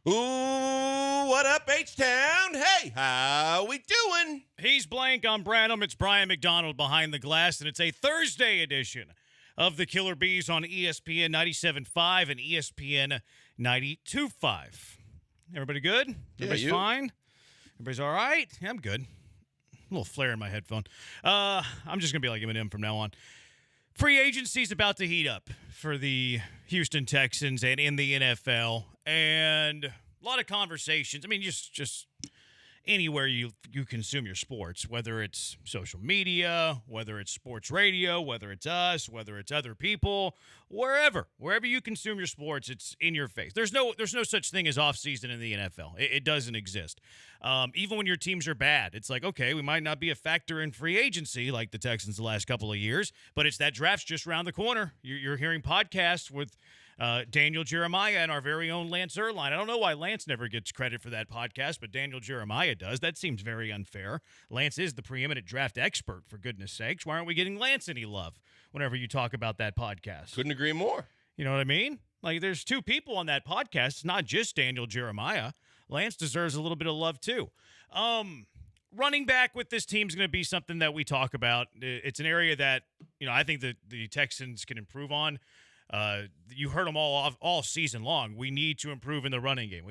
Ooh, what up, H-Town? Hey, how we doing? He's Blank, I'm Branham. It's Brian McDonald behind the glass, and it's a Thursday edition of the Killer Bees on ESPN 97.5 and ESPN 92.5. Everybody good? Everybody's fine? Everybody's all right? Yeah, I'm good. A little flare in my headphone. I'm just going to be like Eminem from now on. Free agency's about to heat up for the Houston Texans and in the NFL, and a lot of conversations. I mean, just anywhere you consume your sports, whether it's social media, whether it's sports radio, whether it's us, whether it's other people, wherever you consume your sports, it's in your face. There's no such thing as off-season in the NFL. It doesn't exist. Even when your teams are bad, it's like, okay, we might not be a factor in free agency like the Texans the last couple of years, but it's that draft's just around the corner. You're hearing podcasts with Daniel Jeremiah and our very own Lance Erline. I don't know why Lance never gets credit for that podcast, but Daniel Jeremiah does. That seems very unfair. Lance is the preeminent draft expert, for goodness sakes. Why aren't we getting Lance any love whenever you talk about that podcast? Couldn't agree more. You know what I mean? Like, there's two people on that podcast. It's not just Daniel Jeremiah. Lance deserves a little bit of love, too. Running back with this team is going to be something that we talk about. It's an area that, I think that the Texans can improve on. You heard them all season long. We need to improve in the running game.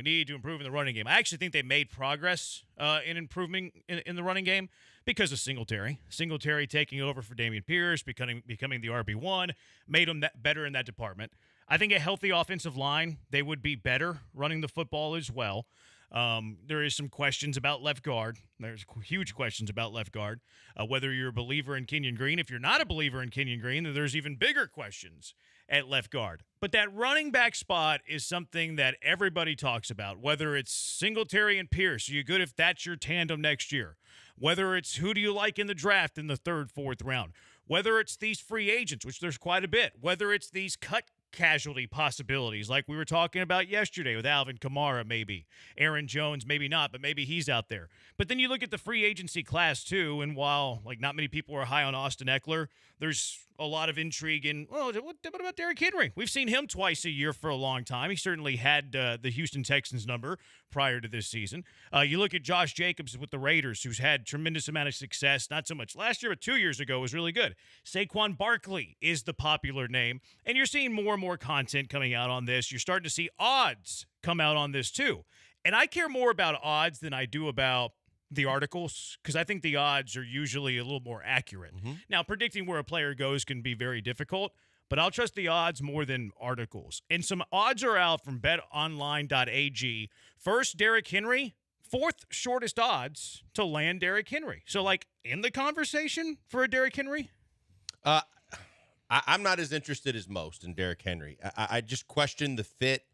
I actually think they made progress in improving in the running game because of Singletary. Singletary taking over for Dameon Pierce, becoming the RB1, made them better in that department. I think a healthy offensive line, they would be better running the football as well. There is some questions about left guard. There's huge questions about left guard, whether you're a believer in Kenyon Green. If you're not a believer in Kenyon Green, then there's even bigger questions at left guard. But that running back spot is something that everybody talks about, whether it's Singletary and Pierce. Are you good if that's your tandem next year? Whether it's who do you like in the draft in the third, fourth round? Whether it's these free agents, which there's quite a bit. Whether it's these cut casualty possibilities like we were talking about yesterday with Alvin Kamara, maybe Aaron Jones, maybe not, but maybe he's out there. But then you look at the free agency class too, and while not many people are high on Austin Eckler, there's a lot of intrigue in, what about Derrick Henry? We've seen him twice a year for a long time. He certainly had the Houston Texans number prior to this season. You look at Josh Jacobs with the Raiders, who's had tremendous amount of success, not so much last year, but 2 years ago was really good. Saquon Barkley is the popular name, and you're seeing more and more content coming out on this. You're starting to see odds come out on this too. And I care more about odds than I do about the articles, because I think the odds are usually a little more accurate. Mm-hmm. Now, predicting where a player goes can be very difficult, but I'll trust the odds more than articles. And some odds are out from betonline.ag. First, Derrick Henry, fourth shortest odds to land Derrick Henry. So, in the conversation for a Derrick Henry? I'm not as interested as most in Derrick Henry. I just question the fit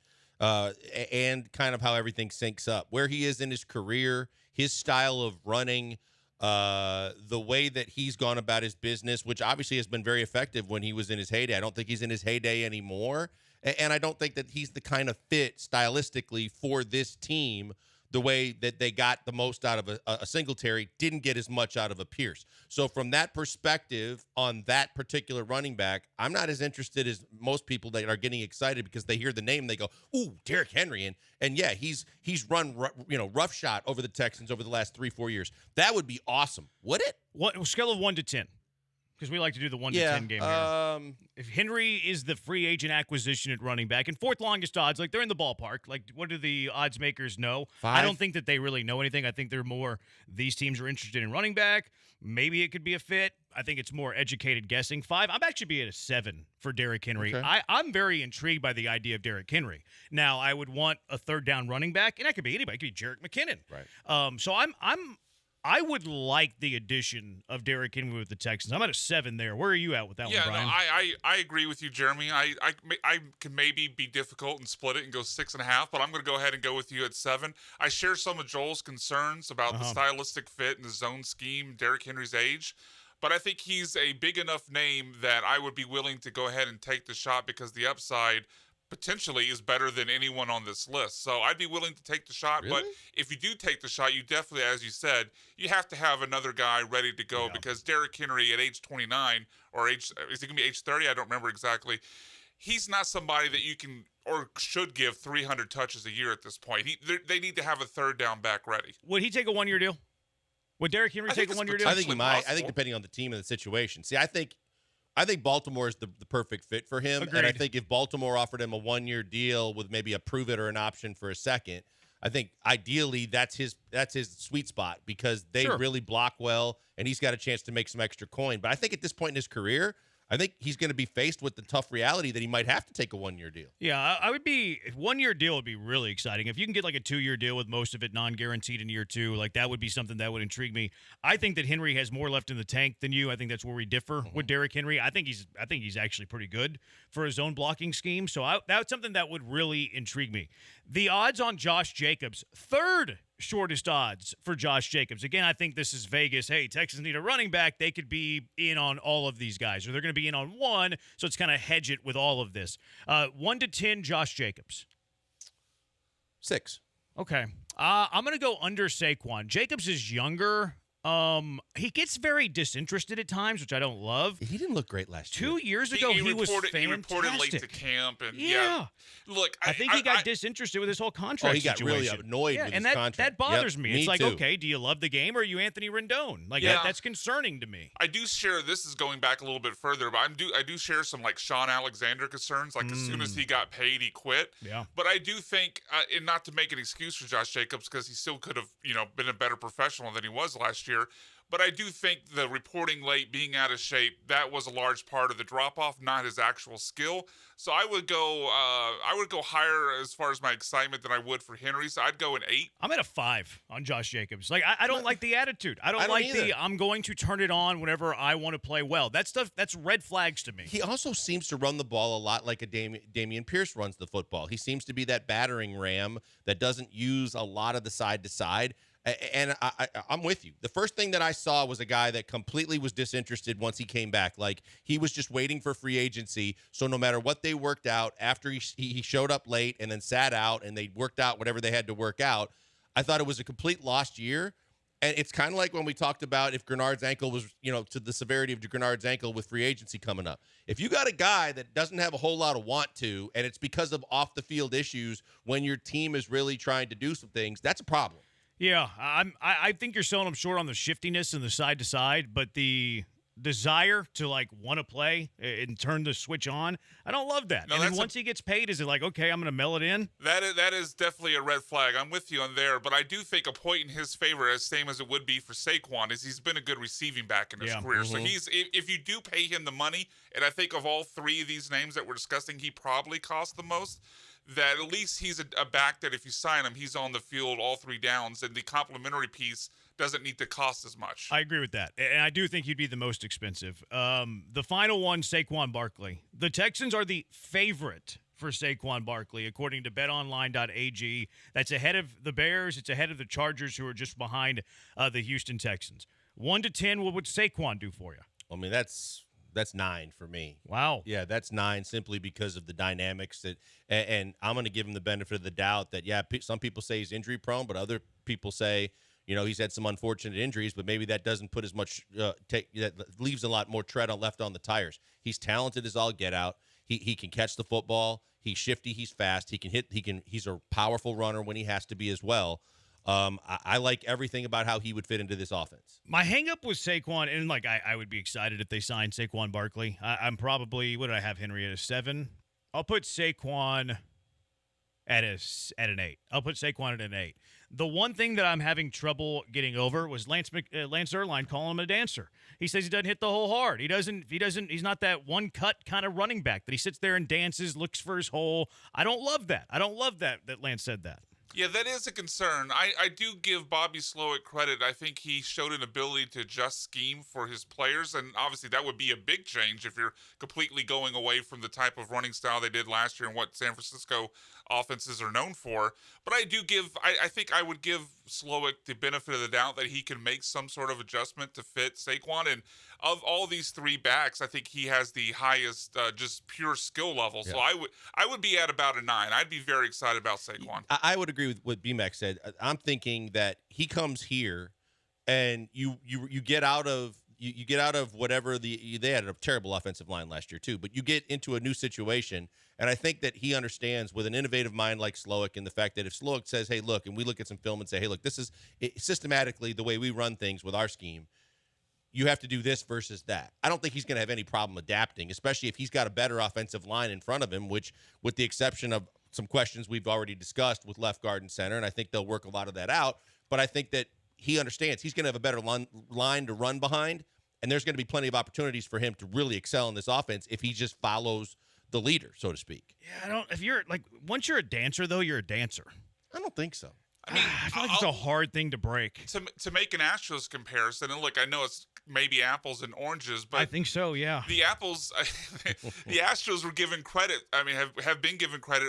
and kind of how everything syncs up. Where he is in his career, his style of running, the way that he's gone about his business, which obviously has been very effective when he was in his heyday. I don't think he's in his heyday anymore, and I don't think that he's the kind of fit stylistically for this team the way that they got the most out of a Singletary, didn't get as much out of a Pierce. So from that perspective, on that particular running back, I'm not as interested as most people that are getting excited because they hear the name, they go, ooh, Derrick Henry. And yeah, he's run roughshod over the Texans over the last 3-4 years. That would be awesome. Would it? What scale of 1 to 10? Because we like to do the 1 to 10 game here. If Henry is the free agent acquisition at running back and fourth longest odds, they're in the ballpark. What do the odds makers know? 5? I don't think that they really know anything. I think they're more, these teams are interested in running back. Maybe it could be a fit. I think it's more educated guessing. 5. I'm actually be at a 7 for Derrick Henry. Okay. I'm very intrigued by the idea of Derrick Henry. Now, I would want a third down running back, and that could be anybody. It could be Jerick McKinnon. Right. So I would like the addition of Derrick Henry with the Texans. I'm at a 7 there. Where are you at with that one, Brian? No, I agree with you, Jeremy. I can maybe be difficult and split it and go 6.5, but I'm going to go ahead and go with you at 7. I share some of Joel's concerns about the stylistic fit and the zone scheme, Derrick Henry's age, but I think he's a big enough name that I would be willing to go ahead and take the shot because the upside potentially is better than anyone on this list. So I'd be willing to take the shot. Really? But if you do take the shot, you definitely, as you said, you have to have another guy ready to go because Derrick Henry at age 29 or is he going to be age 30? I don't remember exactly. he's not somebody that you can or should give 300 touches a year at this point. They need to have a third down back ready. Would he take a one-year deal? Would Derrick Henry take a one-year deal? I think he might. Possible. I think depending on the team and the situation. See, I think Baltimore is the perfect fit for him. Agreed. And I think if Baltimore offered him a one-year deal with maybe a prove it or an option for a second, I think ideally that's his sweet spot because they really block well and he's got a chance to make some extra coin. But I think at this point in his career, I think he's going to be faced with the tough reality that he might have to take a one-year deal. Yeah, I would be – one-year deal would be really exciting. If you can get like a 2-year deal with most of it non-guaranteed in year 2, like that would be something that would intrigue me. I think that Henry has more left in the tank than you. I think that's where we differ with Derrick Henry. I think he's actually pretty good for his own blocking scheme. So that's something that would really intrigue me. The odds on Josh Jacobs, third shortest odds for Josh Jacobs. Again, I think this is Vegas. Hey, Texans need a running back. They could be in on all of these guys, or they're going to be in on one, so it's kind of hedge it with all of this. 1 to 10, Josh Jacobs. 6. Okay. I'm going to go under Saquon. Jacobs is younger. He gets very disinterested at times, which I don't love. He didn't look great last year. 2 years ago, he was fantastic. He reported late to camp, and look, I think he got disinterested with his whole contract. He got situation. really annoyed with his contract. That bothers me. It's like, too. Okay, do you love the game or are you Anthony Rendon? Like that's concerning to me. I do share. This is going back a little bit further, but I do share some like Sean Alexander concerns. Like as soon as he got paid, he quit. Yeah. But I do think, and not to make an excuse for Josh Jacobs, because he still could have been a better professional than he was last year. But I do think the reporting late, being out of shape, that was a large part of the drop-off, not his actual skill. So I would go higher as far as my excitement than I would for Henry. So I'd go an 8. I'm at a 5 on Josh Jacobs. Like I don't like the attitude. I don't like either. I'm going to turn it on whenever I want to play well. That stuff, that's red flags to me. He also seems to run the ball a lot like a Damian Pierce runs the football. He seems to be that battering ram that doesn't use a lot of the side-to-side. And I'm with you. The first thing that I saw was a guy that completely was disinterested once he came back. Like he was just waiting for free agency. So no matter what they worked out after he showed up late and then sat out and they worked out whatever they had to work out, I thought it was a complete lost year. And it's kind of like when we talked about if Grenard's ankle was, to the severity of Grenard's ankle with free agency coming up. If you got a guy that doesn't have a whole lot of want to, and it's because of off the field issues when your team is really trying to do some things, that's a problem. Yeah, I think you're selling him short on the shiftiness and the side to side, but the desire to want to play and turn the switch on, I don't love that. No, and then once he gets paid, is it like, okay, I'm going to mail it in? That is definitely a red flag. I'm with you on there, but I do think a point in his favor, as same as it would be for Saquon, is he's been a good receiving back in his career. So if you do pay him the money, and I think of all three of these names that we're discussing, he probably costs the most. That at least he's a back that if you sign him, he's on the field all 3 downs, and the complimentary piece doesn't need to cost as much. I agree with that, and I do think he'd be the most expensive. The final one, Saquon Barkley. The Texans are the favorite for Saquon Barkley, according to betonline.ag. That's ahead of the Bears. It's ahead of the Chargers, who are just behind the Houston Texans. 1 to 10, what would Saquon do for you? I mean, that's 9 for me. Wow. Yeah, that's 9 simply because of the dynamics that, and I'm going to give him the benefit of the doubt that, some people say he's injury prone, but other people say, he's had some unfortunate injuries, but maybe that doesn't put as much, that leaves a lot more tread left on the tires. He's talented as all get out. He can catch the football. He's shifty. He's fast. He can hit. He's a powerful runner when he has to be as well. I like everything about how he would fit into this offense. My hang-up was Saquon, and I would be excited if they signed Saquon Barkley. I'm probably, what did I have Henry at, a 7? I'll put Saquon at an 8. I'll put Saquon at an 8. The one thing that I'm having trouble getting over was Lance Zierlein calling him a dancer. He says he doesn't hit the hole hard. He's not that one cut kind of running back that he sits there and dances, looks for his hole. I don't love that. I don't love that Lance said that. Yeah, that is a concern. I do give Bobby Slowick credit. I think he showed an ability to adjust scheme for his players, and obviously that would be a big change if you're completely going away from the type of running style they did last year and what San Francisco offenses are known for. But I think I would give Slowick the benefit of the doubt that he can make some sort of adjustment to fit Saquon. And of all these 3 backs, I think he has the highest just pure skill level. Yeah. So I would be at about a 9. I'd be very excited about Saquon. I would agree with what BMAC said. I'm thinking that he comes here and you get out of you get out of whatever they had a terrible offensive line last year too, but you get into a new situation, and I think that he understands with an innovative mind like Slowick, and the fact that if Slowick says, hey, look, and we look at some film and say, hey, look, this is systematically the way we run things with our scheme. You have to do this versus that. I don't think he's going to have any problem adapting, especially if he's got a better offensive line in front of him, which, with the exception of some questions we've already discussed with left guard and center, and I think they'll work a lot of that out. But I think that he understands he's going to have a better line to run behind, and there's going to be plenty of opportunities for him to really excel in this offense if he just follows the leader, so to speak. Yeah, if you're once you're a dancer, though, you're a dancer. I don't think so. I mean, I feel like it's a hard thing to break. To make an Astros comparison, and look, I know it's maybe apples and oranges, but I think so, yeah. the Astros were given credit. I mean, have been given credit,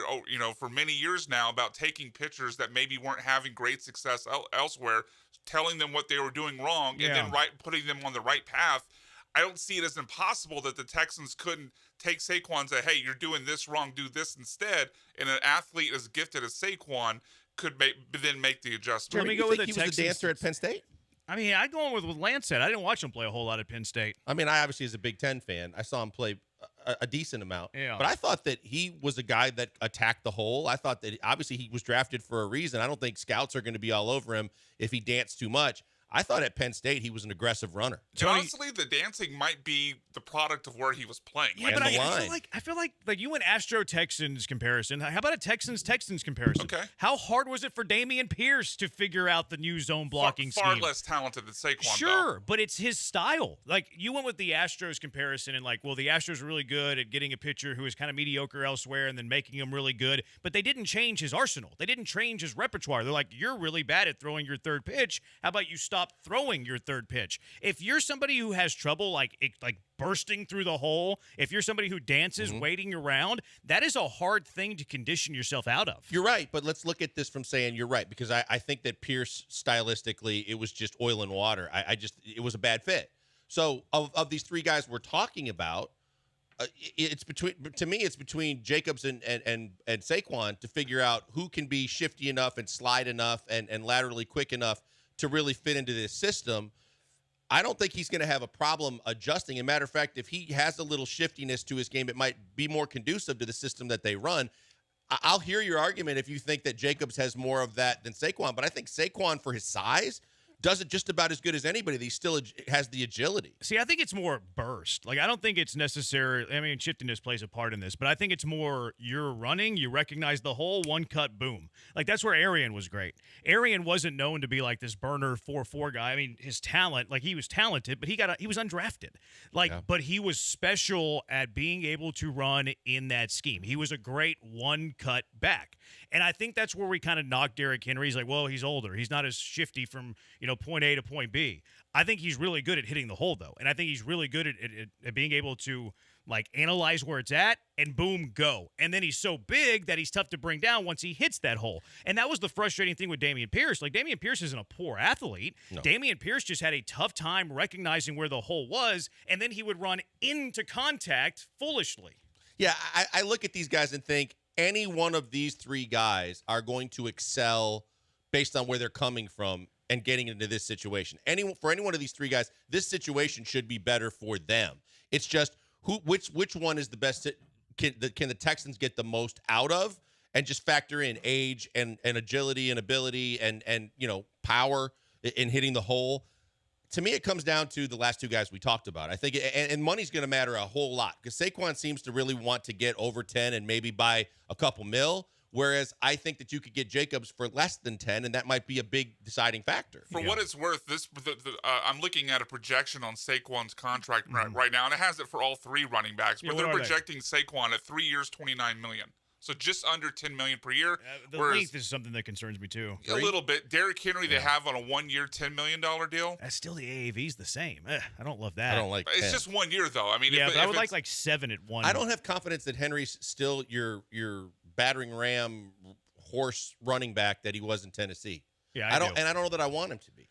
for many years now about taking pitchers that maybe weren't having great success elsewhere, telling them what they were doing wrong, and then putting them on the right path. I don't see it as impossible that the Texans couldn't take Saquon and say, hey, you're doing this wrong, do this instead. And an athlete as gifted as Saquon could then make the adjustment. Let me go with the he Texans. was a dancer at Penn State? I mean, I'd go on with what Lance said. I didn't watch him play a whole lot at Penn State. I mean, I obviously, as a Big Ten fan, I saw him play a decent amount. Yeah. But I thought that he was a guy that attacked the hole. I thought that obviously he was drafted for a reason. I don't think scouts are going to be all over him if he danced too much. I thought at Penn State he was an aggressive runner. Honestly, the dancing might be the product of where he was playing. Yeah, but I feel like you and Astro-Texans comparison. How about a Texans-Texans comparison? Okay. How hard was it for Dameon Pierce to figure out the new zone blocking far scheme? Less talented than Saquon. Sure, though. but it's his style. Like, you went with the Astros comparison and the Astros are really good at getting a pitcher who is kind of mediocre elsewhere and then making him really good, but they didn't change his arsenal. They didn't change his repertoire. They're like, you're really bad at throwing your third pitch. How about you stop throwing your third pitch? If you're somebody who has trouble like bursting through the hole, if you're somebody who dances waiting around, that is a hard thing to condition yourself out of. You're right, but let's look at this from saying you're right, because I think that Pierce, stylistically, it was just oil and water. It was a bad fit. So of these three guys we're talking about, it's between Jacobs and Saquon to figure out who can be shifty enough and slide enough and laterally quick enough to really fit into this system. I don't think he's going to have a problem adjusting. As a matter of fact, if he has a little shiftiness to his game, it might be more conducive to the system that they run. I'll hear your argument if you think that Jacobs has more of that than Saquon, but I think Saquon, for his size, does it just about as good as anybody. He still has the agility. See, I think it's more burst. I don't think it's necessary. I mean, shiftiness plays a part in this, but I think it's more you're running, you recognize the hole, one cut, boom. That's where Arian was great. Arian wasn't known to be this burner 4-4 guy. I mean, his talent, he was talented, but he was undrafted. But he was special at being able to run in that scheme. He was a great one cut back. And I think that's where we kind of knocked Derrick Henry. He's he's older. He's not as shifty from, point A to point B. I think he's really good at hitting the hole, though. And I think he's really good at being able to, analyze where it's at and boom, go. And then he's so big that he's tough to bring down once he hits that hole. And that was the frustrating thing with Dameon Pierce. Dameon Pierce isn't a poor athlete. No. Dameon Pierce just had a tough time recognizing where the hole was, and then he would run into contact foolishly. Yeah, I look at these guys and think any one of these three guys are going to excel based on where they're coming from and getting into this situation. For any one of these three guys, this situation should be better for them. It's just which one is the best? Can the Texans get the most out of, and just factor in age and agility and ability and power in hitting the hole. To me, it comes down to the last two guys we talked about. I think, and money's going to matter a whole lot because Saquon seems to really want to get over 10 and maybe buy a couple mil. Whereas I think that you could get Jacobs for less than 10, and that might be a big deciding factor. For what it's worth, I'm looking at a projection on Saquon's contract right now, and it has it for all three running backs. But they're projecting Saquon at 3 years, $29 million. So just under $10 million per year. The length is something that concerns me too. A little bit. Derrick Henry, they have on a 1 year, $10 million deal. That's still the AAV's the same. I don't love that. I don't like. It's 10. just 1 year though. I mean, but I would like 7 at one. I don't have confidence that Henry's still your battering ram horse running back that he was in Tennessee. Yeah, I don't know that I want him to be.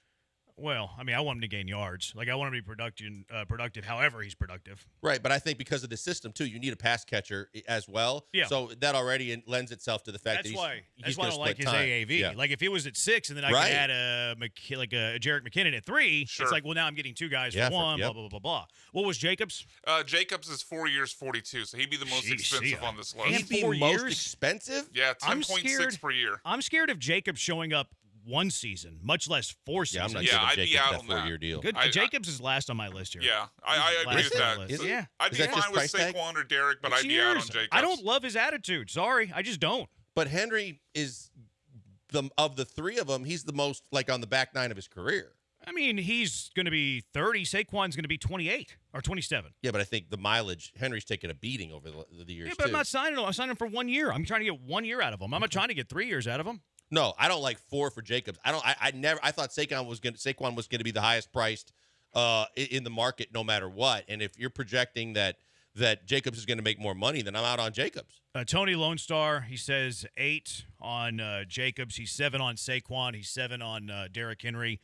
Well, I mean, I want him to gain yards. Like, I want him to be productive however he's productive. Right, but I think because of the system too, you need a pass catcher as well. Yeah. So that already lends itself to the fact That's that why he's I gonna don't like split his time. AAV. Yeah. Like, if he was at 6 and then I Right. could add a Jarek McKinnon at 3, Sure. it's like, well, now I'm getting 2 guys Yeah, for 1, yep. blah, blah, blah, blah. What was Jacobs? Jacobs is 4 years, 42, so he'd be the most Jeez, expensive yeah. on this And list. He'd be 4 most years? expensive. Yeah, I'm 10.6 per year. I'm scared of Jacobs showing up 1 season, much less 4 Yeah, I'm seasons. not Yeah, giving I'd be Jacobs out that on that. 4-year deal. Good. I- Jacobs is last on my list here. Yeah, I agree Last with on that. my list. Is it? Yeah. I'd Is be that just fine with price tag? Saquon or Derek, but It's I'd be out on years. Jacobs. I don't love his attitude. Sorry, I just don't. But Henry is of the 3 of them, he's the most like on the back 9 of his career. I mean, he's going to be 30. Saquon's going to be 28 or 27. Yeah, but I think the mileage Henry's taken a beating over the years Yeah, but too. I'm not signing him. I'm signing him for 1 year. I'm trying to get 1 year out of him. I'm not trying to get 3 years out of him. No, I don't like 4 for Jacobs. I thought Saquon was going to be the highest priced in the market no matter what. And if you're projecting that Jacobs is going to make more money, then I'm out on Jacobs. Tony Lone Star, he says 8 on Jacobs. He's 7 on Saquon. He's 7 on Derrick Henry.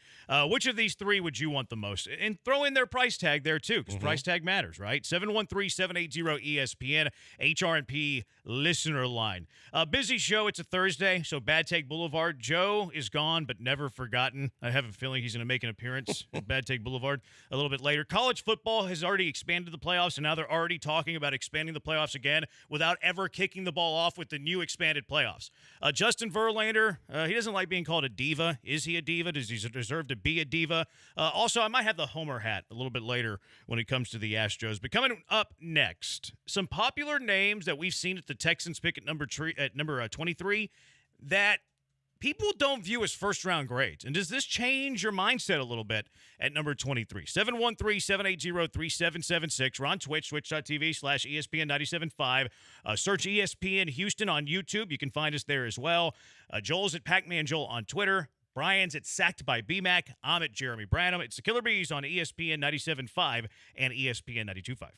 Which of these 3 would you want the most? And throw in their price tag there, too, because price tag matters, right? 713-780-ESPN, HRP listener line. Busy show. It's a Thursday, so Bad Take Boulevard. Joe is gone, but never forgotten. I have a feeling he's going to make an appearance at Bad Take Boulevard a little bit later. College football has already expanded the playoffs, and now they're already talking about expanding the playoffs again without ever kicking the ball off with the new expanded playoffs. Justin Verlander, he doesn't like being called a diva. Is he a diva? Does he deserve to be a diva? Also, I might have the Homer hat a little bit later when it comes to the Astros. But coming up next, some popular names that we've seen at the Texans pick at number 23 that people don't view as first-round grades. And does this change your mindset a little bit at number 23? 713-780-3776. We're on Twitch, twitch.tv/ESPN975. Search ESPN Houston on YouTube. You can find us there as well. Joel's at Pac-Man Joel on Twitter. Brian's at Sacked by BMAC. I'm at Jeremy Branham. It's the Killer Bees on ESPN 97.5 and ESPN 92.5.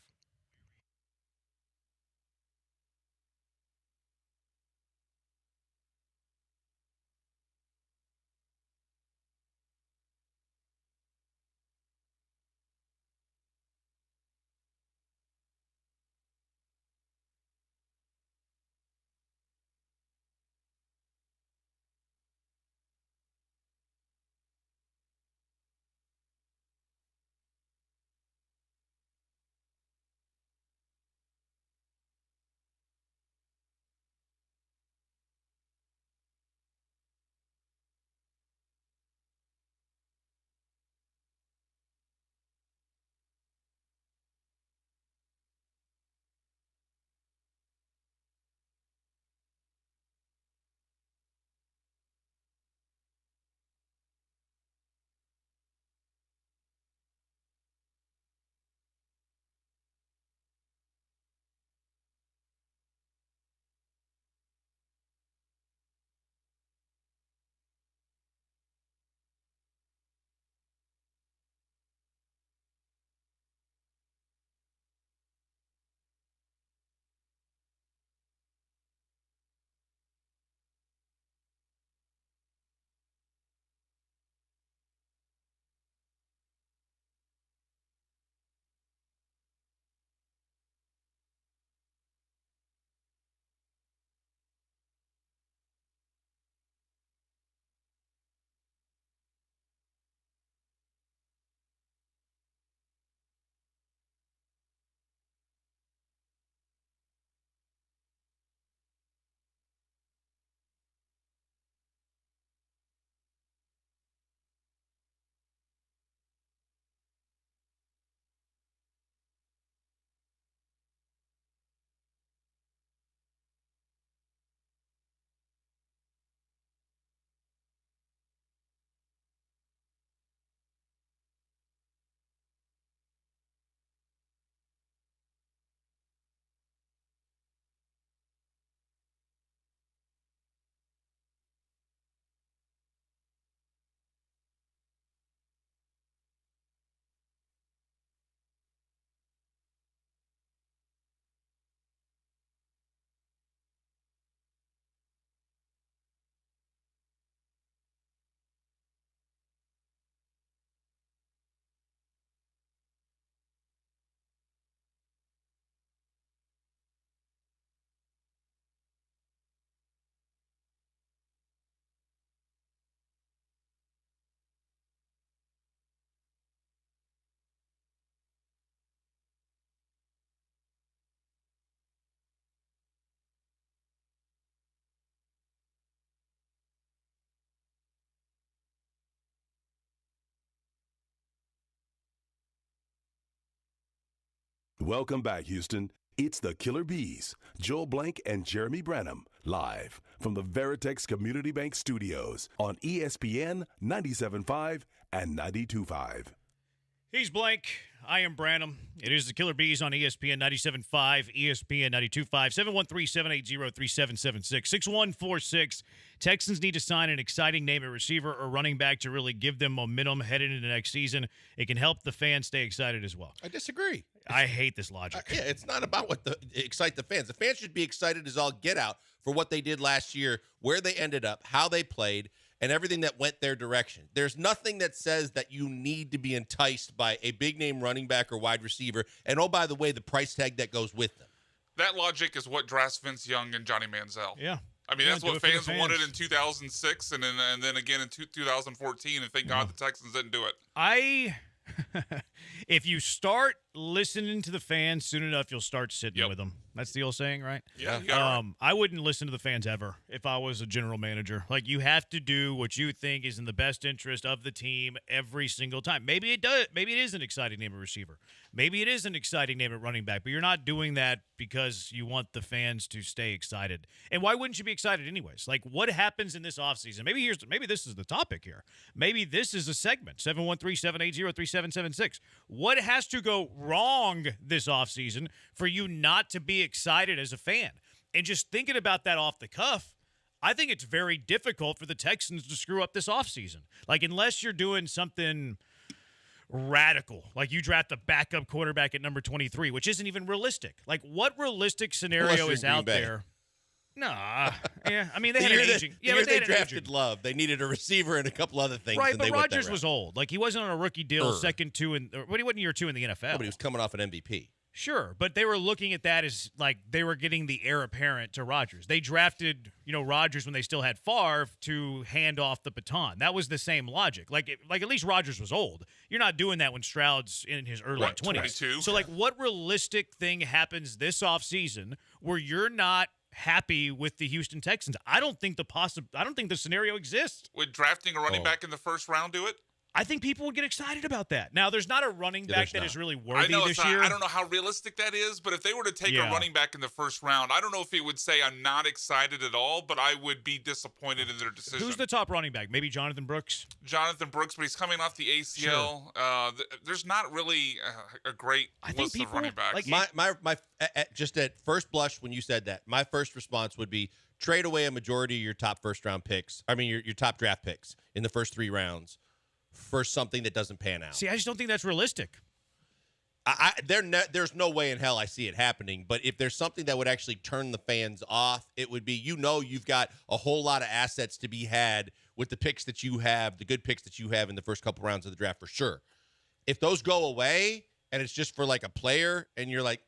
Welcome back, Houston. It's the Killer Bees, Joel Blank and Jeremy Branham, live from the Veritex Community Bank Studios on ESPN 97.5 and 92.5. He's Blank. I am Branham. It is the Killer Bees on ESPN 97.5, ESPN 92.5, 713-780-3776, 6146. Texans need to sign an exciting name at receiver or running back to really give them momentum headed into next season. It can help the fans stay excited as well. I disagree. I hate this logic. Yeah, it's not about what excite the fans. The fans should be excited as all get out for what they did last year, where they ended up, how they played, and everything that went their direction. There's nothing that says that you need to be enticed by a big-name running back or wide receiver, and, oh, by the way, the price tag that goes with them. That logic is what drafts Vince Young and Johnny Manziel. Yeah. I mean, Yeah, that's do what it for the fans fans. wanted in 2006 and then again in 2014, and thank God the Texans didn't do it. If you start listening to the fans soon enough, you'll start sitting with them. That's the old saying, right? Yeah. You got it right. I wouldn't listen to the fans ever if I was a general manager. Like, you have to do what you think is in the best interest of the team every single time. Maybe it does. Maybe it is an exciting name at receiver. Maybe it is an exciting name at running back, but you're not doing that because you want the fans to stay excited. And why wouldn't you be excited anyways? Like, what happens in this offseason? Maybe this is the topic here. Maybe this is a segment, 713-780-3776. What has to go wrong this offseason for you not to be excited as a fan? And just thinking about that off the cuff, I think it's very difficult for the Texans to screw up this offseason. Like, unless you're doing something radical, like you draft a backup quarterback at number 23, which isn't even realistic. Like, what realistic scenario is out there? Nah. Yeah, I mean, they had an aging. Yeah, but they drafted Love. They needed a receiver and a couple other things. Right, and but they went that Rodgers route. was old. Like, he wasn't on a rookie deal, second two, he wasn't year two in the NFL. No, but he was coming off an MVP. Sure, but they were looking at that as like they were getting the heir apparent to Rodgers. They drafted, Rodgers when they still had Favre to hand off the baton. That was the same logic. Like at least Rodgers was old. You're not doing that when Stroud's in his early 20s. 22? So, like, what realistic thing happens this offseason where you're not happy with the Houston Texans? I don't think the scenario exists. Would drafting a running back in the first round do it? I think people would get excited about that. Now, there's not a running back that is really I worthy know this year. I don't know how realistic that is, but if they were to take a running back in the first round, I don't know if it would say I'm not excited at all, but I would be disappointed in their decision. Who's the top running back? Maybe Jonathan Brooks? Jonathan Brooks, but he's coming off the ACL. Sure. There's not really a great list of running backs. My just at first blush when you said that, my first response would be trade away a majority of your top first-round picks. I mean, your top draft picks in the first 3 rounds for something that doesn't pan out. See, I just don't think that's realistic. There's no way in hell I see it happening. But if there's something that would actually turn the fans off, it would be, you've got a whole lot of assets to be had with the picks that you have, the good picks that you have in the first couple rounds of the draft for sure. If those go away and it's just for like a player and you're like,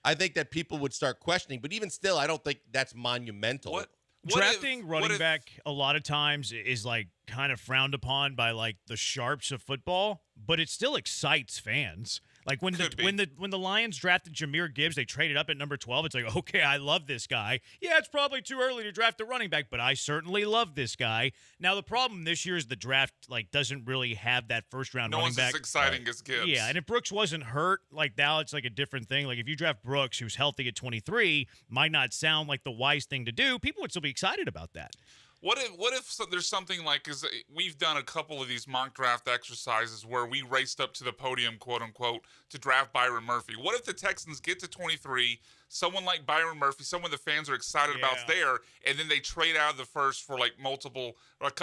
I think that people would start questioning. But even still, I don't think that's monumental. Drafting running back a lot of times is like kind of frowned upon by like the sharps of football, but it still excites fans. Like when the Lions drafted Jahmyr Gibbs, they traded up at number 12. It's like, okay, I love this guy. Yeah, it's probably too early to draft a running back, but I certainly love this guy. Now the problem this year is the draft doesn't really have that first round running back. No one's as exciting as Gibbs. Yeah, and if Brooks wasn't hurt, like now it's like a different thing. Like if you draft Brooks, who's healthy at 23, might not sound like the wise thing to do. People would still be excited about that. What if there's something like, because we've done a couple of these mock draft exercises where we raced up to the podium, quote unquote, to draft Byron Murphy. What if the Texans get to 23, someone like Byron Murphy, someone the fans are excited about's there, and then they trade out of the first for like multiple,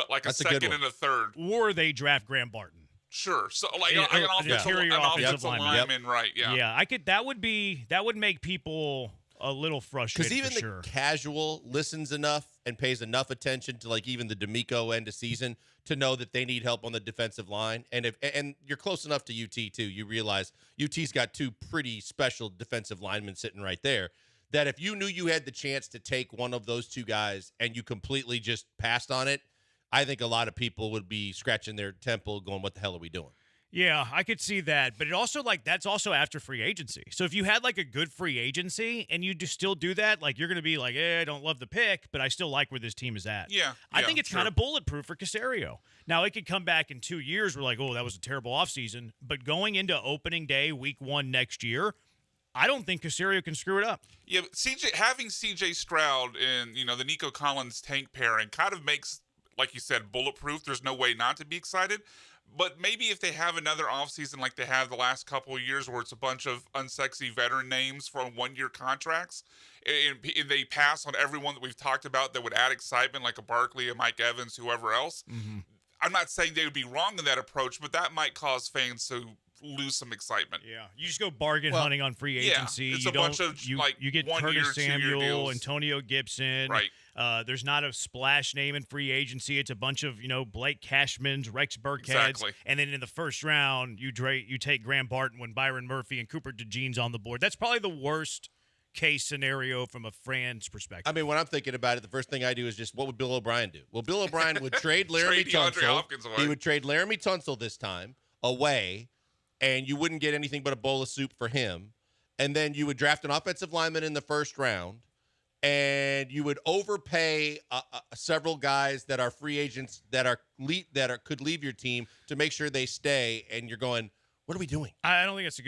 like a second and a third, or they draft Graham Barton. Sure. So like an offensive lineman, right? Yeah. Yeah, that would make people a little frustrated. Because even the casual listens enough and pays enough attention to like even the D'Amico end of season to know that they need help on the defensive line. And and you're close enough to UT too, you realize UT's got 2 pretty special defensive linemen sitting right there. That if you knew you had the chance to take one of those 2 guys and you completely just passed on it, I think a lot of people would be scratching their temple going, what the hell are we doing? Yeah, I could see that. But it also that's also after free agency. So if you had like a good free agency and you still do that, like you're going to be like, I don't love the pick, but I still like where this team is at. Yeah. I think it's kind of bulletproof for Caserio. Now, it could come back in 2 years. We're like, that was a terrible offseason. But going into opening day, week 1 next year, I don't think Caserio can screw it up. Yeah, but having CJ Stroud and the Nico Collins tank pairing kind of makes, like you said, bulletproof. There's no way not to be excited. But maybe if they have another offseason like they have the last couple of years, where it's a bunch of unsexy veteran names from 1-year contracts, and they pass on everyone that we've talked about that would add excitement, like a Barkley, a Mike Evans, whoever else. Mm-hmm. I'm not saying they would be wrong in that approach, but that might cause fans to lose some excitement. Yeah, you just go bargain hunting on free agency. Yeah, it's you a bunch of you get 1 year, Curtis 2 year Samuel, deals. Antonio Gibson. Right. There's not a splash name in free agency. It's a bunch of Blake Cashmans, Rex Burkheads, Exactly. and then in the first round you take Graham Barton when Byron Murphy and Cooper DeJean's on the board. That's probably the worst case scenario from a fan's perspective. I mean, when I'm thinking about it, the first thing I do is just, what would Bill O'Brien do? Well, Bill O'Brien would trade Laramie Trade DeAndre Tunsil. Hopkins away. He would trade Laramie Tunsil this time away, and you wouldn't get anything but a bowl of soup for him. And then you would draft an offensive lineman in the first round, and you would overpay several guys that are free agents that could leave your team to make sure they stay. And you're going, what are we doing? I don't think that's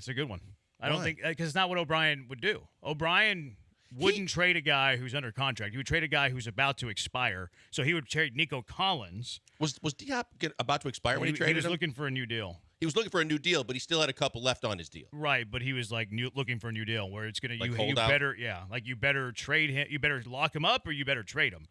a good one. I don't Why? think, because it's not what O'Brien would do. O'Brien wouldn't trade a guy who's under contract. He would trade a guy who's about to expire. So he would trade Nico Collins. Was D-Hop about to expire when he He traded was him? looking for a new deal. He was looking for a new deal, but he still had a couple left on his deal. Right, but he was like looking for a new deal where it's gonna Like you hold out? better you better trade him, you better lock him up or you better trade him.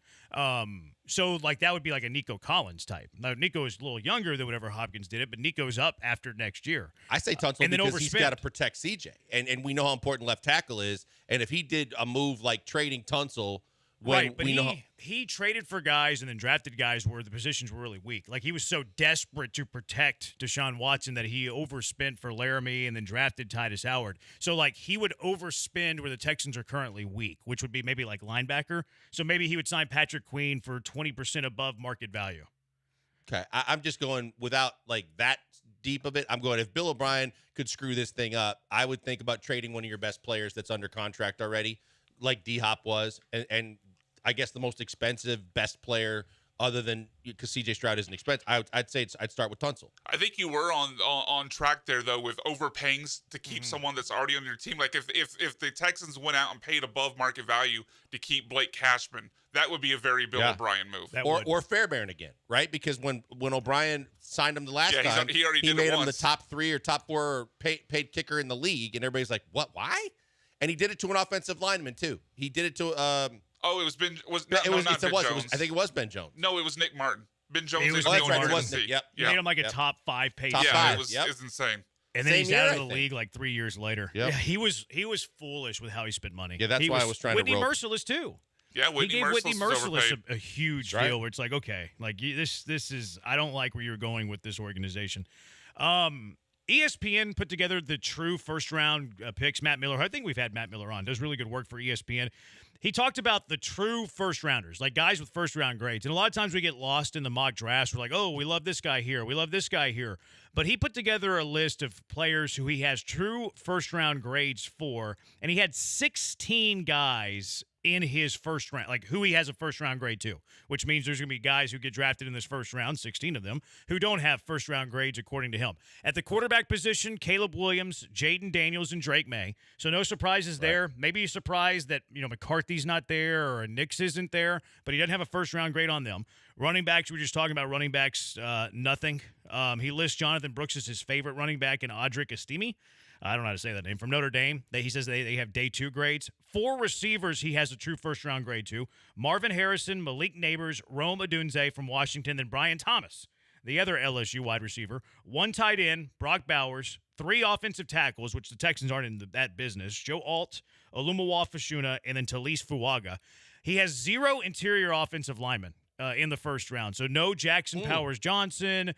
So like that would be like a Nico Collins type. Now Nico is a little younger than whatever Hopkins did it, but Nico's up after next year. I say Tunsil and then because he's overspent. got to protect CJ, and we know how important left tackle is. And if he did a move like trading Tunsil, Right, but we know he traded for guys and then drafted guys where the positions were really weak. Like he was so desperate to protect Deshaun Watson that he overspent for Laramie and then drafted Titus Howard. So like he would overspend where the Texans are currently weak, which would be maybe like linebacker. So maybe he would sign Patrick Queen for 20% above market value. Okay, I'm just going without like that deep of it. I'm going, if Bill O'Brien could screw this thing up, I would think about trading one of your best players that's under contract already, like D-Hop was, and I guess the most expensive best player other than, because CJ Stroud isn't expensive. I'd say I'd start with Tunsil. I think you were on track there though with overpaying to keep someone that's already on your team. Like if the Texans went out and paid above market value to keep Blake Cashman, that would be a very Bill O'Brien move. Or Fairbairn again, right? Because when O'Brien signed him the last time, he already did made it him the once. top 3 or top 4 paid kicker in the league, and everybody's like, what? Why? And he did it to an offensive lineman too. He did it to It was Ben. I think it was Ben Jones. No, it was Nick Martin. Ben Jones. It was is Nick going Martin. to It was see. Nick, yep. He made him like a top 5 paid. Top Yeah, five. it was Yep. it's insane. And then Same he's year, out I of the think. league like 3 years later. Yep. Yeah, he was foolish with how he spent money. Yeah, that's why I was trying to Whitney rope. Merciless too. Yeah, He Whitney gave Whitney Merciless Merciless overpaid. a huge That's right. deal where it's like, okay, like this is I don't like where you're going with this organization. ESPN put together the true first-round picks. Matt Miller, I think we've had Matt Miller on, does really good work for ESPN. He talked about the true first-rounders, like guys with first-round grades. And a lot of times we get lost in the mock drafts. We're like, oh, we love this guy here. We love this guy here. But he put together a list of players who he has true first-round grades for, and he had 16 guys in his first round, like who he has a first-round grade to, which means there's going to be guys who get drafted in this first round, 16 of them, who don't have first-round grades according to him. At the quarterback position, Caleb Williams, Jaden Daniels, and Drake May. So no surprises there. Maybe you're surprised that McCarthy's not there or Nix isn't there, but he doesn't have a first-round grade on them. Running backs, we were just talking about running backs, nothing. He lists Jonathan Brooks as his favorite running back and Audric Estime. I don't know how to say that name, from Notre Dame. He says they have day 2 grades. 4 receivers he has a true first-round grade to. Marvin Harrison, Malik Neighbors, Rome Odunze from Washington, then Brian Thomas, the other LSU wide receiver. 1 tight end, Brock Bowers. 3 offensive tackles, which the Texans aren't in that business. Joe Alt, Olumawa Fashuna, and then Talise Fuaga. He has 0 interior offensive linemen in the first round. So no Jackson Powers Johnson,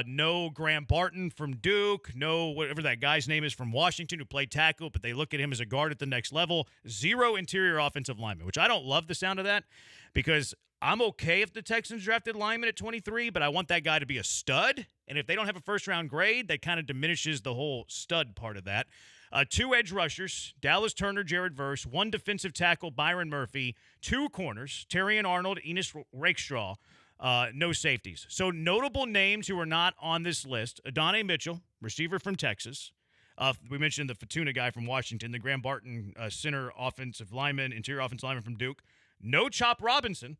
no Graham Barton from Duke, no whatever that guy's name is from Washington who played tackle, but they look at him as a guard at the next level. 0 interior offensive linemen, which I don't love the sound of that because I'm okay if the Texans drafted lineman at 23, but I want that guy to be a stud. And if they don't have a first-round grade, that kind of diminishes the whole stud part of that. 2 edge rushers, Dallas Turner, Jared Verse, 1 defensive tackle, Byron Murphy, 2 corners, Terrion Arnold, Enos Rakestraw, no safeties. So notable names who are not on this list: Adonai Mitchell, receiver from Texas, We mentioned the Fortuna guy from Washington, the Graham Barton interior offensive lineman from Duke. No Chop Robinson,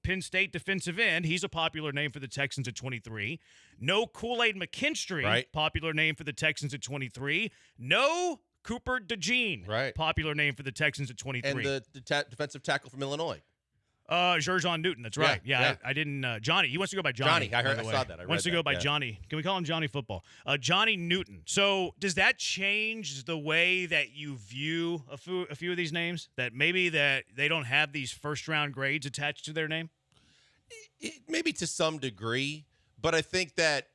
Penn State defensive end. He's a popular name for the Texans at 23. No Kool-Aid McKinstry, Right. popular name for the Texans at 23. No Cooper DeJean, Right. popular name for the Texans at 23. And the defensive tackle from Illinois. Jerjon Newton, that's right. Yeah. I didn't. Johnny, he wants to go by Johnny. Johnny, I by the way. saw that. I wants to read go that, by yeah. Johnny. Can we call him Johnny Football? Johnny Newton. So does that change the way that you view a few of these names? That maybe that they don't have these first round grades attached to their name? Maybe to some degree, but I think that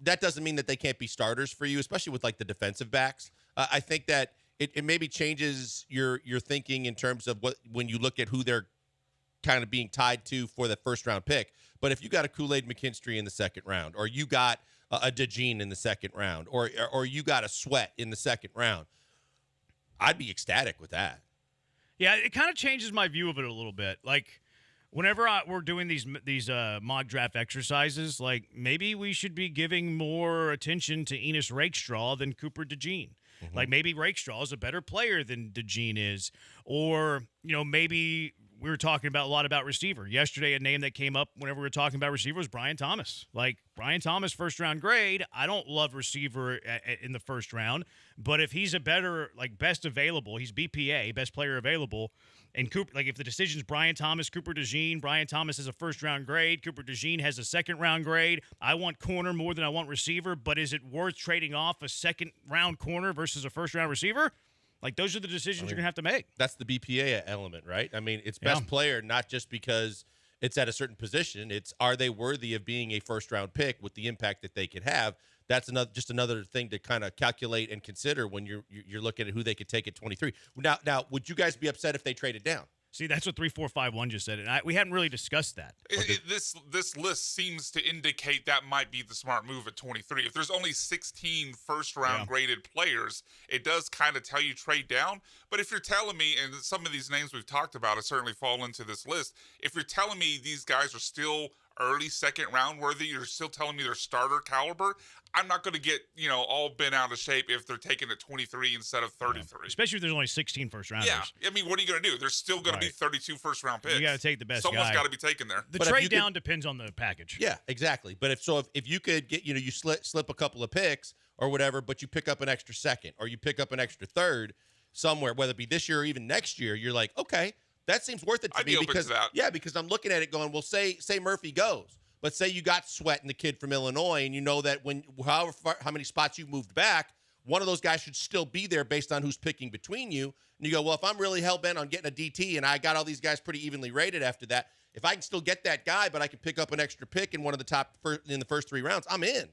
doesn't mean that they can't be starters for you, especially with like the defensive backs. I think that it maybe changes your thinking in terms of when you look at who they're kind of being tied to for the first round pick. But if you got a Kool-Aid McKinstry in the second round, or you got a DeJean in the second round, or you got a Sweat in the second round, I'd be ecstatic with that. Yeah, it kind of changes my view of it a little bit. Like whenever we're doing these mock draft exercises, like maybe we should be giving more attention to Enos Rakestraw than Cooper DeJean. Like maybe Rakestraw is a better player than DeJean is, or maybe we were talking about a lot about receiver. Yesterday, a name that came up whenever we were talking about receiver was Brian Thomas. Like, Brian Thomas, first-round grade. I don't love receiver in the first round, but if he's a better, best available, he's BPA, best player available, and Cooper, if the decision's Brian Thomas, Cooper DeJean, Brian Thomas has a first-round grade, Cooper DeJean has a second-round grade. I want corner more than I want receiver, but is it worth trading off a second-round corner versus a first-round receiver? Those are the decisions you're going to have to make. That's the BPA element, right? I mean, it's best player, not just because it's at a certain position. It's, are they worthy of being a first-round pick with the impact that they could have? That's another thing to kind of calculate and consider when you're looking at who they could take at 23. Now, would you guys be upset if they traded down? See, that's what 3451 just said, and we hadn't really discussed that. This list seems to indicate that might be the smart move at 23. If there's only 16 first-round graded players, it does kind of tell you trade down. But if you're telling me, and some of these names we've talked about have certainly fall into this list, if you're telling me these guys are still early second-round worthy, you're still telling me they're starter caliber, I'm not going to get, all bent out of shape if they're taking it 23 instead of 33. Yeah. Especially if there's only 16 first-rounders. Yeah. I mean, what are you going to do? There's still going to be 32 first-round picks. You got to take the best Someone's guy. got to be taken there. The trade down depends on the package. Yeah, exactly. But if you could get, you slip a couple of picks or whatever, but you pick up an extra second or you pick up an extra third somewhere, whether it be this year or even next year, you're like, okay, that seems worth it to me because I'm looking at it going, well, say Murphy goes. But say you got Sweat and the kid from Illinois, and you know that how many spots you moved back, one of those guys should still be there based on who's picking between you. And you go, well, if I'm really hell-bent on getting a DT and I got all these guys pretty evenly rated after that, if I can still get that guy, but I can pick up an extra pick in one of the top in the first 3 rounds, I'm in.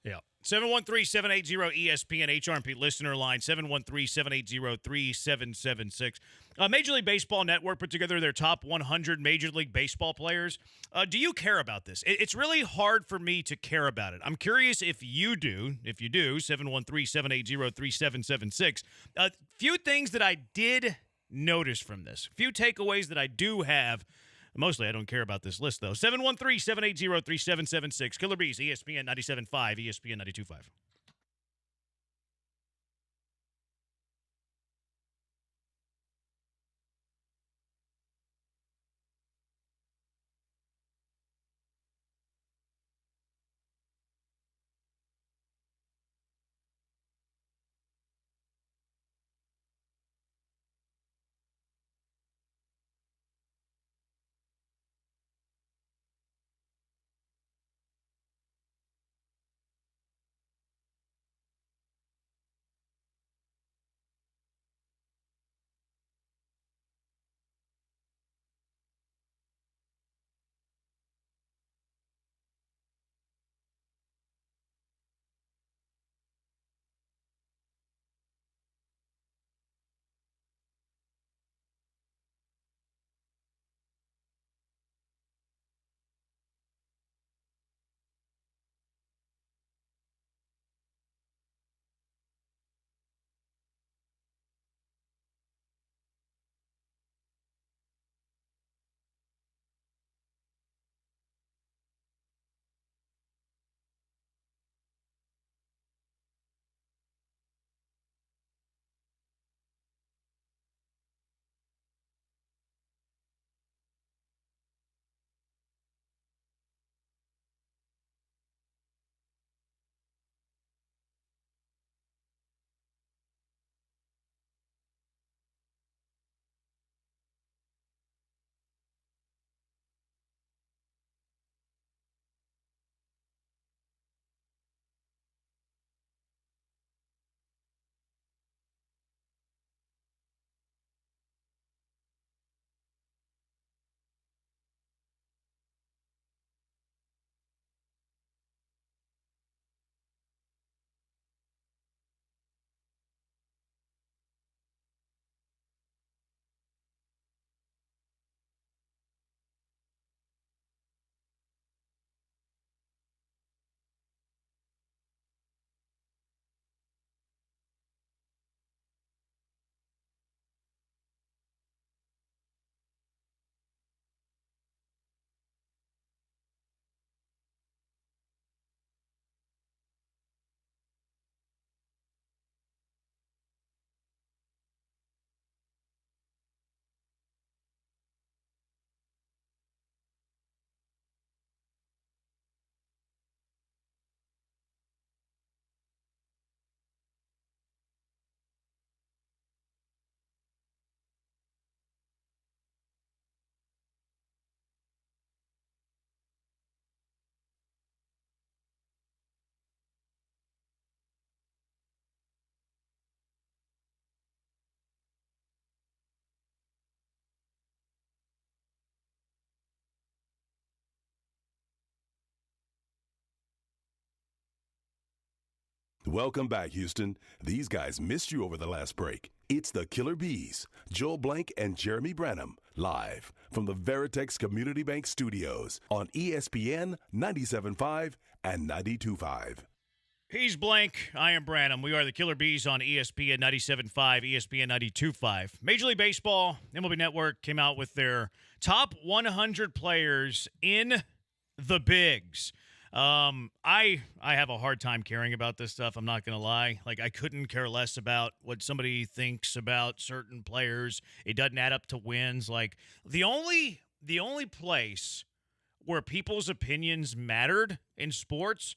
Yeah. 713-780-ESPN HRP listener line, 713-780-3776. Major League Baseball Network put together their top 100 Major League Baseball players. Do you care about this? It's really hard for me to care about it. I'm curious if you do. If you do, 713-780-3776. Few things that I did notice from this. Few takeaways that I do have. Mostly, I don't care about this list, though. 713-780-3776. Killer Bees, ESPN 97.5, ESPN 92.5. Welcome back, Houston. These guys missed you over the last break. It's the Killer Bees, Joel Blank and Jeremy Branham, live from the Veritex Community Bank Studios on ESPN 97.5 and 92.5. He's Blank. I am Branham. We are the Killer Bees on ESPN 97.5, ESPN 92.5. Major League Baseball, MLB Network came out with their top 100 players in the bigs. I have a hard time caring about this stuff. I'm not going to lie. Like, I couldn't care less about what somebody thinks about certain players. It doesn't add up to wins. Like, the only place where people's opinions mattered in sports,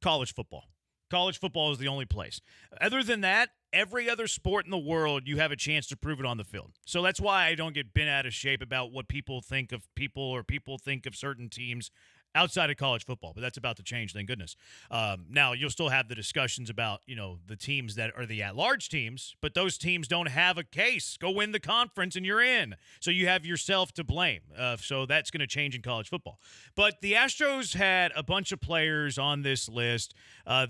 college football. College football is the only place. Other than that, every other sport in the world, you have a chance to prove it on the field. So that's why I don't get bent out of shape about what people think of people or people think of certain teams outside of college football, but that's about to change, thank goodness. Now, you'll still have the discussions about, the teams that are the at-large teams, but those teams don't have a case. Go win the conference and you're in. So you have yourself to blame. So that's going to change in college football. But the Astros had a bunch of players on this list.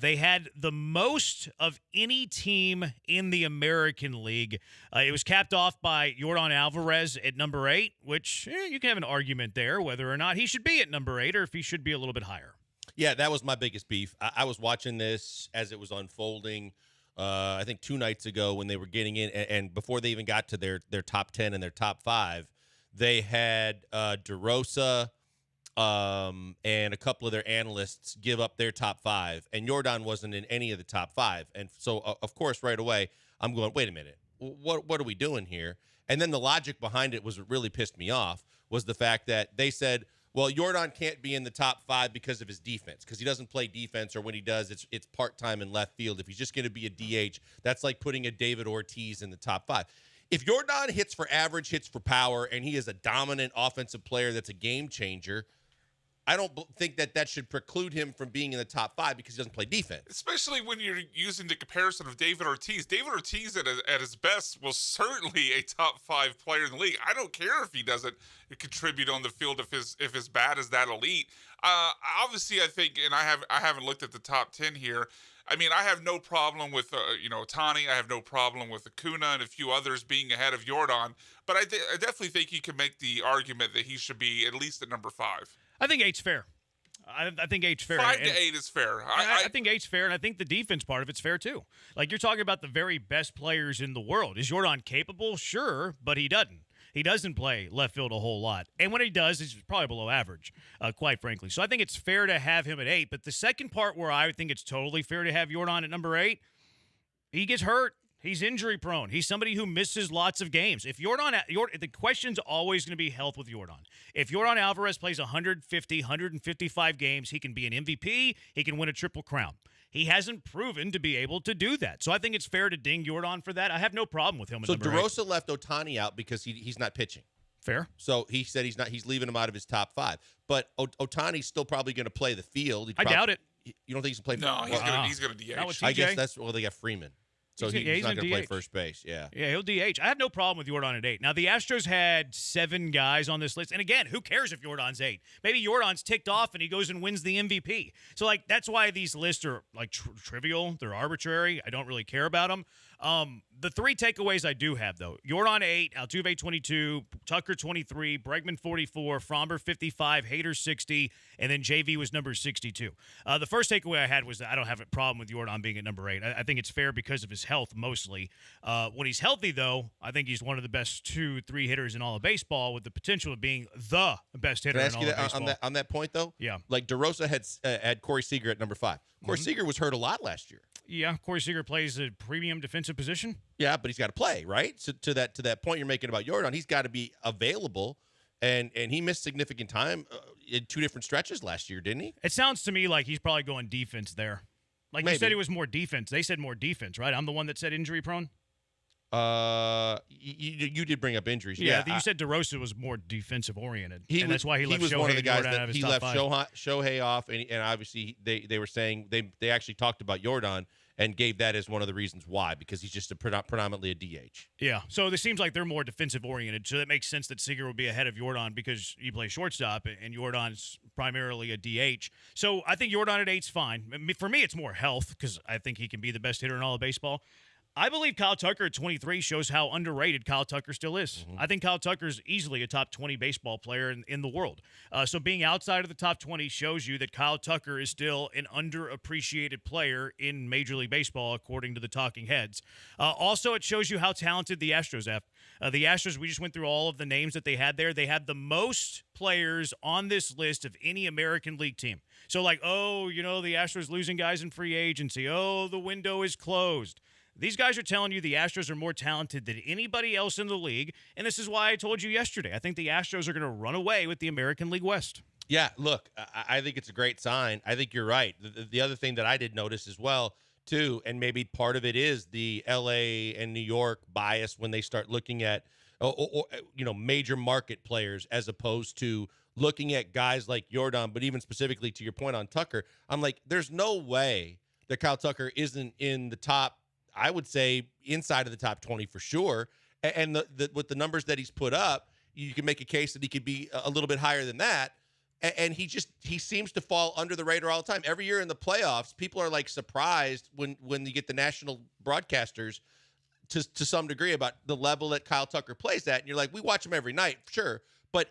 They had the most of any team in the American League. It was capped off by Yordan Alvarez at number 8, which you can have an argument there whether or not he should be at number 8 or if he should be a little bit higher. Yeah, that was my biggest beef. I was watching this as it was unfolding, I think 2 nights ago when they were getting in, and before they even got to their top 10 and their top 5, they had DeRosa and a couple of their analysts give up their top 5, and Yordan wasn't in any of the top 5. And so, of course, right away, I'm going, wait a minute, what are we doing here? And then the logic behind it was what really pissed me off was the fact that they said, well, Yordan can't be in the top 5 because of his defense, because he doesn't play defense, or when he does, it's part-time in left field. If he's just going to be a DH, that's like putting a David Ortiz in the top 5. If Yordan hits for average, hits for power, and he is a dominant offensive player that's a game changer, I don't think that should preclude him from being in the top 5 because he doesn't play defense. Especially when you're using the comparison of David Ortiz. David Ortiz at his best was certainly a top 5 player in the league. I don't care if he doesn't contribute on the field if his bat is that elite. Obviously, I think, and I haven't looked at the top 10 here. I mean, I have no problem with Ohtani. I have no problem with Acuna and a few others being ahead of Yordan. But I definitely think you can make the argument that he should be at least at number 5. I think 8's fair. I think 8's fair. 5 to 8 is fair. I think 8's fair, and I think the defense part of it's fair too. Like, you're talking about the very best players in the world. Is Yordan capable? Sure, but he doesn't. He doesn't play left field a whole lot. And when he does, he's probably below average, quite frankly. So I think it's fair to have him at 8. But the second part where I think it's totally fair to have Yordan at number 8, he gets hurt. He's injury prone. He's somebody who misses lots of games. If the question's always going to be health with Yordan. If Yordan Alvarez plays 150, 155 games, he can be an MVP. He can win a Triple Crown. He hasn't proven to be able to do that. So I think it's fair to ding Yordan for that. I have no problem with him. So DeRosa left Ohtani out because he's not pitching. Fair. So he said he's leaving him out of his top 5. But Ohtani's still probably going to play the field. I doubt it. You don't think he's going to play? No, he's going to DH. I guess they got Freeman. So he's not going to play first base, yeah. Yeah, he'll DH. I have no problem with Yordan at 8. Now, the Astros had 7 guys on this list. And again, who cares if Yordan's 8? Maybe Yordan's ticked off and he goes and wins the MVP. So, that's why these lists are, trivial. They're arbitrary. I don't really care about them. The 3 takeaways I do have, though. Yordan 8, Altuve 22, Tucker 23, Bregman 44, Fromber 55, Hader 60, and then JV was number 62. The first takeaway I had was that I don't have a problem with Yordan being at number 8. I think it's fair because of his health mostly. When he's healthy, though, I think he's one of the best 2-3 hitters in all of baseball with the potential of being the best hitter in all of baseball. On that point, though? Yeah. Like DeRosa had Corey Seager at number 5. Corey Seager was hurt a lot last year. Yeah, Corey Seager plays a premium defensive position. Yeah, but he's got to play, right? So to that point you're making about Yordan, he's got to be available, and he missed significant time in 2 different stretches last year, didn't he? It sounds to me like he's probably going defense there. Like Maybe. You said, it was more defense. They said more defense, right? I'm the one that said injury prone. You did bring up injuries. Yeah, you said DeRosa was more defensive oriented, and that's why he left. He was Shohei one of the guys Yordan that he left Shohei off, and obviously they were saying they actually talked about Yordan, and gave that as one of the reasons why, because he's just predominantly a DH. Yeah, so it seems like they're more defensive-oriented, so that makes sense that Seager would be ahead of Jordan because you play shortstop, and Jordan's primarily a DH. So I think Jordan at 8's fine. For me, it's more health because I think he can be the best hitter in all of baseball. I believe Kyle Tucker at 23 shows how underrated Kyle Tucker still is. I think Kyle Tucker is easily a top 20 baseball player in the world. So being outside of the top 20 shows you that Kyle Tucker is still an underappreciated player in Major League Baseball, according to the talking heads. Also, it shows you how talented the Astros have. The Astros, we just went through all of the names that they had there. They had the most players on this list of any American League team. So like, oh, the Astros losing guys in free agency. Oh, the window is closed. These guys are telling you the Astros are more talented than anybody else in the league, and this is why I told you yesterday. I think the Astros are going to run away with the American League West. Yeah, look, I think it's a great sign. I think you're right. The other thing that I did notice as well, too, and maybe part of it is the L.A. and New York bias when they start looking at major market players as opposed to looking at guys like Jordan, but even specifically to your point on Tucker, I'm like, there's no way that Kyle Tucker isn't in the top, I would say inside of the top 20 for sure. And with the numbers that he's put up, you can make a case that he could be a little bit higher than that. And he seems to fall under the radar all the time. Every year in the playoffs, people are like surprised when you get the national broadcasters to some degree about the level that Kyle Tucker plays at. And you're like, we watch him every night, sure. But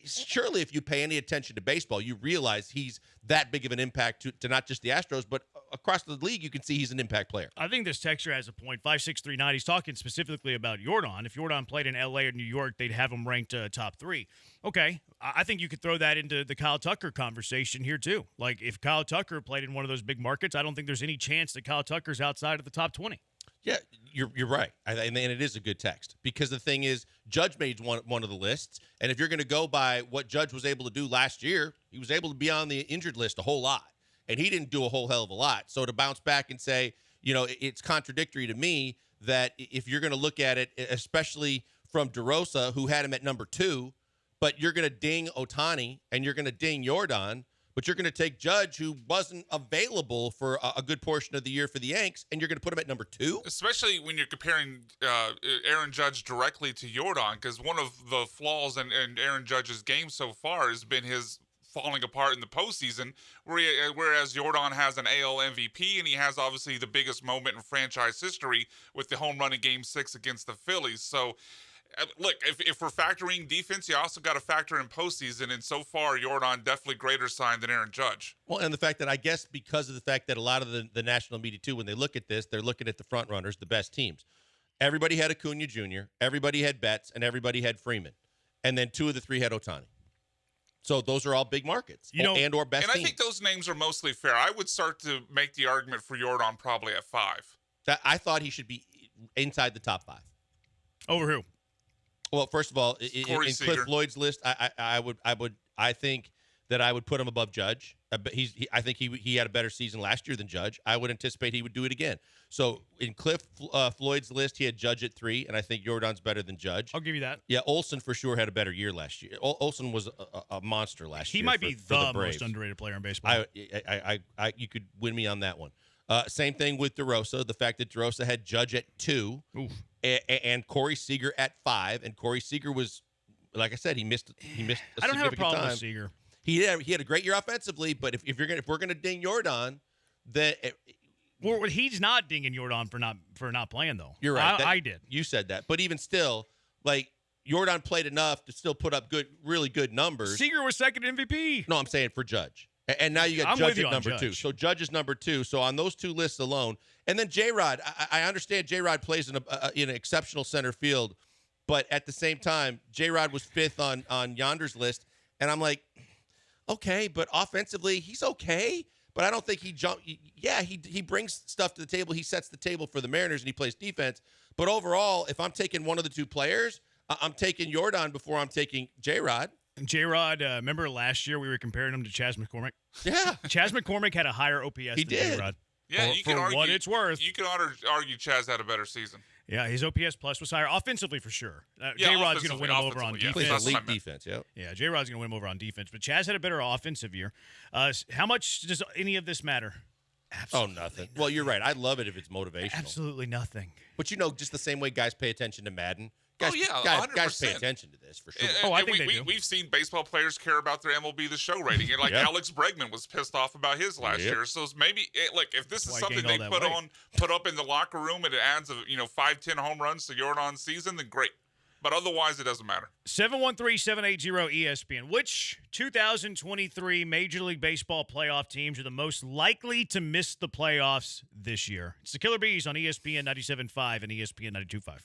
surely if you pay any attention to baseball, you realize he's that big of an impact to not just the Astros, but across the league, you can see he's an impact player. I think this texter has a point. 5639. He's talking specifically about Jordan. If Jordan played in L.A. or New York, they'd have him ranked top 3. Okay, I think you could throw that into the Kyle Tucker conversation here too. Like if Kyle Tucker played in one of those big markets, I don't think there's any chance that Kyle Tucker's outside of the top 20. Yeah, you're right. And it is a good text because the thing is, Judge made one of the lists. And if you're going to go by what Judge was able to do last year, he was able to be on the injured list a whole lot. And he didn't do a whole hell of a lot. So to bounce back and say, it's contradictory to me that if you're going to look at it, especially from DeRosa, who had him at number 2, but you're going to ding Ohtani and you're going to ding Jordan, but you're going to take Judge, who wasn't available for a good portion of the year for the Yanks, and you're going to put him at number 2? Especially when you're comparing Aaron Judge directly to Jordan, because one of the flaws in Aaron Judge's game so far has been his falling apart in the postseason, whereas Jordan has an AL MVP, and he has obviously the biggest moment in franchise history with the home run in Game 6 against the Phillies. So, look, if we're factoring defense, you also got to factor in postseason, and so far, Jordan definitely greater sign than Aaron Judge. Well, and the fact that I guess because of the fact that a lot of the national media, too, when they look at this, they're looking at the front runners, the best teams. Everybody had Acuna Jr., everybody had Betts, and everybody had Freeman. And then 2 of the 3 had Ohtani. So those are all big markets, and or best teams. And I teams. think those names are mostly fair. I would start to make the argument for Jordan probably at 5. I thought he should be inside the top 5. Over who? Well, first of all, in Cliff Floyd's list, I think that I would put him above Judge. I think he had a better season last year than Judge. I would anticipate he would do it again. So in Cliff Floyd's list, he had Judge at 3, and I think Jordan's better than Judge. I'll give you that. Yeah, Olsen for sure had a better year last year. Olsen was a monster last year. He might be the most underrated player in baseball. You could win me on that one. Same thing with DeRosa. The fact that DeRosa had Judge at 2 and Corey Seager at 5, and Corey Seager was, like I said, he missed a significant time. I don't have a problem with Seager. He had a great year offensively, but if we're gonna ding Jordan, then he's not dinging Jordan for not playing though. You're right. I did. You said that, but even still, like Jordan played enough to still put up really good numbers. Seager was second MVP. No, I'm saying for Judge. And now you got Judge at number 2. So Judge is number 2. So on those 2 lists alone, and then J-Rod, I understand J-Rod plays in an exceptional center field, but at the same time, J-Rod was 5th on Yonder's list, and I'm like, okay, but offensively, he's okay, but I don't think he jumped. Yeah, he brings stuff to the table. He sets the table for the Mariners, and he plays defense. But overall, if I'm taking one of the 2 players, I'm taking Jordan before I'm taking J-Rod. J-Rod, remember last year we were comparing him to Chas McCormick? Yeah. Chas McCormick had a higher OPS than J-Rod. Yeah, for what it's worth. You can argue Chas had a better season. Yeah, his OPS plus was higher offensively for sure. J-Rod's going to win him over on defense. Plays elite defense, yeah. Yeah, J-Rod's going to win him over on defense. But Chas had a better offensive year. How much does any of this matter? Oh, nothing. Well, you're right. I love it if it's motivational. Absolutely nothing. But just the same way guys pay attention to Madden. Guys, Oh, yeah, guys pay 100%. attention to this for sure. Oh, I think they do. We've seen baseball players care about their MLB The Show rating. Like Yep. Alex Bregman was pissed off about his last year. So maybe, if this is Why he something gained they all that put up in the locker room and it adds 5-10 home runs to Jordan's season, then great. But otherwise, it doesn't matter. 713-780-ESPN. Which 2023 Major League Baseball playoff teams are the most likely to miss the playoffs this year? It's the Killer Bees on ESPN 97.5 and ESPN 92.5.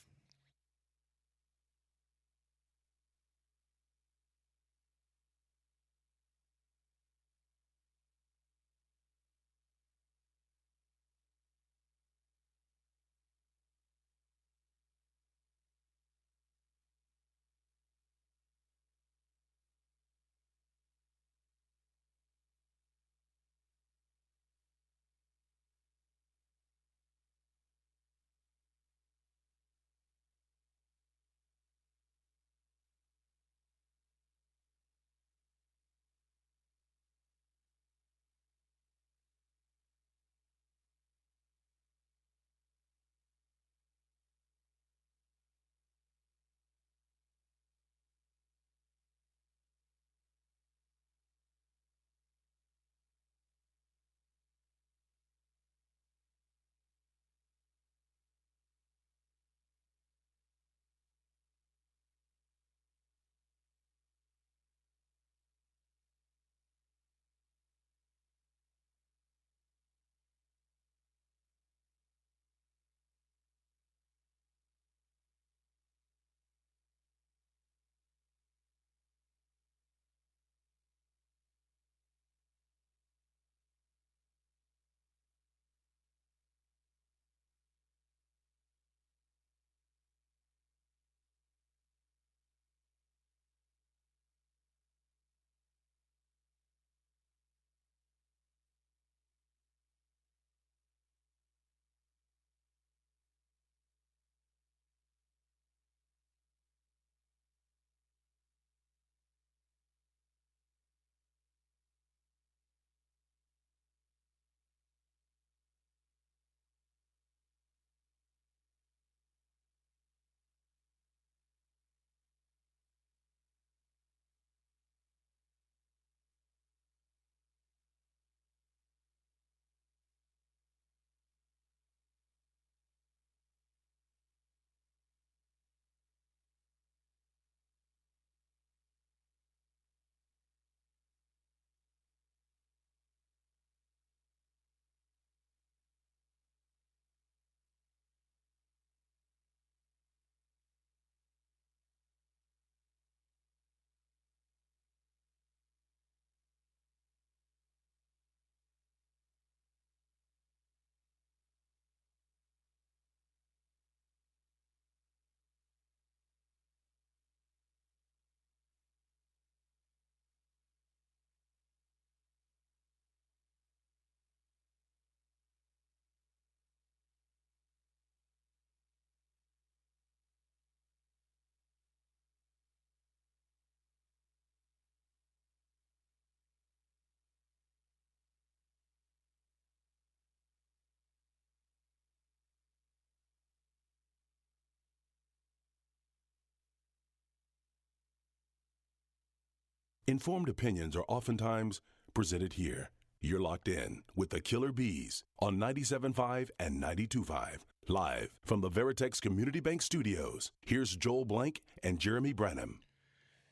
Informed opinions are oftentimes presented here. You're locked in with the Killer Bees on 97.5 and 92.5. Live from the Veritex Community Bank Studios, here's Joel Blank and Jeremy Branham.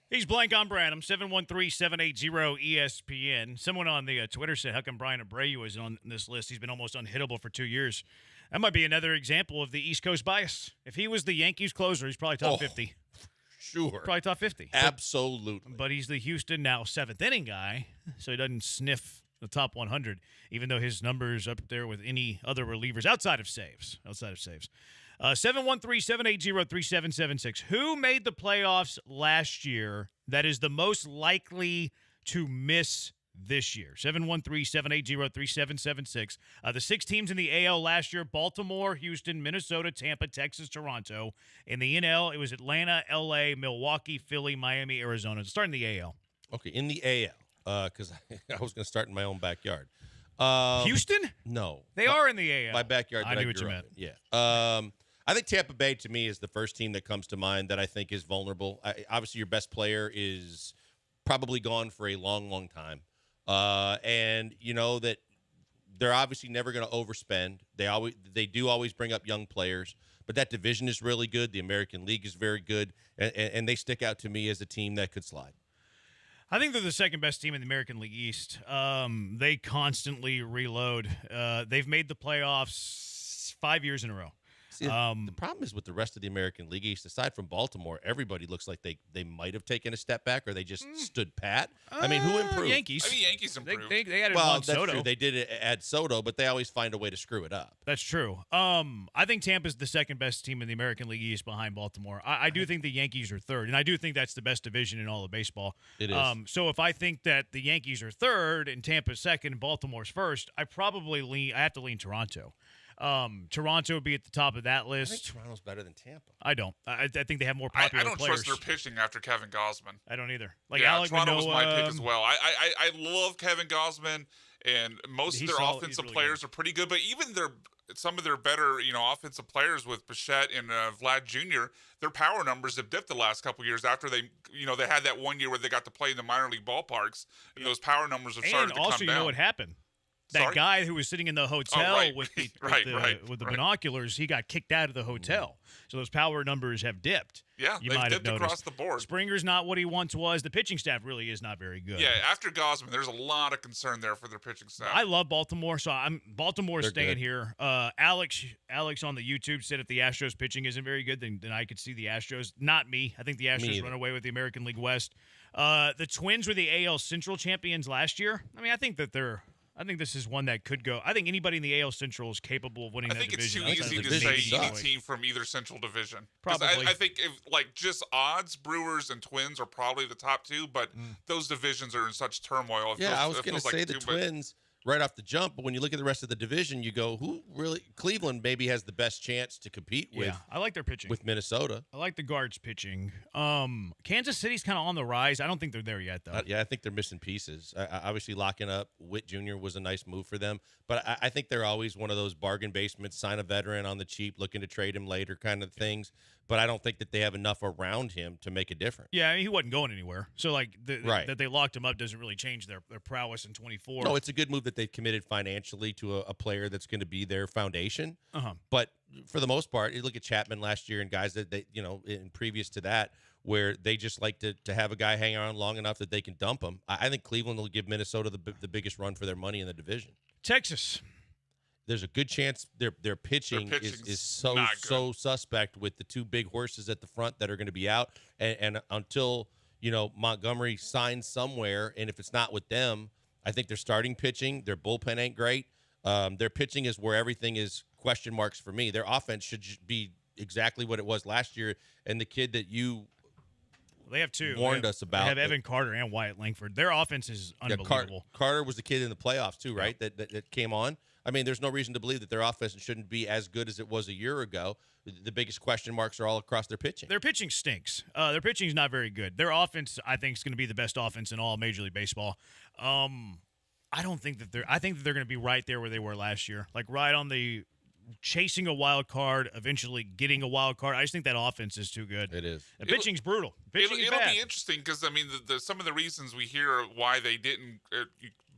He's Blank on Branham, 713-780-ESPN. Someone on the Twitter said, how come Brian Abreu is on this list? He's been almost unhittable for 2 years. That might be another example of the East Coast bias. If he was the Yankees closer, he's probably top 50. Sure. Probably top 50. Absolutely. But he's the Houston now seventh inning guy, so he doesn't sniff the top 100, even though his number's up there with any other relievers outside of saves. 713-780-3776. Who made the playoffs last year that is the most likely to miss this year? 713-780-3776. The 6 teams in the AL last year: Baltimore, Houston, Minnesota, Tampa, Texas, Toronto. In the NL, it was Atlanta, LA, Milwaukee, Philly, Miami, Arizona. Starting the AL. Okay, in the AL, because I was going to start in my own backyard. Houston? No. They are in the AL. My backyard. I that knew what you grew meant. up in. Yeah. I think Tampa Bay, to me, is the first team that comes to mind that I think is vulnerable. Obviously, your best player is probably gone for a long, long time. And you know that they're obviously never going to overspend. They do always bring up young players, but that division is really good. The American League is very good, and they stick out to me as a team that could slide. I think they're the second best team in the American League East. They constantly reload. They've made the playoffs 5 years in a row. See, the problem is with the rest of the American League East, aside from Baltimore, everybody looks like they might have taken a step back or they just stood pat. I mean, who improved? Yankees. I mean, Yankees improved. They added Well, Juan that's Soto. true. They did add Soto, but they always find a way to screw it up. That's true. I think Tampa's the second best team in the American League East behind Baltimore. I do think the Yankees are third, and I do think that's the best division in all of baseball. It is. So if I think that the Yankees are third and Tampa's second and Baltimore's first, I have to lean Toronto. Toronto would be at the top of that I think list. Toronto's better than Tampa. I don't. I think they have more I popular don't players. trust their pitching after Kevin Gosman. I don't either. Like yeah, Alec Toronto was my Manoah, pick as well. I love Kevin Gosman, and most of He's their solid. offensive He's really players are pretty good. But even some of their better, offensive players with Bichette and Vlad Jr., their power numbers have dipped the last couple years after they had that 1 year where they got to play in the minor league ballparks. And those power numbers have started And to also, come you down. know what happened? That Sorry? guy who was sitting in the hotel right. with the Right. binoculars, he got kicked out of the hotel. So those power numbers have dipped. Yeah, you they've might have dipped across noticed. the board. Springer's not what he once was. The pitching staff really is not very good. Yeah, after Gosman, there's a lot of concern there for their pitching staff. I love Baltimore, so Baltimore's They're staying good. here. Alex on the YouTube said if the Astros pitching isn't very good, then I could see the Astros. Not me. I think the Astros either. run away with the American League West. The Twins were the AL Central champions last year. I mean, I think this is one that could go. I think anybody in the AL Central is capable of winning I that think it's division. too outside easy of to the say division any anyway. team from either Central Division. 'Cause Probably. I think if just odds, Brewers and Twins are probably the top two, but those divisions are in such turmoil. It Yeah, feels- I was it going to feels like say the too, but- Twins right off the jump, but when you look at the rest of the division, you go, who really? Cleveland maybe has the best chance to compete Yeah, I like their pitching. with Minnesota. I like the guards pitching. Kansas City's kind of on the rise. I don't think they're there yet, though. Yeah, I think they're missing pieces. Obviously, locking up Witt Jr. was a nice move for them, but I think they're always one of those bargain basements, sign a veteran on the cheap, looking to trade him later kind of things. But I don't think that they have enough around him to make a difference. Yeah, I mean, he wasn't going anywhere. So, like, Right. that they locked him up doesn't really change their prowess in 24. No, it's a good move that they've committed financially to a player that's going to be their foundation. Uh-huh. But for the most part, you look at Chapman last year and guys that they, in previous to that, where they just like to have a guy hang around long enough that they can dump him. I think Cleveland will give Minnesota the biggest run for their money in the division. Texas. There's a good chance their pitching is so suspect with the two big horses at the front that are going to be out, and until Montgomery signs somewhere, and if it's not with them, I think their starting pitching, their bullpen ain't great. Their pitching is where everything is question marks for me. Their offense should be exactly what it was last year, and the kid that you They have two. warned us about. They have Evan Carter and Wyatt Langford. Their offense is unbelievable. Carter was the kid in the playoffs too, right? That came on. I mean, there's no reason to believe that their offense shouldn't be as good as it was a year ago. The biggest question marks are all across their pitching. Their pitching stinks. Their pitching is not very good. Their offense, I think, is going to be the best offense in all Major League Baseball. I don't think that they're. I think that they're going to be right there where they were last year, like right on the chasing a wild card, eventually getting a wild card. I just think that offense is too good. It is. The pitching's brutal. Pitching is It'll bad. be interesting because I mean, some of the reasons we hear why they didn't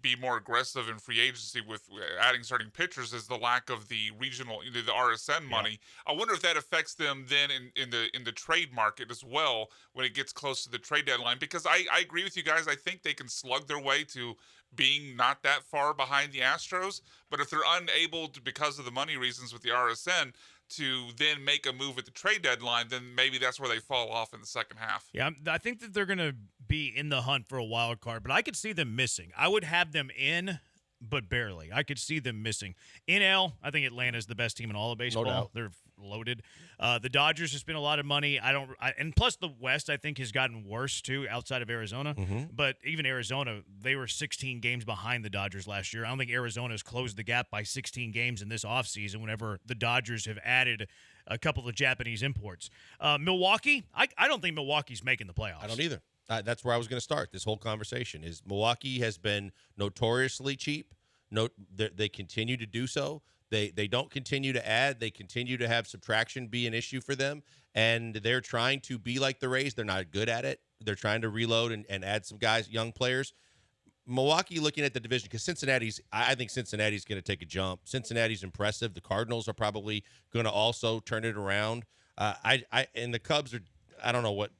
be more aggressive in free agency with adding starting pitchers is the lack of the regional, the RSN money. I wonder if that affects them then in the trade market as well when it gets close to the trade deadline. Because I agree with you guys. I think they can slug their way to being not that far behind the Astros. But if they're unable to, because of the money reasons with the RSN, to then make a move at the trade deadline, then maybe that's where they fall off in the second half. Yeah, I think that they're going to be in the hunt for a wild card, but I could see them missing. I would have them in, but barely. I could see them missing. NL, I think Atlanta's the best team in all of baseball. No doubt. They're loaded. The Dodgers have spent a lot of money. And plus the West, I think, has gotten worse too outside of Arizona. Mm-hmm. But even Arizona, they were 16 games behind the Dodgers last year. I don't think Arizona has closed the gap by 16 games in this offseason whenever the Dodgers have added a couple of Japanese imports. Milwaukee, I don't think Milwaukee's making the playoffs. I don't either. That's where I was going to start this whole conversation. Is Milwaukee has been notoriously cheap. No, they continue to do so. They don't continue to add. They continue to have subtraction be an issue for them, and they're trying to be like the Rays. They're not good at it. They're trying to reload and add some guys, young players. Milwaukee looking at the division because I think Cincinnati's going to take a jump. Cincinnati's impressive. The Cardinals are probably going to also turn it around. And the Cubs are. I don't know what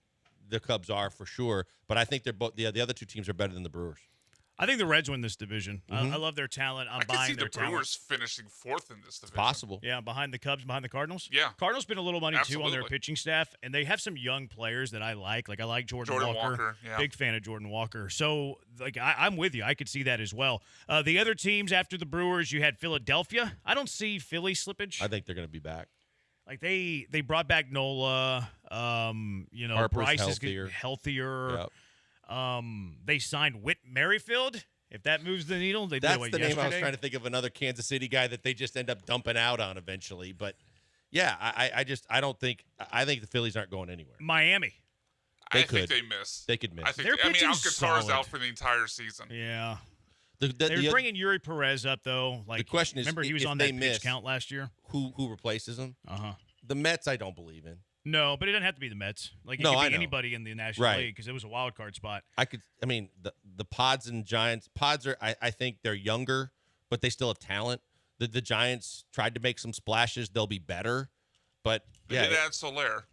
the Cubs are for sure, but I think they're both. The other two teams are better than the Brewers. I think the Reds win this division. I love their talent. I'm buying their talent. I can see the Brewers finishing fourth in this division. It's possible. Yeah, behind the Cubs, behind the Cardinals. Yeah. Cardinals spend a little money, Absolutely. too, on their pitching staff, and they have some young players that I like. Like, I like Jordan Walker. Yeah. Big fan of Jordan Walker. So, like, I'm with you. I could see that as well. The other teams after the Brewers, you had Philadelphia. I don't see Philly slippage. I think they're going to be back. Like, they brought back Nola. Harper's Bryce healthier. is healthier. Yep. They signed Whit Merrifield. If that moves the needle, they That's did the yesterday. name I was trying to think of, another Kansas City guy that they just end up dumping out on eventually. But yeah, I think the Phillies aren't going anywhere. Miami. I think they miss. They could miss. Their pitching's Alcantara's solid. out for the entire season. Yeah. They're bringing Yuri Perez up, though. Like, the question is, remember he was if on they that miss, pitch count last year? Who replaces him? Uh-huh. The Mets, I don't believe in. No, but it doesn't have to be the Mets. Like, it No, could I be know. anybody in the National Right. League because it was a wild card spot. The Pods and Giants. Pods are, I think they're younger, but they still have talent. The Giants tried to make some splashes. They'll be better. But They did add Soler.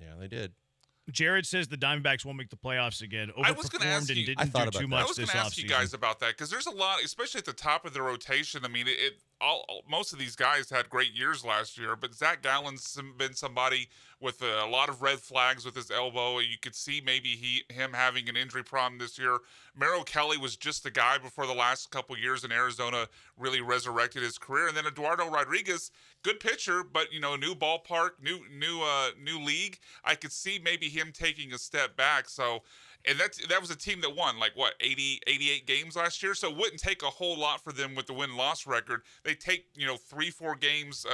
Yeah, they did. Jared says the Diamondbacks won't make the playoffs again. I was gonna ask Overperformed and you- didn't I thought do about too that. much I was this going to ask you offseason. guys about that because there's a lot, especially at the top of the rotation. I mean, most of these guys had great years last year, but Zach Gallen's been somebody with a lot of red flags with his elbow. You could see maybe him having an injury problem this year. Merrill Kelly was just the guy before the last couple years in Arizona really resurrected his career, and then Eduardo Rodriguez, good pitcher, but new ballpark, new league. I could see maybe him taking a step back. So. And that was a team that won, 88 games last year. So it wouldn't take a whole lot for them with the win-loss record. They take, 3-4 games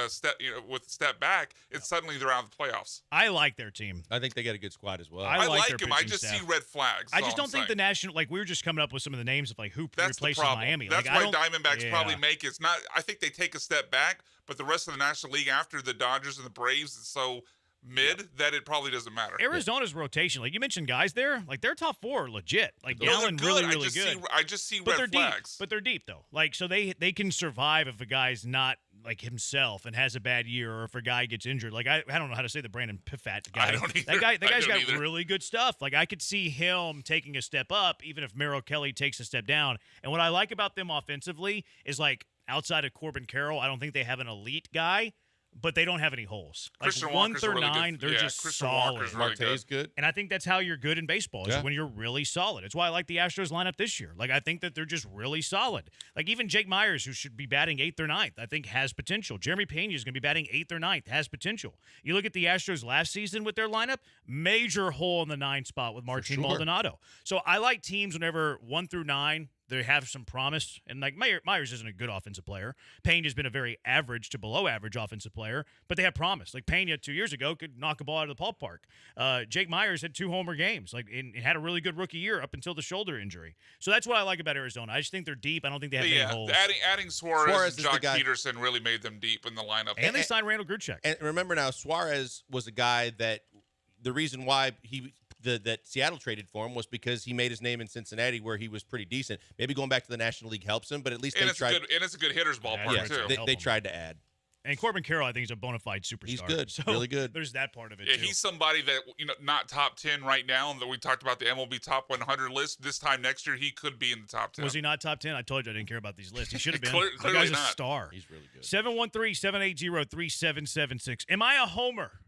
with a step back, and suddenly they're out of the playoffs. I like their team. I think they got a good squad as well. I I like like their him. I pitching just staff. see red flags. I just don't think the national, we were just coming up with some of the names of who That's the replaces problem. Miami. That's I why don't- Diamondbacks yeah. probably make it. It's not. I think they take a step back, but the rest of the National League after the Dodgers and the Braves is so mid that it probably doesn't matter. Arizona's rotation, you mentioned guys there, their top four are legit. No, they're Gallen good. really, I really just good. I just see But red they're flags. deep. But they're deep though. So they can survive if a guy's not himself and has a bad year, or if a guy gets injured. I don't know how to say the Brandon Piffat guy. I don't either. That guy's I don't got either. really good stuff. I could see him taking a step up, even if Merrill Kelly takes a step down. And what I like about them offensively is outside of Corbin Carroll, I don't think they have an elite guy, but they don't have any holes. Christian 1 Walker's through really 9, good. they're Yeah, just Christian solid. Walker's really Marte's good. And I think that's how you're good in baseball, is Yeah. when you're really solid. It's why I like the Astros lineup this year. I think that they're just really solid. Even Jake Myers, who should be batting 8th or 9th, I think has potential. Jeremy Pena is going to be batting 8th or 9th, has potential. You look at the Astros last season with their lineup, major hole in the 9 spot with Martin sure. Maldonado. So I like teams whenever 1 through 9, they have some promise. And Myers isn't a good offensive player. Pena's been a very average to below average offensive player, but they have promise. Pena 2 years ago could knock a ball out of the ballpark. Jake Myers had 2 homer games, and had a really good rookie year up until the shoulder injury. So that's what I like about Arizona. I just think they're deep. I don't think they have any holes. Adding Suarez Suarez and is the Jock guy. Peterson really made them deep in the lineup. And they signed Randall Grichuk. And remember now, Suarez was a guy that the reason why that Seattle traded for him was because he made his name in Cincinnati, where he was pretty decent. Maybe going back to the National League helps him, but at least and they it's tried. it's a good hitter's ballpark Yeah, too. They tried to add. And Corbin Carroll, I think, is a bona fide superstar. He's good, So really good. There's that part of it, Yeah, too. he's somebody that not top 10 right now. And that we talked about the MLB top 100 list. This time next year, he could be in the top 10. Was he not top 10? I told you I didn't care about these lists. He should have been. Clearly The guy's a not. star. He's really good. 713-780-3776. Am I a homer?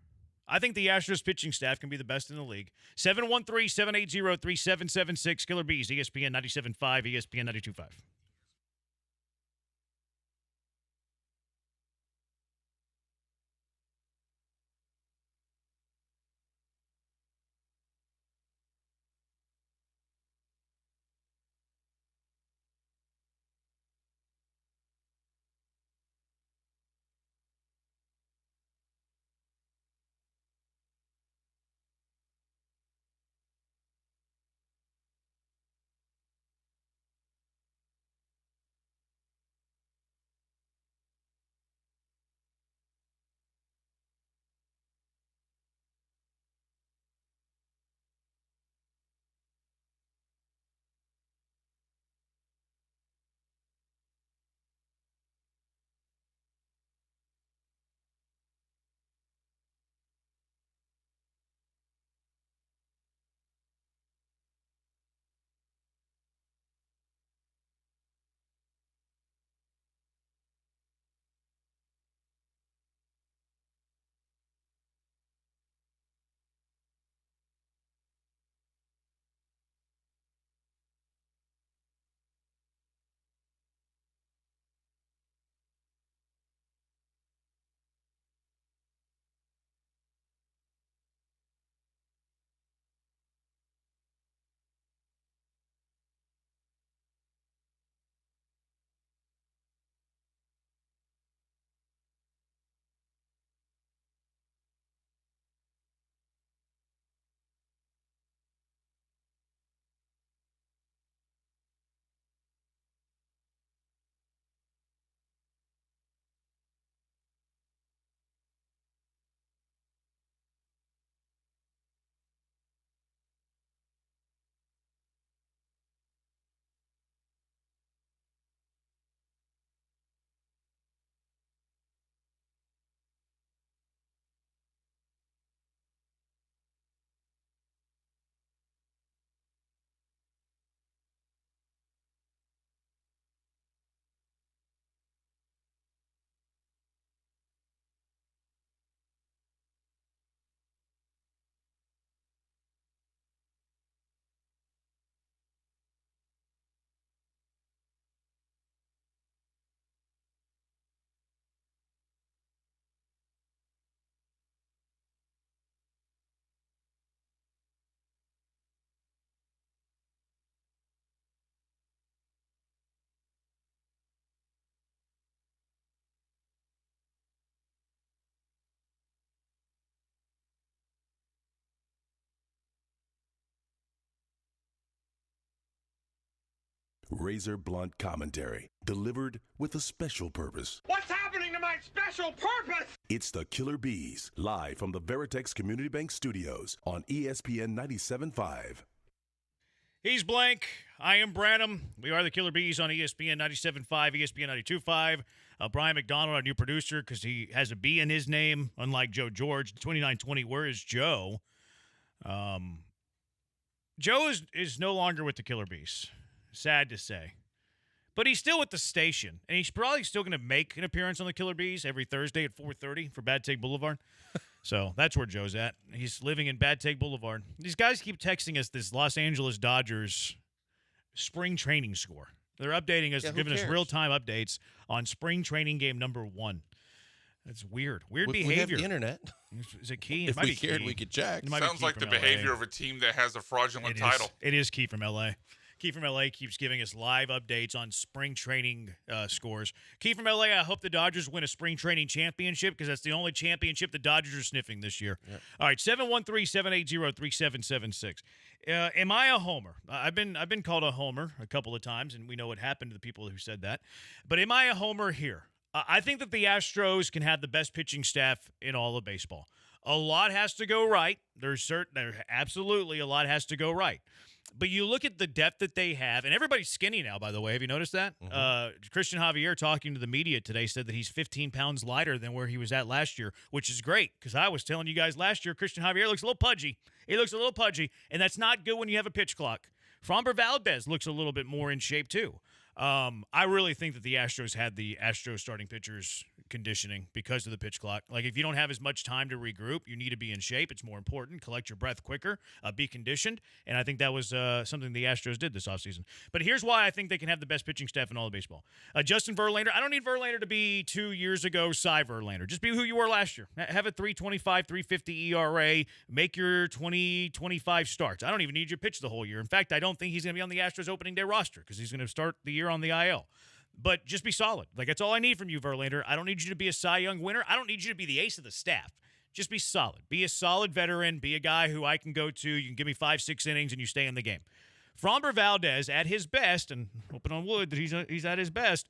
I think the Astros pitching staff can be the best in the league. 713-780-3776. Killer Bees, ESPN 97.5, ESPN 92.5. razor blunt commentary delivered with a special purpose. What's happening to my special purpose? It's the Killer Bees, live from the Veritex Community Bank Studios on ESPN 97.5. He's Blank. I am Branham. We are the Killer Bees on ESPN 97.5, ESPN 92.5. Brian McDonald, our new producer, because he has a B in his name, unlike Joe George. 2920, where is Joe? Joe is no longer with the Killer Bees. Sad to say. But he's still with the station, and he's probably still going to make an appearance on the Killer Bees every Thursday at 4:30 for Bad Take Boulevard. So that's where Joe's at. He's living in Bad Take Boulevard. These guys keep texting us this Los Angeles Dodgers spring training score. They're updating us, giving us real-time updates on spring training game number 1. That's weird. Weird behavior. We have the internet. Is it key? If we cared, we could check. Sounds like the behavior of a team that has a fraudulent title. It is Key from L.A. Key from L.A. keeps giving us live updates on spring training scores. Key from L.A., I hope the Dodgers win a spring training championship because that's the only championship the Dodgers are sniffing this year. Yep. All right, 713-780-3776. Am I a homer? I've been called a homer a couple of times, and we know what happened to the people who said that. But am I a homer here? I think that the Astros can have the best pitching staff in all of baseball. A lot has to go right. There's absolutely a lot has to go right. But you look at the depth that they have, and everybody's skinny now, by the way. Have you noticed that? Mm-hmm. Christian Javier, talking to the media today, said that he's 15 pounds lighter than where he was at last year, which is great because I was telling you guys last year Christian Javier looks a little pudgy. He looks a little pudgy, and that's not good when you have a pitch clock. Framber Valdez looks a little bit more in shape, too. I really think that the Astros had the Astros starting pitchers conditioning because of the pitch clock. Like, if you don't have as much time to regroup, you need to be in shape. It's more important. Collect your breath quicker. Be conditioned. And I think that was something the Astros did this offseason. But here's why I think they can have the best pitching staff in all of baseball. Justin Verlander. I don't need Verlander to be 2 years ago Cy Verlander. Just be who you were last year. Have a 3.25, 3.50 ERA. Make your 25 starts. I don't even need you to pitch the whole year. In fact, I don't think he's going to be on the Astros opening day roster because he's going to start the year on the IL. But just be solid. Like, that's all I need from you, Verlander. I don't need you to be a Cy Young winner. I don't need you to be the ace of the staff. Just be solid. Be a solid veteran. Be a guy who I can go to. You can give me 5-6 innings and you stay in the game. Framber Valdez, at his best, and hoping on wood that he's at his best,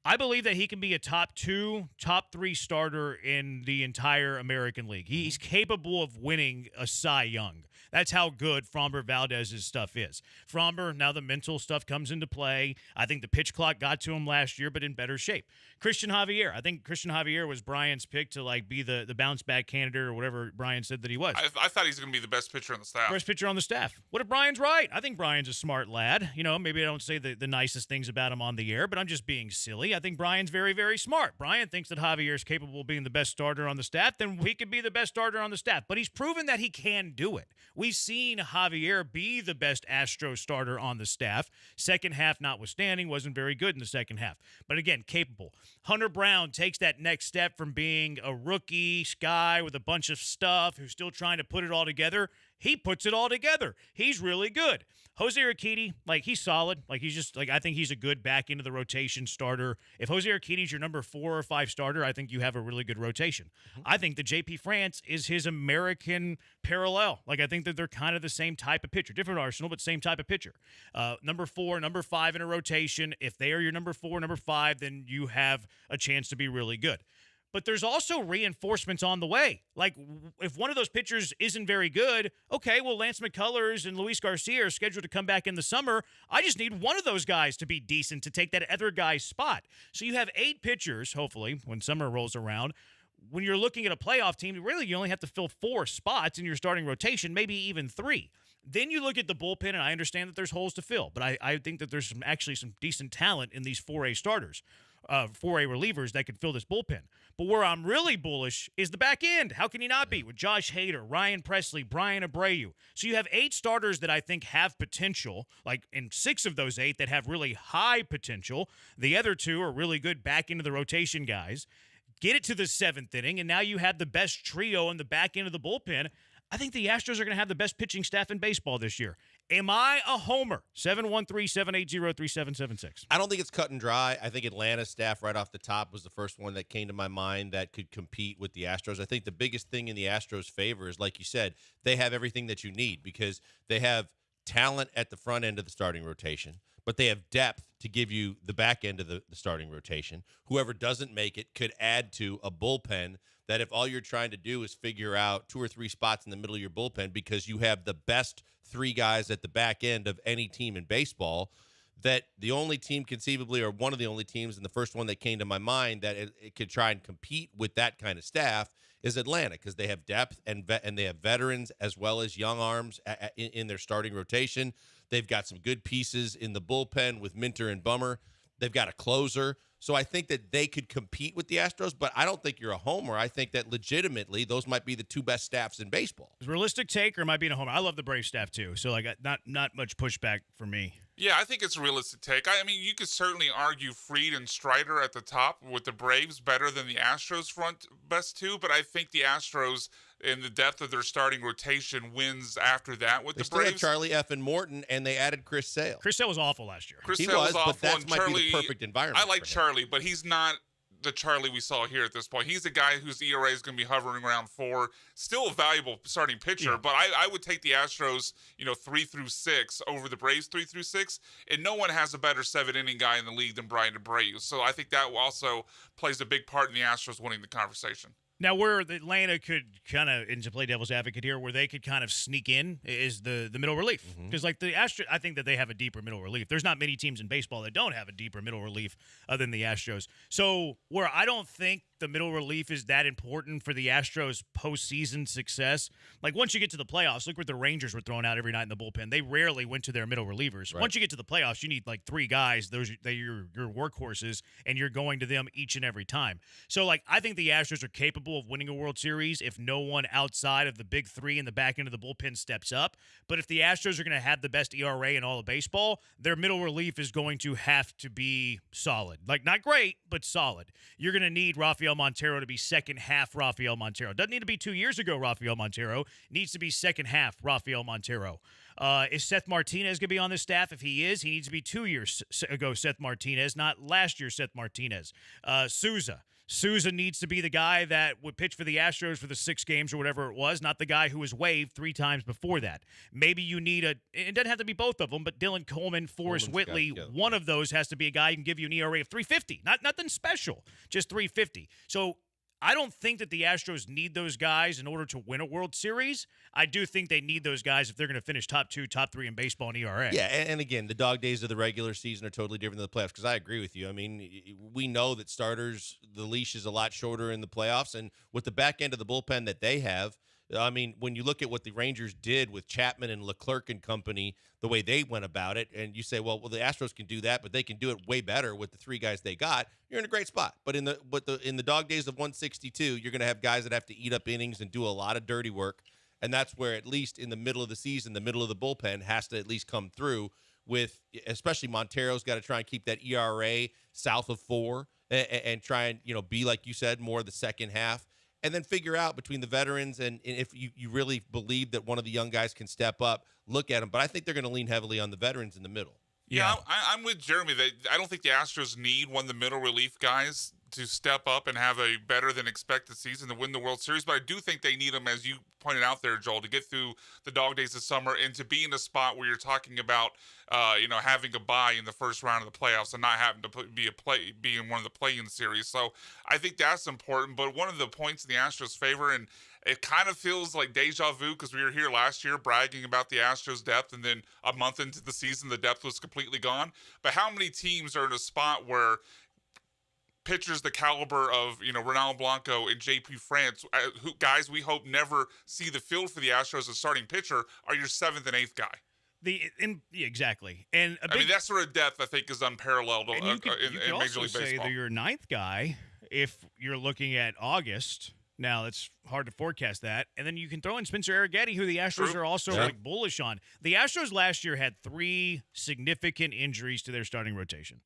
I believe that he can be a top 2, top 3 starter in the entire American League. He's capable of winning a Cy Young. That's how good Framber Valdez's stuff is. Framber, now the mental stuff comes into play. I think the pitch clock got to him last year, but in better shape. Christian Javier. I think Christian Javier was Brian's pick to be the bounce back candidate or whatever Brian said that he was. I thought he's going to be the best pitcher on the staff. Best pitcher on the staff. What if Brian's right? I think Brian's a smart lad. Maybe I don't say the nicest things about him on the air, but I'm just being silly. I think Brian's very, very smart. Brian thinks that Javier is capable of being the best starter on the staff. Then he could be the best starter on the staff. But he's proven that he can do it. We've seen Javier be the best Astro starter on the staff. Second half notwithstanding, wasn't very good in the second half. But again, capable. Hunter Brown takes that next step from being a rookie guy with a bunch of stuff who's still trying to put it all together. He puts it all together. He's really good. Jose Urquidy, he's solid. He's just, I think he's a good back into the rotation starter. If Jose Urquidy's your number 4 or 5 starter, I think you have a really good rotation. Mm-hmm. I think that J.P. France is his American parallel. I think that they're kind of the same type of pitcher. Different arsenal, but same type of pitcher. Number 4, number 5 in a rotation. If they are your number 4, number 5, then you have a chance to be really good. But there's also reinforcements on the way. If one of those pitchers isn't very good, okay, well, Lance McCullers and Luis Garcia are scheduled to come back in the summer. I just need one of those guys to be decent to take that other guy's spot. So you have 8 pitchers, hopefully, when summer rolls around. When you're looking at a playoff team, really you only have to fill 4 spots in your starting rotation, maybe even 3. Then you look at the bullpen, and I understand that there's holes to fill, but I think that there's actually some decent talent in these 4A starters. 4A relievers that can fill this bullpen. But where I'm really bullish is the back end. How can you not be? With Josh Hader, Ryan Presley, Brian Abreu. So you have 8 starters that I think have potential, and 6 of those 8 that have really high potential. The other 2 are really good back into the rotation guys. Get it to the 7th inning, and now you have the best trio in the back end of the bullpen. I think the Astros are going to have the best pitching staff in baseball this year. Am I a homer? 713-780-3776. I don't think it's cut and dry. I think Atlanta's staff right off the top was the first one that came to my mind that could compete with the Astros. I think the biggest thing in the Astros' favor is, like you said, they have everything that you need because they have talent at the front end of the starting rotation, but they have depth to give you the back end of the starting rotation. Whoever doesn't make it could add to a bullpen that if all you're trying to do is figure out 2 or 3 spots in the middle of your bullpen because you have the best 3 guys at the back end of any team in baseball, that the only team conceivably, or one of the only teams, and the first one that came to my mind that it could try and compete with that kind of staff is Atlanta, because they have depth and they have veterans as well as young arms in their starting rotation. They've got some good pieces in the bullpen with Minter and Bummer. They've got a closer. So I think that they could compete with the Astros, but I don't think you're a homer. I think that legitimately those might be the 2 best staffs in baseball. Realistic take, or am I being a homer? I love the Braves staff too, so like not much pushback for me. Yeah, I think it's a realistic take. I mean, you could certainly argue Fried and Strider at the top with the Braves better than the Astros front best 2, but I think the Astros, in the depth of their starting rotation, wins after that with They the still Braves. have Charlie F. and Morton, and they added Chris Sale. Chris Sale was awful last year. Chris He Sale was, awful, but that and might Charlie, be the perfect environment. I like for him. Charlie, but he's not the Charlie we saw here at this point. He's a guy whose ERA is going to be hovering around 4. Still a valuable starting pitcher, Yeah. but I would take the Astros, 3 through 6 over the Braves 3 through 6. And no one has a better 7-inning guy in the league than Brian Abreu. So I think that also plays a big part in the Astros winning the conversation. Now, where Atlanta could kind of, and to play devil's advocate here, where they could kind of sneak in is the middle relief. Because, like, the Astros, I think that they have a deeper middle relief. There's not many teams in baseball that don't have a deeper middle relief other than the Astros. So, where I don't think the middle relief is that important for the Astros' postseason success, like, once you get to the playoffs, look what the Rangers were throwing out every night in the bullpen. They rarely went to their middle relievers. Right. Once you get to the playoffs, you need, like, 3 guys. They're your workhorses, and you're going to them each and every time. So, like, I think the Astros are capable of winning a World Series if no one outside of the big 3 in the back end of the bullpen steps up. But if the Astros are going to have the best ERA in all of baseball, their middle relief is going to have to be solid. Like, not great, but solid. You're going to need Rafael Montero to be second half Rafael Montero. Doesn't need to be 2 years ago Rafael Montero. Needs to be second half Rafael Montero. Is Seth Martinez going to be on the staff? If he is, he needs to be 2 years ago Seth Martinez, not last year Seth Martinez. Souza needs to be the guy that would pitch for the Astros for the 6 games or whatever it was, not the guy who was waived 3 times before that. Maybe you need it doesn't have to be both of them, but Dylan Coleman, Forrest Whitley, one of those has to be a guy who can give you an ERA of 350. Nothing special, just 350. So I don't think that the Astros need those guys in order to win a World Series. I do think they need those guys if they're going to finish top 2, top 3 in baseball in ERA. Yeah, and again, the dog days of the regular season are totally different than the playoffs, because I agree with you. I mean, we know that starters, the leash is a lot shorter in the playoffs, and with the back end of the bullpen that they have, I mean, when you look at what the Rangers did with Chapman and Leclerc and company, the way they went about it, and you say, well, the Astros can do that, but they can do it way better with the 3 guys they got, you're in a great spot. But in the dog days of 162, you're going to have guys that have to eat up innings and do a lot of dirty work, and that's where, at least in the middle of the season, the middle of the bullpen has to at least come through with, especially Montero's got to try and keep that ERA south of 4 and try and, be, like you said, more of the second half. And then figure out between the veterans and if you really believe that one of the young guys can step up, look at them. But I think they're going to lean heavily on the veterans in the middle. Yeah, I'm with Jeremy. I don't think the Astros need one of the middle relief guys to step up and have a better than expected season to win the World Series. But I do think they need them, as you pointed out there, Joel, to get through the dog days of summer and to be in a spot where you're talking about, having a bye in the first round of the playoffs and not having to be in one of the play-in series. So I think that's important. But one of the points in the Astros' favor, and it kind of feels like deja vu because we were here last year bragging about the Astros' depth, and then a month into the season, the depth was completely gone. But how many teams are in a spot where pitchers the caliber of, Ronaldo Blanco and JP France, guys we hope never see the field for the Astros as starting pitcher, are your 7th and 8th guy? Exactly. And that sort of depth, I think, is unparalleled in Major League say Baseball. they're your 9th guy if you're looking at August. Now, it's hard to forecast that. And then you can throw in Spencer Arrighetti, who the Astros are also bullish on. The Astros last year had 3 significant injuries to their starting rotation.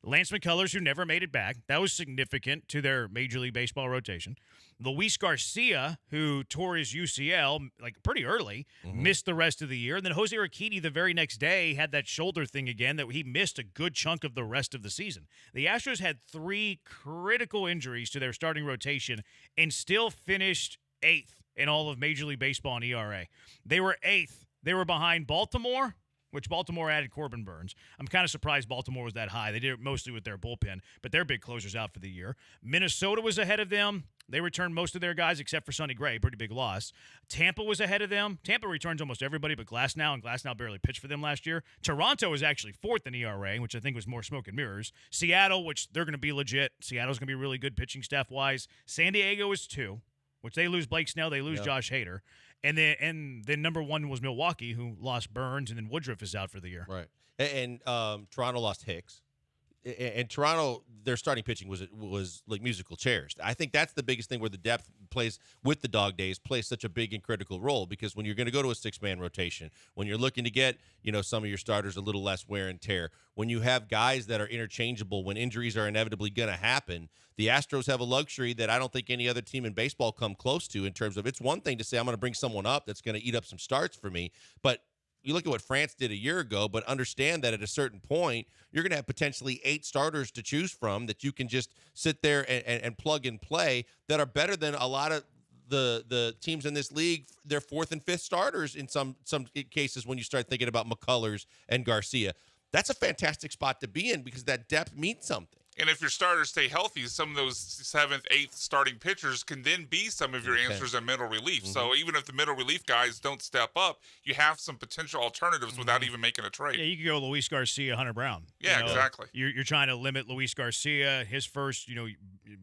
Lance McCullers, who never made it back. That was significant to their Major League Baseball rotation. Luis Garcia, who tore his UCL pretty early, missed the rest of the year. And then Jose Urquidy the very next day had that shoulder thing again that he missed a good chunk of the rest of the season. The Astros had 3 critical injuries to their starting rotation and still finished 8th in all of Major League Baseball in ERA. They were 8th. They were behind Baltimore, which Baltimore added Corbin Burns. I'm kind of surprised Baltimore was that high. They did it mostly with their bullpen, but their big closer's out for the year. Minnesota was ahead of them. They returned most of their guys except for Sonny Gray, pretty big loss. Tampa was ahead of them. Tampa returns almost everybody but Glasnow, and Glasnow barely pitched for them last year. Toronto was actually fourth in ERA, which I think was more smoke and mirrors. Seattle, which they're going to be legit. Seattle's going to be really good pitching staff-wise. San Diego is 2, which they lose Blake Snell, they lose Josh Hader. And then number 1 was Milwaukee, who lost Burns, and then Woodruff is out for the year. Right. And Toronto lost Hicks. And Toronto, their starting pitching was like musical chairs. I think that's the biggest thing where the depth plays with the dog days plays such a big and critical role, because when you're going to go to a 6-man rotation, when you're looking to get, some of your starters a little less wear and tear, when you have guys that are interchangeable, when injuries are inevitably going to happen, the Astros have a luxury that I don't think any other team in baseball come close to, in terms of, it's one thing to say I'm going to bring someone up that's going to eat up some starts for me, but you look at what France did a year ago, but understand that at a certain point, you're going to have potentially 8 starters to choose from that you can just sit there and plug and play, that are better than a lot of the teams in this league, their 4th and 5th starters in some cases when you start thinking about McCullers and Garcia. That's a fantastic spot to be in, because that depth means something. And if your starters stay healthy, some of those 7th, 8th starting pitchers can then be some of your answers in middle relief. Mm-hmm. So even if the middle relief guys don't step up, you have some potential alternatives without even making a trade. Yeah, you could go Luis Garcia, Hunter Brown. Yeah, exactly. You're trying to limit Luis Garcia. His first,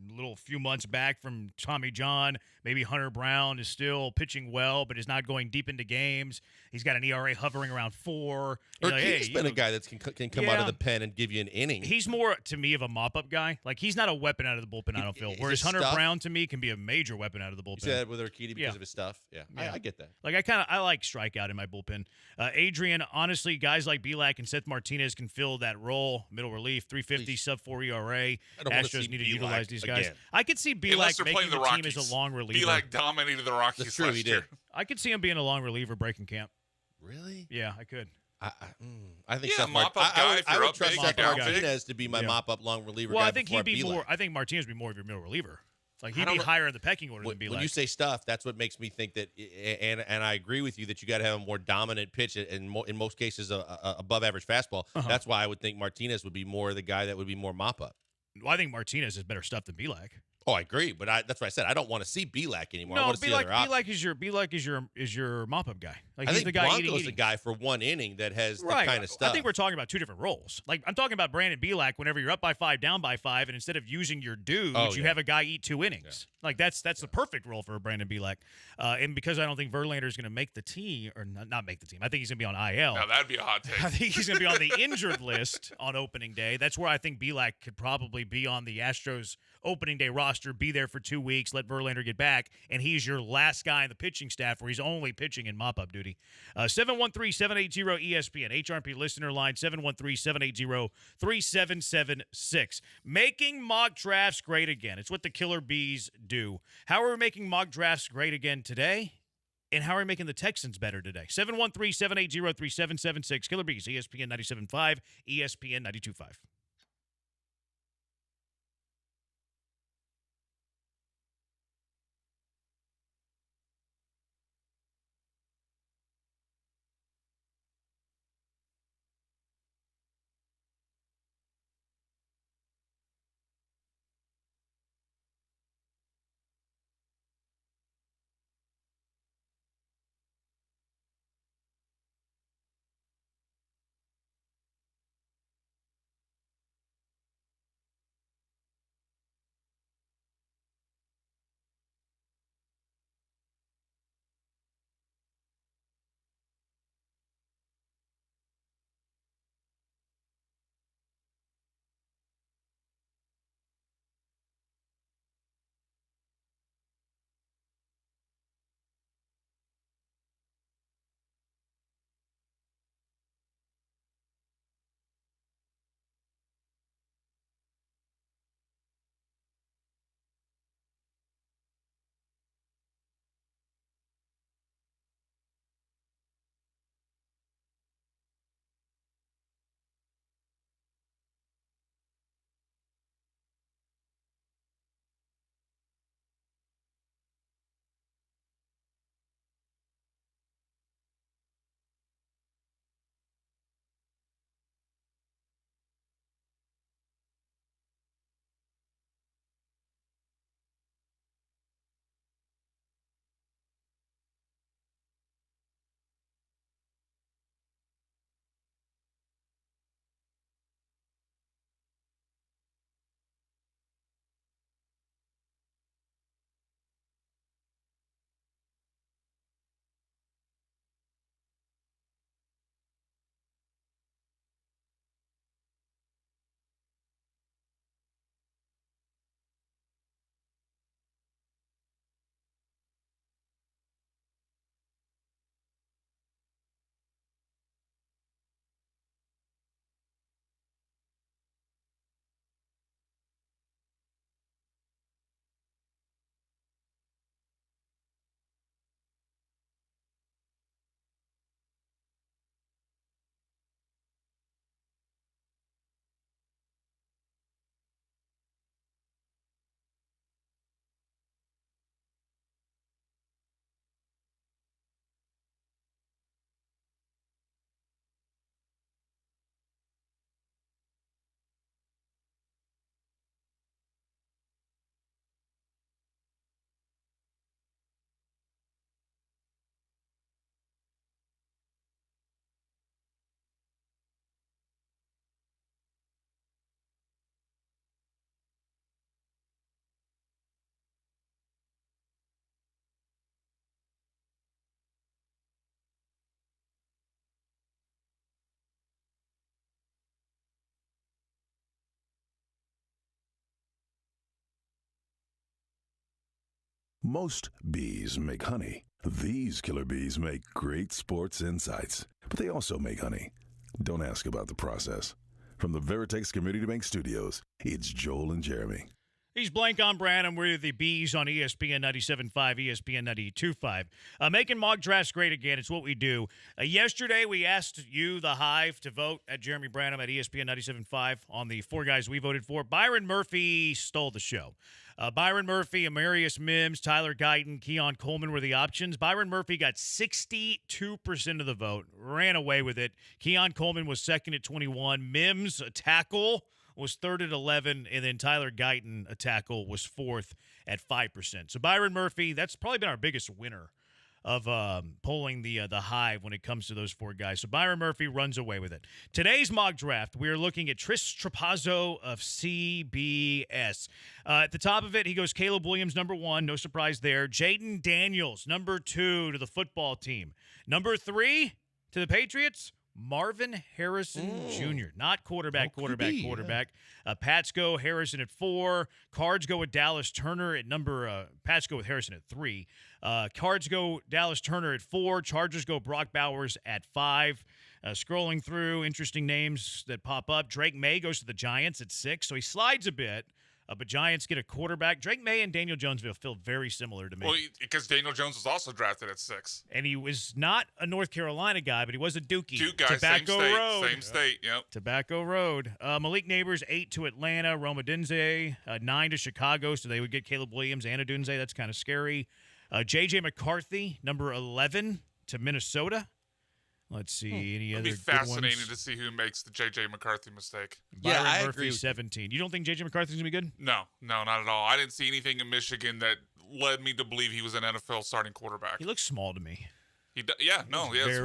little few months back from Tommy John. Maybe Hunter Brown is still pitching well, but is not going deep into games. He's got an ERA hovering around 4. He's been a guy that can come out of the pen and give you an inning. He's more, to me, of a mop-up guy. Like, he's not a weapon out of the bullpen, I don't feel. Whereas Hunter Brown, to me, can be a major weapon out of the bullpen. You said that with Urquidy because of his stuff? Yeah. I get that. Like, I like strikeout in my bullpen. Adrian, honestly, guys like Bielak and Seth Martinez can fill that role. Middle relief, 350, sub-4 ERA. Astros need to utilize these guys. Again. I could see Bielak making the team as a long reliever. Bielak dominated the Rockies That's true, last he year. did. I could see him being a long reliever breaking camp. Really? Yeah, I could. I think Yeah, Seth mop-up guy if I you're would up trust big, Seth you're down Martinez to be my mop-up long reliever Well, guy I think before he'd be Bielak. more. I think Martinez would be more of your middle reliever. Like, he'd I be don't higher in the pecking order than Bielak. When you say stuff, that's what makes me think that, and I agree with you that you got to have a more dominant pitch, and in most cases, a above average fastball. That's why I would think Martinez would be more the guy that would be more mop-up. Well, I think Martinez is better stuff than Bielak. Oh, I agree, but that's what I said. I don't want to see Bielak anymore. I No, want to see other options. Bielak is your mop-up guy. Like, I he's think the guy Blanco's the guy for one inning that has right. that kind of stuff. I think we're talking about 2 different roles. Like, I'm talking about Brandon Bielak whenever you're up by 5, down by 5, and instead of using your dudes, you have a guy eat 2 innings. Yeah. Like, that's the perfect role for Brandon Bielak. And because I don't think Verlander is going to make the team, or not make the team, I think he's going to be on IL. Now, that'd be a hot take. I think he's going to be on the injured list on opening day. That's where I think Bielak could probably be on the Astros opening day roster, be there for 2 weeks, let Verlander get back, and he's your last guy in the pitching staff where he's only pitching in mop-up duty. 713-780-ESPN, HRP listener line, 713-780-3776. Making mock drafts great again. It's what the Killer Bees do. How are we making mock drafts great again today? And how are we making the Texans better today? 713-780-3776. Killer Bees, ESPN 97.5, ESPN 92.5. Most bees make honey. These killer bees make great sports insights, but they also make honey. Don't ask about the process. From the Veritex Community Bank Studios, it's Joel and Jeremy. He's Blank on Branham. We're the Bees on ESPN 97.5, ESPN 92.5. Making mock drafts great again. It's what we do. Yesterday, we asked you, the Hive, to vote at Jeremy Branham at ESPN 97.5 on the 4 guys we voted for. Byron Murphy stole the show. Byron Murphy, Amarius Mims, Tyler Guyton, Keon Coleman were the options. Byron Murphy got 62% of the vote, ran away with it. Keon Coleman was second at 21. Mims, a tackle, was third at 11, and then Tyler Guyton, a tackle, was fourth at 5%. So Byron Murphy, that's probably been our biggest winner of polling the Hive when it comes to those 4 guys. So Byron Murphy runs away with it. Today's mock draft, we are looking at Tris Trapazzo of CBS. At the top of it, he goes Caleb Williams, number 1. No surprise there. Jaden Daniels, number 2 to the football team. Number 3 to the Patriots, Marvin Harrison Jr. Not quarterback. Pats go Harrison at 4. Cards go with Dallas Turner at Pats go with Harrison at 3. Cards go Dallas Turner at 4. Chargers go Brock Bowers at 5. Scrolling through, interesting names that pop up. Drake May goes to the Giants at 6, so he slides a bit. But Giants get a quarterback. Drake May and Daniel Jones feel very similar to me. Well, because Daniel Jones was also drafted at 6. And he was not a North Carolina guy, but he was a Dookie. Duke guy, Tobacco Road. Same state, yep. Tobacco Road. Malik Neighbors, 8 to Atlanta. Roma Dunze, 9 to Chicago, so they would get Caleb Williams and a Dunze. That's kind of scary. J.J. McCarthy, number 11 to Minnesota. Let's see. Any other It'd be fascinating good ones? to see who makes the J.J. McCarthy mistake. Byron I Murphy, agree with 17. You don't think J.J. McCarthy's going to be good? No, not at all. I didn't see anything in Michigan that led me to believe he was an NFL starting quarterback. He looks small to me. It's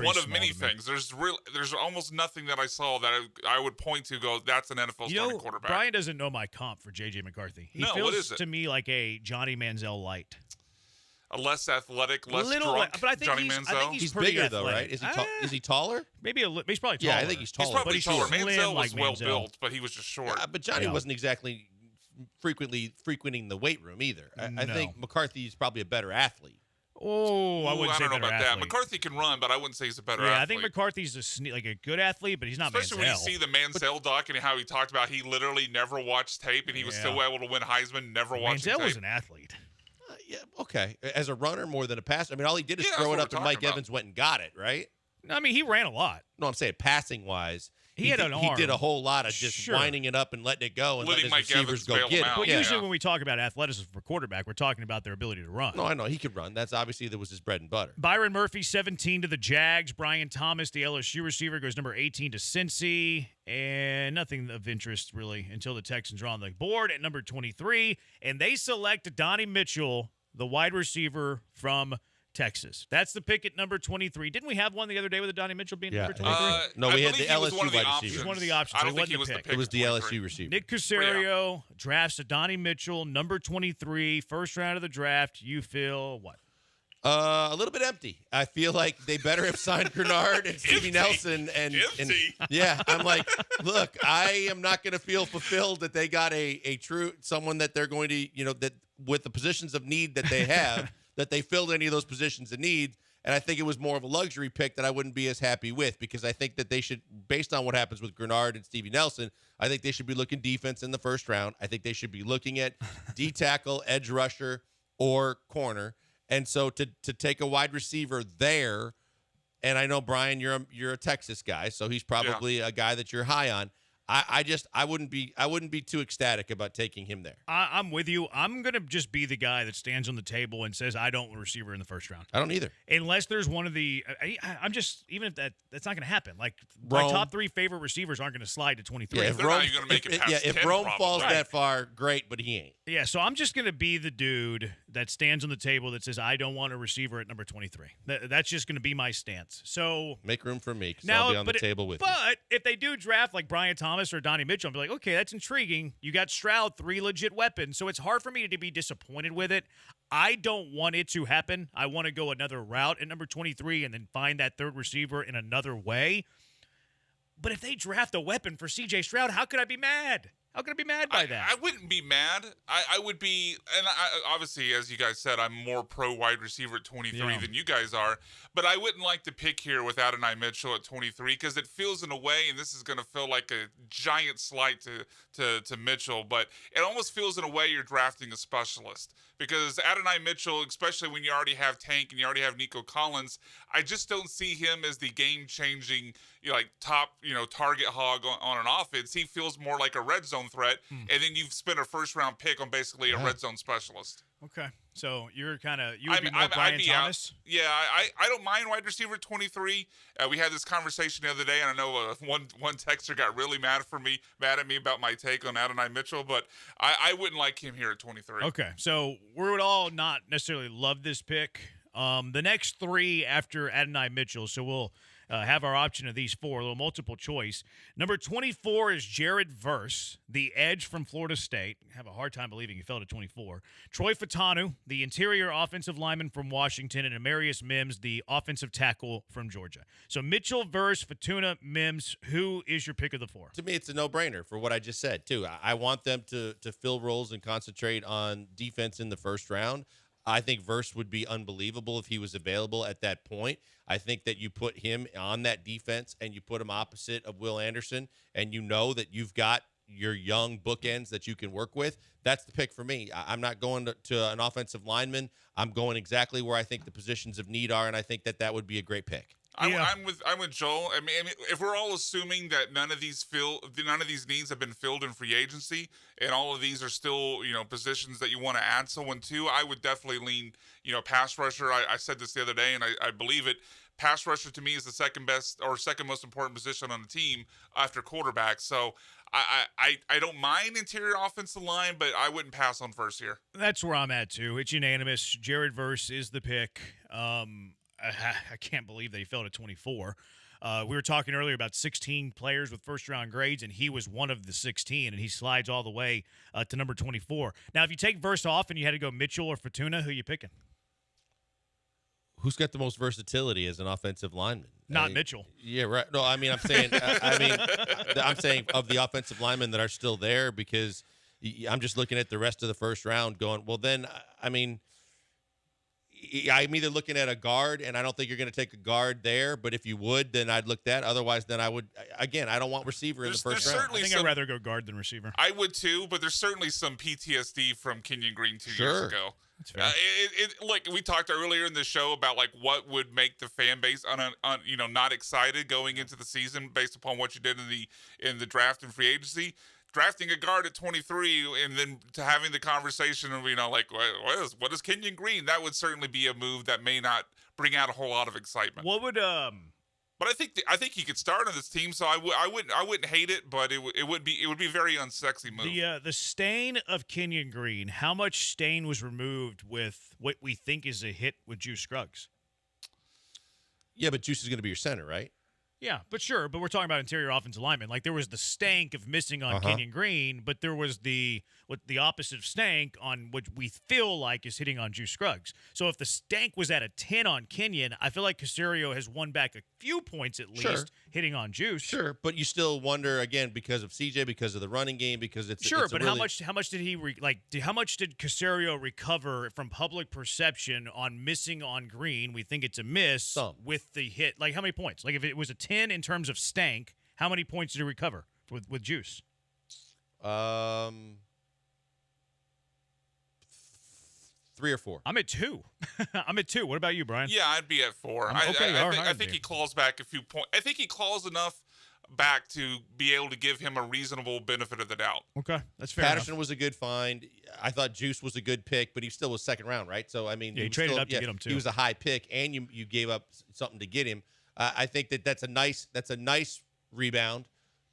one of many things. There's almost nothing that I saw that I would point to go, that's an NFL starting quarterback. Brian doesn't know my comp for J.J. McCarthy. He feels what is it? to me like a Johnny Manziel light. A less athletic, less drunk but I think Johnny I Manziel. think He's pretty bigger, though, right? athletic. Is he taller? Maybe he's probably taller. Yeah, I think he's taller. He's probably but he's taller. slim Manziel like was well Manziel. built, but he was just short. But Johnny wasn't exactly frequently frequenting the weight room either. I think McCarthy's probably a better athlete. Oh, I wouldn't I say don't know better about that. athlete. McCarthy can run, but I wouldn't say he's a better Yeah, athlete. I think McCarthy's a good athlete, but he's not Especially Manziel. when you see the Manziel doc and how he talked about he literally never watched tape and he was still able to win Heisman, never watching Manziel tape. was an athlete. Yeah, okay. As a runner more than a passer. I mean, all he did is Yeah, throw that's it what up, we're and Mike talking about. Evans went and got it, right? I mean, he ran a lot. No, I'm saying passing-wise. He had an He did a arm. whole lot of just Sure. winding it up and letting it go and Letting letting his Mike receivers Evans go bail get him it. out. But Yeah. usually when we talk about athleticism for quarterback, we're talking about their ability to run. No, I know. He could run. That's obviously that was his bread and butter. Byron Murphy, 17 to the Jags. Brian Thomas, the LSU receiver, goes number 18 to Cincy. And nothing of interest, really, until the Texans are on the board at number 23. And they select Donnie Mitchell, the wide receiver from Texas. That's the pick at number 23. Didn't we have one the other day with Donnie Mitchell being number 23? No, we had the believe he was LSU one of the wide options. receiver. He was one of the options. I He don't think wasn't he the was the pick. pick. It was the 23. LSU receiver. Nick Caserio drafts a Donnie Mitchell, number 23, first round of the draft. You feel what? A little bit empty. I feel like they better have signed Grenard and Stevie Nelson. And yeah, I'm like, look, I am not going to feel fulfilled that they got a true someone that they're going to, that with the positions of need that they have, that they filled any of those positions of need. And I think it was more of a luxury pick that I wouldn't be as happy with because I think that they should, based on what happens with Grenard and Stevie Nelson, I think they should be looking defense in the first round. I think they should be looking at D tackle, edge rusher, or corner. And so to take a wide receiver there, and I know Brian, you're a Texas guy, so he's probably a guy that you're high on. I wouldn't be too ecstatic about taking him there. I'm with you. I'm gonna just be the guy that stands on the table and says I don't want a receiver in the first round. I don't either. Unless there's one of the, I'm just even if that's not gonna happen. Like my top 3 favorite receivers aren't gonna slide to 23. Yeah, They're not even gonna make it past 10 if Rome probably. falls Right. that far, great, but he ain't. Yeah, so I'm just gonna be the dude that stands on the table that says I don't want a receiver at number 23. That's just gonna be my stance. So Make room for me because now, I'll be on the table with you. But if they do draft like Brian Thomas or Donnie Mitchell, I'll be like, okay, that's intriguing. You got Stroud, 3 legit weapons. So it's hard for me to be disappointed with it. I don't want it to happen. I want to go another route at number 23 and then find that third receiver in another way. But if they draft a weapon for C.J. Stroud, how could I be mad? How can I be mad by that? I wouldn't be mad. I would be, and obviously, as you guys said, I'm more pro wide receiver at 23 than you guys are. But I wouldn't like to pick here with Adonai Mitchell at 23 because it feels in a way, and this is going to feel like a giant slight to Mitchell, but it almost feels in a way you're drafting a specialist. Because Adonai Mitchell, especially when you already have Tank and you already have Nico Collins, I just don't see him as the game-changing, top, target hog on an offense. He feels more like a red zone threat, and then you've spent a first-round pick on basically a red zone specialist. Okay, so you're you would be more Brian Thomas? Yeah, I don't mind wide receiver 23. We had this conversation the other day, and I know one texter got really mad at me about my take on Adonai Mitchell, but I wouldn't like him here at 23. Okay, so we would all not necessarily love this pick. The next three after Adonai Mitchell, so we'll have our option of these four, a little multiple choice. Number 24 is Jared Verse, the edge from Florida State. I have a hard time believing he fell to 24. Troy Fatanu, the interior offensive lineman from Washington, and Amarius Mims, the offensive tackle from Georgia. So Mitchell, Verse, Fatuna, Mims, who is your pick of the four? To me, it's a no-brainer for what I just said, too. I want them to fill roles and concentrate on defense in the first round. I think Verse would be unbelievable if he was available at that point. I think that you put him on that defense and you put him opposite of Will Anderson, and you know that you've got your young bookends that you can work with. That's the pick for me. I'm not going to an offensive lineman. I'm going exactly where I think the positions of need are, and I think that would be a great pick. I'm with Joel. I mean, if we're all assuming that none of these needs have been filled in free agency, and all of these are still positions that you want to add someone to, I would definitely lean pass rusher. I said this the other day, and I believe it. Pass rusher to me is the second best or second most important position on the team after quarterback. So I don't mind interior offensive line, but I wouldn't pass on Verse here. That's where I'm at too. It's unanimous. Jared Verse is the pick. I can't believe that he fell to 24. We were talking earlier about 16 players with first-round grades, and he was one of the 16, and he slides all the way to number 24. Now, if you take Verse off and you had to go Mitchell or Fatuna, who are you picking? Who's got the most versatility as an offensive lineman? Not Mitchell. Yeah, right. No, I mean, I'm saying, I'm saying of the offensive linemen that are still there, because I'm just looking at the rest of the first round going, well, then, I mean, I'm either looking at a guard, and I don't think you're going to take a guard there, but if you would, then I'd look that. Otherwise, then I would, again, I don't want receiver in the first round. I think I'd rather go guard than receiver. I would too, but there's certainly some PTSD from Kenyon Green 2 years ago. That's fair. Like we talked earlier in the show about like what would make the fan base not excited going into the season based upon what you did in the draft and free agency. Drafting a guard at 23 and then to having the conversation of what is Kenyon Green? That would certainly be a move that may not bring out a whole lot of excitement. What would But I think he could start on this team, so I wouldn't hate it, but it would be a very unsexy move. The stain of Kenyon Green, how much stain was removed with what we think is a hit with Juice Scruggs? Yeah, but Juice is going to be your center, right? Yeah, but we're talking about interior offensive linemen. Like there was the stank of missing on Kenyon Green, but there was the opposite of stank on what we feel like is hitting on Juice Scruggs. So if the stank was at a 10 on Kenyon, I feel like Caserio has won back a few points at least hitting on Juice. Sure, but you still wonder again because of CJ, because of the running game, because it's but how much did he how much did Caserio recover from public perception on missing on Green? We think it's a miss with the hit. Like how many points? Like if it was a 10 in terms of stank, how many points did he recover with Juice? 3 or 4. I'm at 2. I'm at 2. What about you, Brian? Yeah, I'd be at 4. I think he claws back a few points. I think he claws enough back to be able to give him a reasonable benefit of the doubt. Okay, that's fair. Patterson was a good find. I thought Juice was a good pick, but he still was second round, right? So I mean, he traded up to get him too. He was a high pick, and you gave up something to get him. I think that's a nice rebound,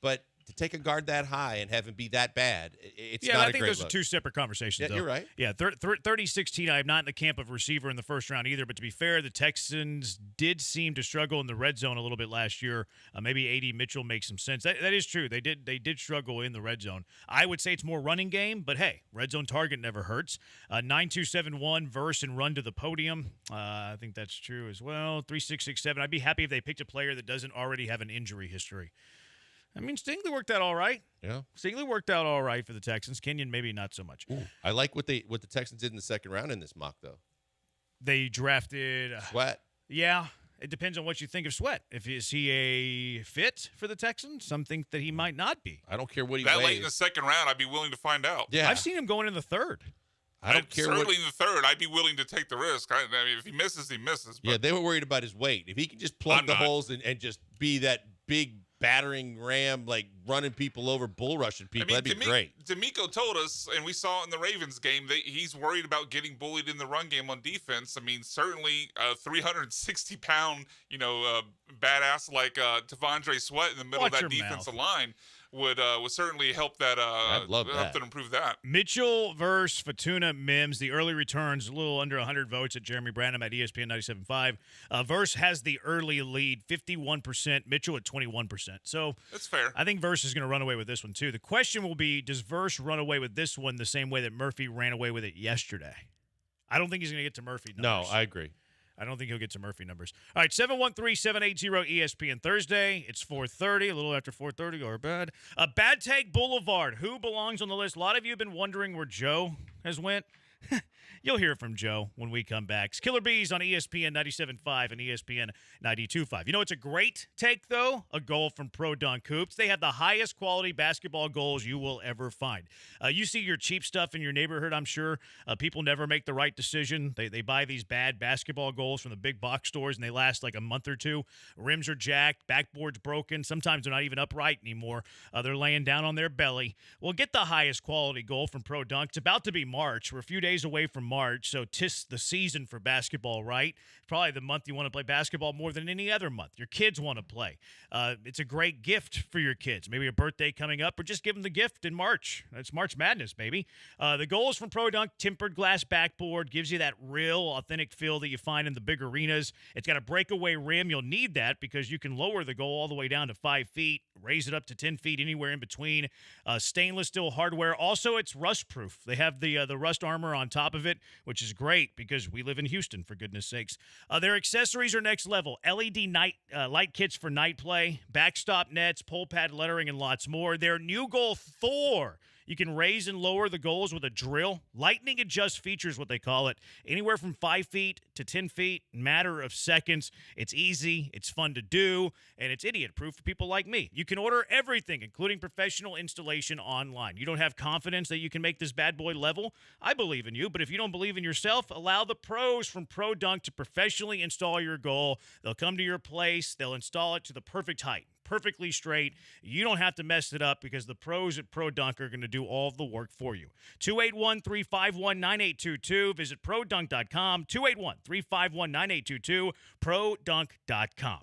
but to take a guard that high and have him be that bad, it's not a great look. I think those are two separate conversations, though. You're right. Yeah, 30-16, I'm not in the camp of receiver in the first round either, but to be fair, the Texans did seem to struggle in the red zone a little bit last year. Maybe A.D. Mitchell makes some sense. That is true. They did struggle in the red zone. I would say it's more running game, but hey, red zone target never hurts. 9-2-7-1, verse and run to the podium. I think that's true as well. 3-6-6-7. I'd be happy if they picked a player that doesn't already have an injury history. I mean, Stingley worked out all right. Yeah. Stingley worked out all right for the Texans. Kenyon, maybe not so much. Ooh, I like what the Texans did in the second round in this mock, though. They drafted Sweat. Yeah, it depends on what you think of Sweat. Is he a fit for the Texans? Some think that he might not be. I don't care what he That weighs. late in the second round, I'd be willing to find out. Yeah. I've seen him going in the third. I don't care certainly what. in the third, I'd be willing to take the risk. I mean, if he misses, he misses. But Yeah, they were worried about his weight. If he can just plug I'm the not. holes and just be that big battering ram, like running people over, bull rushing people, that'd be great. D'Amico told us, and we saw it in the Ravens game, that he's worried about getting bullied in the run game on defense. I mean, certainly a 360-pound, badass like T'Vondre Sweat in the middle Watch of your that defensive mouth. line would certainly help that. I'd love help that. them improve that. Mitchell versus Fatuna Mims. The early returns, a little under 100 votes at Jeremy Branham at ESPN 97.5. Verse has the early lead, 51%. Mitchell at 21%. So That's fair. I think Verse is going to run away with this one, too. The question will be, does Verse run away with this one the same way that Murphy ran away with it yesterday? I don't think he's going to get to Murphy numbers. No, I agree. I don't think he'll get to Murphy numbers. All right, 713-780-ESPN Thursday. It's 4:30, a little after 4:30, or bad. Bad Take Boulevard. Who belongs on the list? A lot of you have been wondering where Joe has went. You'll hear from Joe when we come back. It's Killer Bees on ESPN 97.5 and ESPN 92.5. You know, it's a great take, though, a goal from Pro Dunk Hoops. They have the highest quality basketball goals you will ever find. You see your cheap stuff in your neighborhood, I'm sure. People never make the right decision. They buy these bad basketball goals from the big box stores, and they last like a month or two. Rims are jacked, backboard's broken. Sometimes they're not even upright anymore. They're laying down on their belly. Well, get the highest quality goal from Pro Dunk. It's about to be March. We're a few days away from March, so 'tis the season for basketball, right? Probably the month you want to play basketball more than any other month. Your kids want to play. It's a great gift for your kids. Maybe a birthday coming up, or just give them the gift in March. It's March Madness, baby. The goals from Pro Dunk, tempered glass backboard, gives you that real, authentic feel that you find in the big arenas. It's got a breakaway rim. You'll need that because you can lower the goal all the way down to 5 feet, raise it up to 10 feet, anywhere in between. Stainless steel hardware. Also, it's rust-proof. They have the rust armor on top of it, which is great because we live in Houston, for goodness sakes. Their accessories are next level. LED light kits for night play, backstop nets, pole pad lettering, and lots more. Their new goal, Thor. You can raise and lower the goals with a drill. Lightning adjust features, what they call it. Anywhere from 5 feet to 10 feet, matter of seconds. It's easy, it's fun to do, and it's idiot-proof for people like me. You can order everything, including professional installation, online. You don't have confidence that you can make this bad boy level? I believe in you, but if you don't believe in yourself, allow the pros from Pro Dunk to professionally install your goal. They'll come to your place. They'll install it to the perfect height, perfectly straight. You don't have to mess it up because the pros at Pro Dunk are going to do all of the work for you. 281-351-9822. Visit produnk.com. 281-351-9822. produnk.com.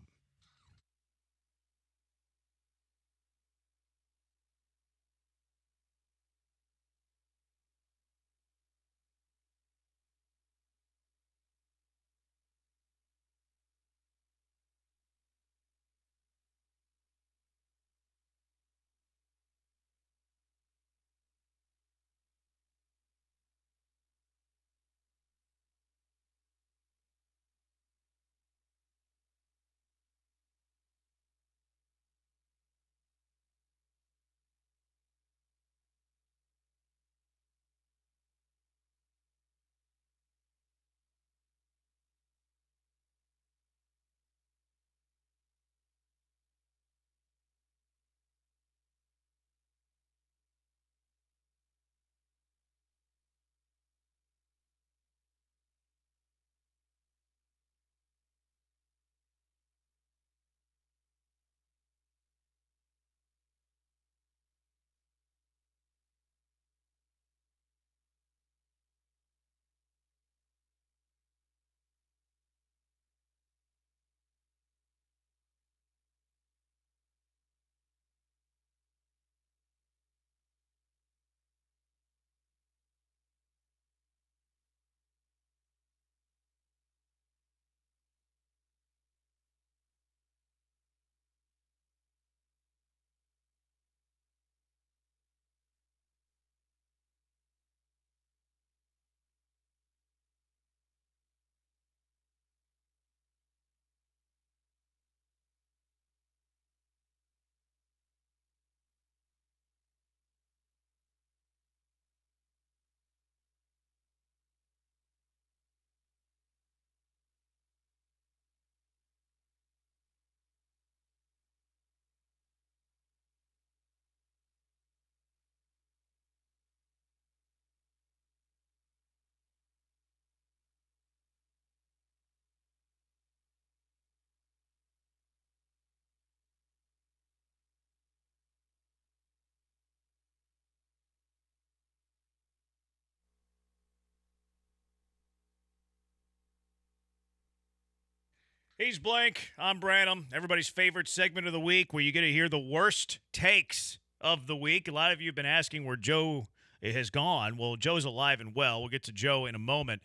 He's Blank. I'm Branham. Everybody's favorite segment of the week where you get to hear the worst takes of the week. A lot of you have been asking where Joe has gone. Well, Joe's alive and well. We'll get to Joe in a moment.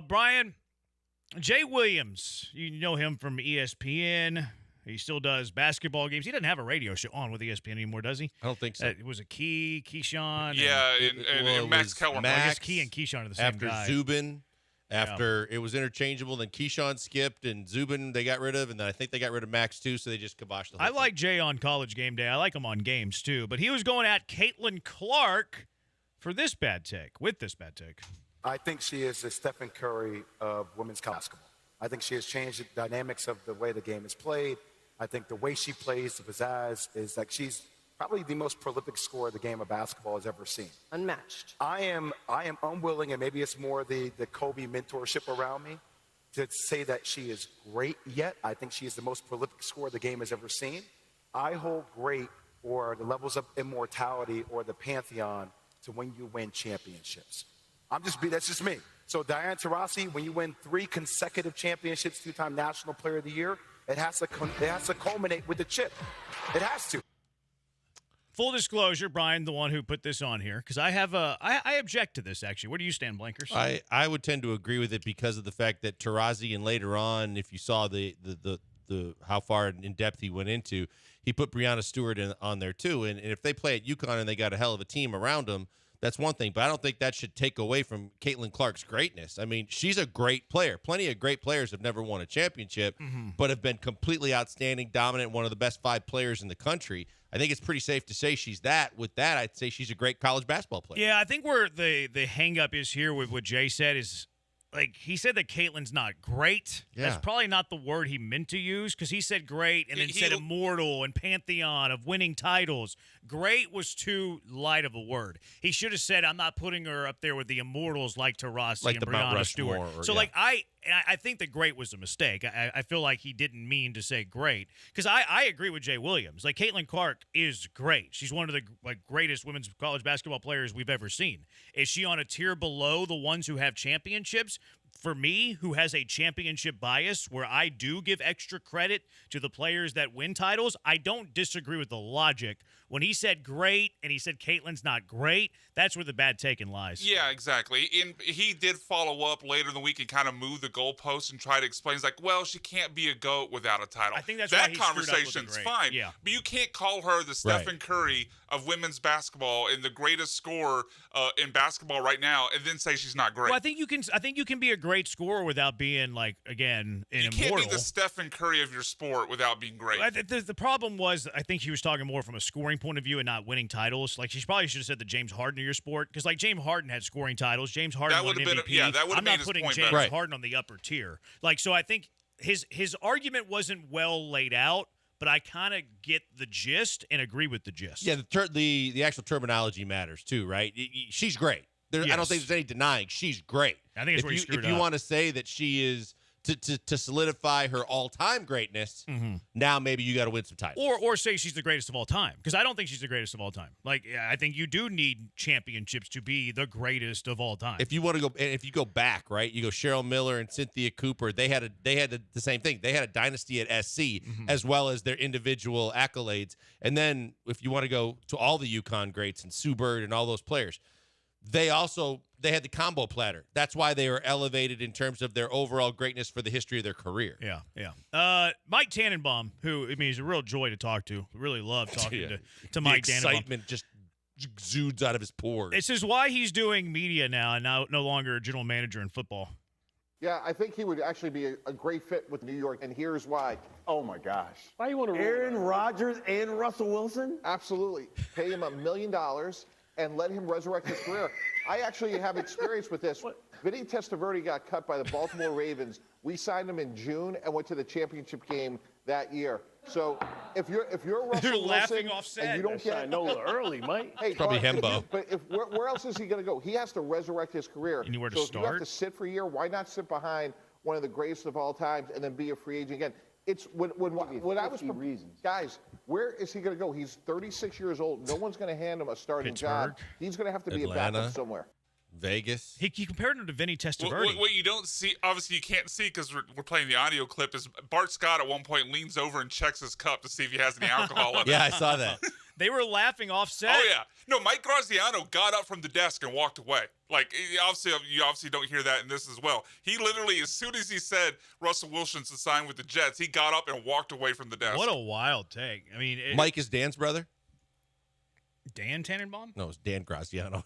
Brian, Jay Williams, you know him from ESPN. He still does basketball games. He doesn't have a radio show on with ESPN anymore, does he? I don't think so. It was a Keyshawn. Yeah, and Max Kellerman. Max, I guess Key and Keyshawn are the same after guy. Zubin. After it was interchangeable, then Keyshawn skipped, and Zubin they got rid of, and then I think they got rid of Max too, so they just kiboshed the whole thing. like Jay on College Game Day. I like him on games too, but he was going at Caitlin Clark for this bad take. I think she is the Stephen Curry of women's basketball. I think she has changed the dynamics of the way the game is played. I think the way she plays, the pizzazz, is like she's probably the most prolific scorer the game of basketball has ever seen. Unmatched. I am unwilling, and maybe it's more the Kobe mentorship around me, to say that she is great yet. I think she is the most prolific scorer the game has ever seen. I hold great or the levels of immortality or the pantheon to when you win championships. That's just me. So Diana Taurasi, when you win 3 consecutive championships, 2-time National Player of the Year, it has to culminate with the chip. It has to. Full disclosure, Brian, the one who put this on here, because I object to this, actually. Where do you stand, Blankers? I would tend to agree with it because of the fact that Taurasi, and later on, if you saw the how far in depth he went into, he put Breanna Stewart on there too. And if they play at UConn and they got a hell of a team around them, that's one thing. But I don't think that should take away from Caitlin Clark's greatness. I mean, she's a great player. Plenty of great players have never won a championship, but have been completely outstanding, dominant, one of the best 5 players in the country. I think it's pretty safe to say she's that. With that, I'd say she's a great college basketball player. Yeah, I think where the hang-up is here with what Jay said is, like, he said that Caitlin's not great. Yeah. That's probably not the word he meant to use, because he said great and then said immortal and pantheon of winning titles. Great was too light of a word. He should have said, I'm not putting her up there with the immortals like Taurasi Like and the Mount Breanna Stewart. Rushmore, So, yeah. like, I think the great was a mistake. I feel like he didn't mean to say great, because I agree with Jay Williams. Like, Caitlin Clark is great. She's one of the greatest women's college basketball players we've ever seen. Is she on a tier below the ones who have championships? For me, who has a championship bias where I do give extra credit to the players that win titles, I don't disagree with the logic. When he said great and he said Caitlin's not great, that's where the bad taking lies. Yeah, exactly. And he did follow up later in the week and kind of move the goalpost and try to explain. He's like, well, she can't be a GOAT without a title. I think that's why he screwed up with the conversation's great. fine. Yeah. But you can't call her the Stephen Curry of women's basketball and the greatest scorer in basketball right now, and then say she's not great. Well, I think you can be a great scorer without being, like, again, an you can't immortal. be the Stephen Curry of your sport without being great. The problem was, I think he was talking more from a scoring point of view and not winning titles. Like, she probably should have said the James Harden of your sport, because, like, James Harden had scoring titles. James Harden That won would an have MVP. been that would have I'm made not his putting point James better. Harden on the upper tier. Like, so I think his argument wasn't well laid out, but I kind of get the gist and agree with the gist. Yeah, the actual terminology matters too, right? She's great. I don't Yes. think there's any denying she's great. I think it's where he screwed If you up. want to say that she is to solidify her all-time greatness, now maybe you got to win some titles. Or say she's the greatest of all time, because I don't think she's the greatest of all time. Like, yeah, I think you do need championships to be the greatest of all time. If you want to go, and if you go back, right, you go Cheryl Miller and Cynthia Cooper. They had the same thing. They had a dynasty at SC as well as their individual accolades. And then if you want to go to all the UConn greats and Sue Bird and all those players, they had the combo platter. That's why they were elevated in terms of their overall greatness for the history of their career. Yeah. Mike Tannenbaum, who, I mean, he's a real joy to talk to. Really love talking to Mike Tannenbaum. The excitement just exudes out of his pores. This is why he's doing media now and no longer a general manager in football. Yeah, I think he would actually be a great fit with New York, and here's why. Oh, my gosh. Why you want to Aaron Rodgers and Russell Wilson? Absolutely. Pay him $1 million and let him resurrect his career. I actually have experience with this. Vinny Testaverde got cut by the Baltimore Ravens. We signed him in June and went to the championship game that year. So if you're Russell They're laughing Wilson offset. and you don't get I know early, Mike. Hey, Probably but Hembo. where else is he going to go? He has to resurrect his career. Anywhere to so if you have start? to sit for a year, why not sit behind one of the greatest of all times and then be a free agent again? It's when I was reasons. Guys, where is he going to go? He's 36 years old. No one's going to hand him a starting job. Pittsburgh. He's going to have to be a Atlanta. backup somewhere. Vegas. He compared him to Vinny Testaverde. What you don't see, obviously you can't see because we're playing the audio clip, is Bart Scott at one point leans over and checks his cup to see if he has any alcohol in it. Yeah, I saw that. They were laughing offset. Oh, yeah. No, Mike Graziano got up from the desk and walked away. Like, you obviously don't hear that in this as well. He literally, as soon as he said Russell Wilson's to sign with the Jets, he got up and walked away from the desk. What a wild take. I mean, Mike is Dan's brother? Dan Tannenbaum? No, it's Dan Graziano.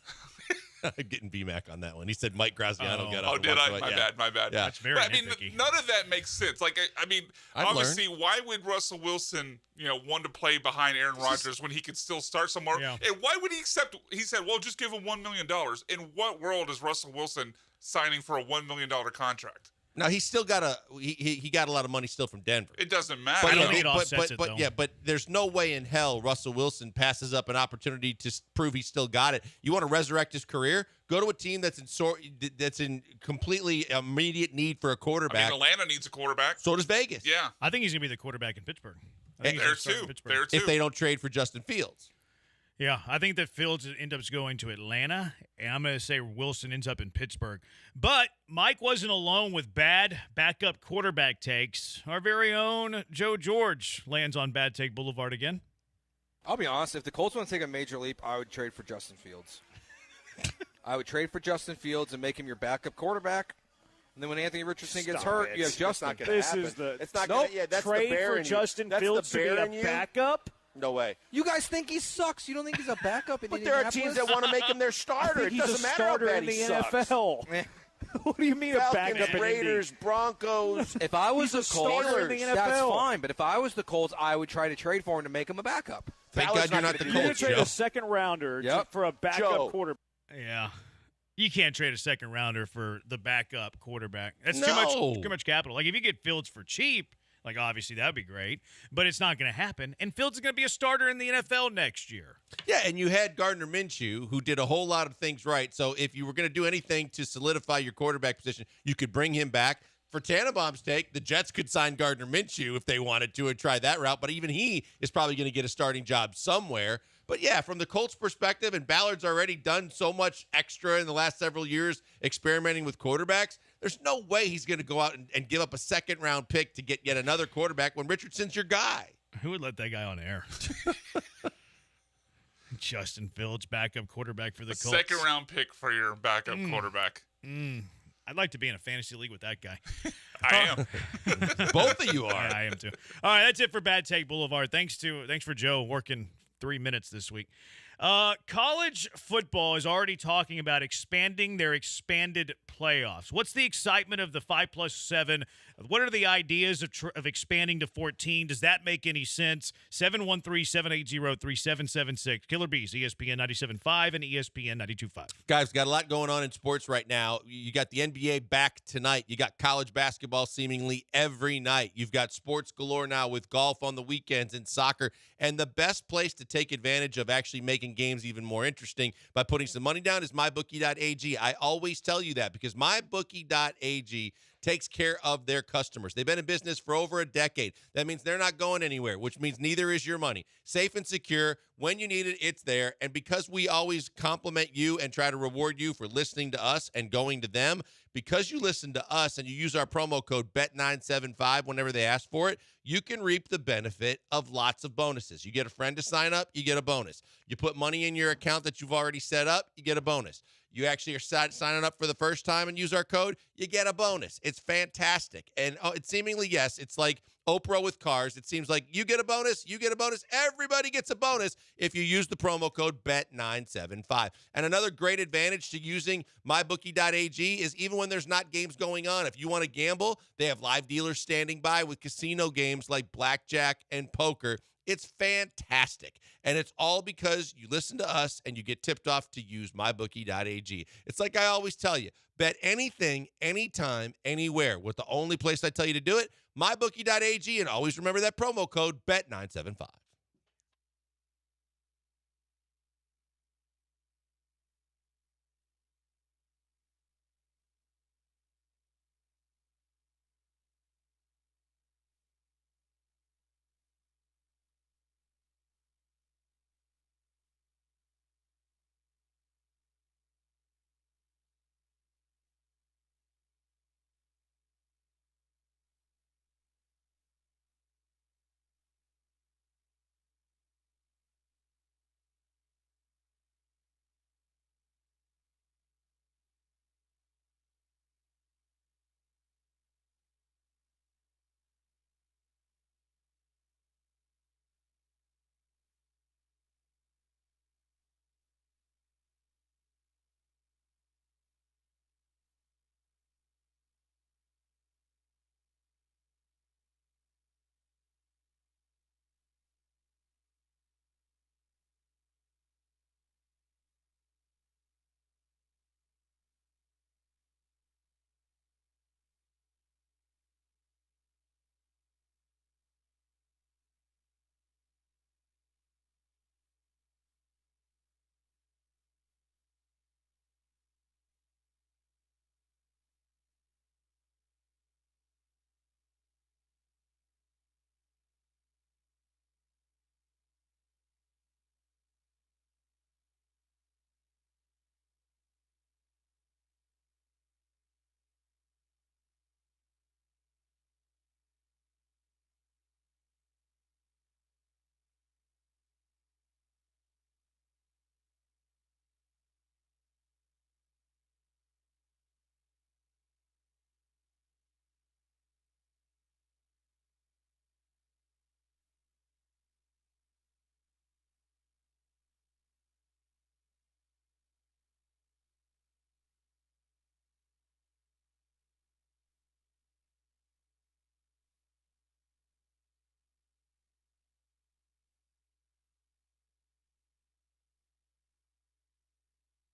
I'm getting BMAC on that one. He said Mike Graziano got up. Oh, did I? My bad. Yeah. That's very But, I mean, nitpicky. none of that makes sense. Like, I mean, I've obviously, why would Russell Wilson, want to play behind Aaron Rodgers when he could still start somewhere? Yeah. And why would he accept? He said, "Well, just give him $1 million." In what world is Russell Wilson signing for a $1 million contract? Now he's still got he got a lot of money still from Denver. It doesn't matter. I don't think it offsets but it, though. but there's no way in hell Russell Wilson passes up an opportunity to prove he still got it. You want to resurrect his career? Go to a team that's in completely immediate need for a quarterback. I mean, Atlanta needs a quarterback. So does Vegas. Yeah, I think he's going to be the quarterback in Pittsburgh. I think he's there gonna start in too. Pittsburgh. There too. If they don't trade for Justin Fields. Yeah, I think that Fields ends up going to Atlanta, and I'm going to say Wilson ends up in Pittsburgh. But Mike wasn't alone with bad backup quarterback takes. Our very own Joe George lands on Bad Take Boulevard again. I'll be honest. If the Colts want to take a major leap, I would trade for Justin Fields. I would trade for Justin Fields and make him your backup quarterback. And then when Anthony Richardson gets hurt, you have Justin. It's not going to happen. That's trade the bear for in you. Justin That's Fields the to bear be in a you? backup? No way. You guys think he sucks. You don't think he's a backup in But there are teams that want to make him their I starter. think It he's doesn't a matter how starter bad in the he sucks. NFL. What do you mean a Falcons, backup in Raiders, Broncos. If I was the He's a starter in Colts, the that's NFL. fine. But if I was the Colts, I would try to trade for him to make him a backup. Thank Fowler's God you're not not the gonna You're going Colts, to trade Joe. a second rounder Yep. for a backup Joe. quarterback. Yeah. You can't trade a second rounder for the backup quarterback. That's No. too much capital. Like, if you get Fields for cheap, like, obviously that would be great, but it's not going to happen. And Fields is going to be a starter in the NFL next year. Yeah, and you had Gardner Minshew, who did a whole lot of things right. So if you were going to do anything to solidify your quarterback position, you could bring him back. For Tannenbaum's take, the Jets could sign Gardner Minshew if they wanted to and try that route, but even he is probably going to get a starting job somewhere. But yeah, from the Colts' perspective, and Ballard's already done so much extra in the last several years experimenting with quarterbacks, there's no way he's going to go out and give up a second-round pick to get yet another quarterback when Richardson's your guy. Who would let that guy on air? Justin Fields, backup quarterback for the Colts. Second round pick for your backup quarterback. I'd like to be in a fantasy league with that guy. I am. Both of you are. Yeah, I am too. All right, that's it for Bad Take Boulevard. Thanks for Joe working 3 minutes this week. College football is already talking about expanding their expanded playoffs. What's the excitement of the 5+7? What are the ideas of expanding to 14? Does that make any sense? 713-780-3776. Killer Bees, ESPN 97.5 and ESPN 92.5. Guys, got a lot going on in sports right now. You got the NBA back tonight. You got college basketball seemingly every night. You've got sports galore now with golf on the weekends and soccer. And the best place to take advantage of actually making games even more interesting by putting some money down is mybookie.ag. I always tell you that because mybookie.ag takes care of their customers. They've been in business for over a decade. That means they're not going anywhere, which means neither is your money. Safe and secure. When you need it, it's there. And because we always compliment you and try to reward you for listening to us and going to them, because you listen to us and you use our promo code BET975 whenever they ask for it, you can reap the benefit of lots of bonuses. You get a friend to sign up, you get a bonus. You put money in your account that you've already set up, you get a bonus. You actually are signing up for the first time and use our code, you get a bonus. It's fantastic. And it's seemingly, yes, it's like Oprah with cars. It seems like you get a bonus, everybody gets a bonus if you use the promo code BET975. And another great advantage to using mybookie.ag is even when there's not games going on, if you want to gamble, they have live dealers standing by with casino games like blackjack and poker. It's fantastic. And it's all because you listen to us and you get tipped off to use mybookie.ag. It's like I always tell you, bet anything, anytime, anywhere. With the only place I tell you to do it, mybookie.ag. And always remember that promo code BET975.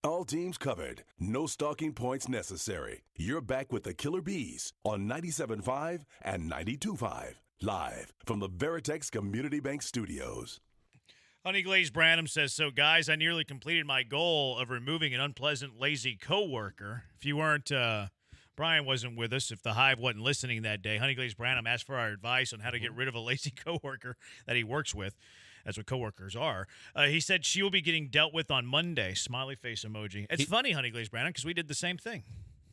All teams covered. No stalking points necessary. You're back with the Killer Bees on 97.5 and 92.5. Live from the Veritex Community Bank Studios. Honey Glaze Branham says, so guys, I nearly completed my goal of removing an unpleasant, lazy coworker. If you weren't, Brian wasn't with us. If the Hive wasn't listening that day, Honey Glaze Branham asked for our advice on how to get rid of a lazy coworker that he works with. That's what coworkers are. He said she will be getting dealt with on Monday. Smiley face emoji. It's funny, Honey Glaze Branham, because we did the same thing.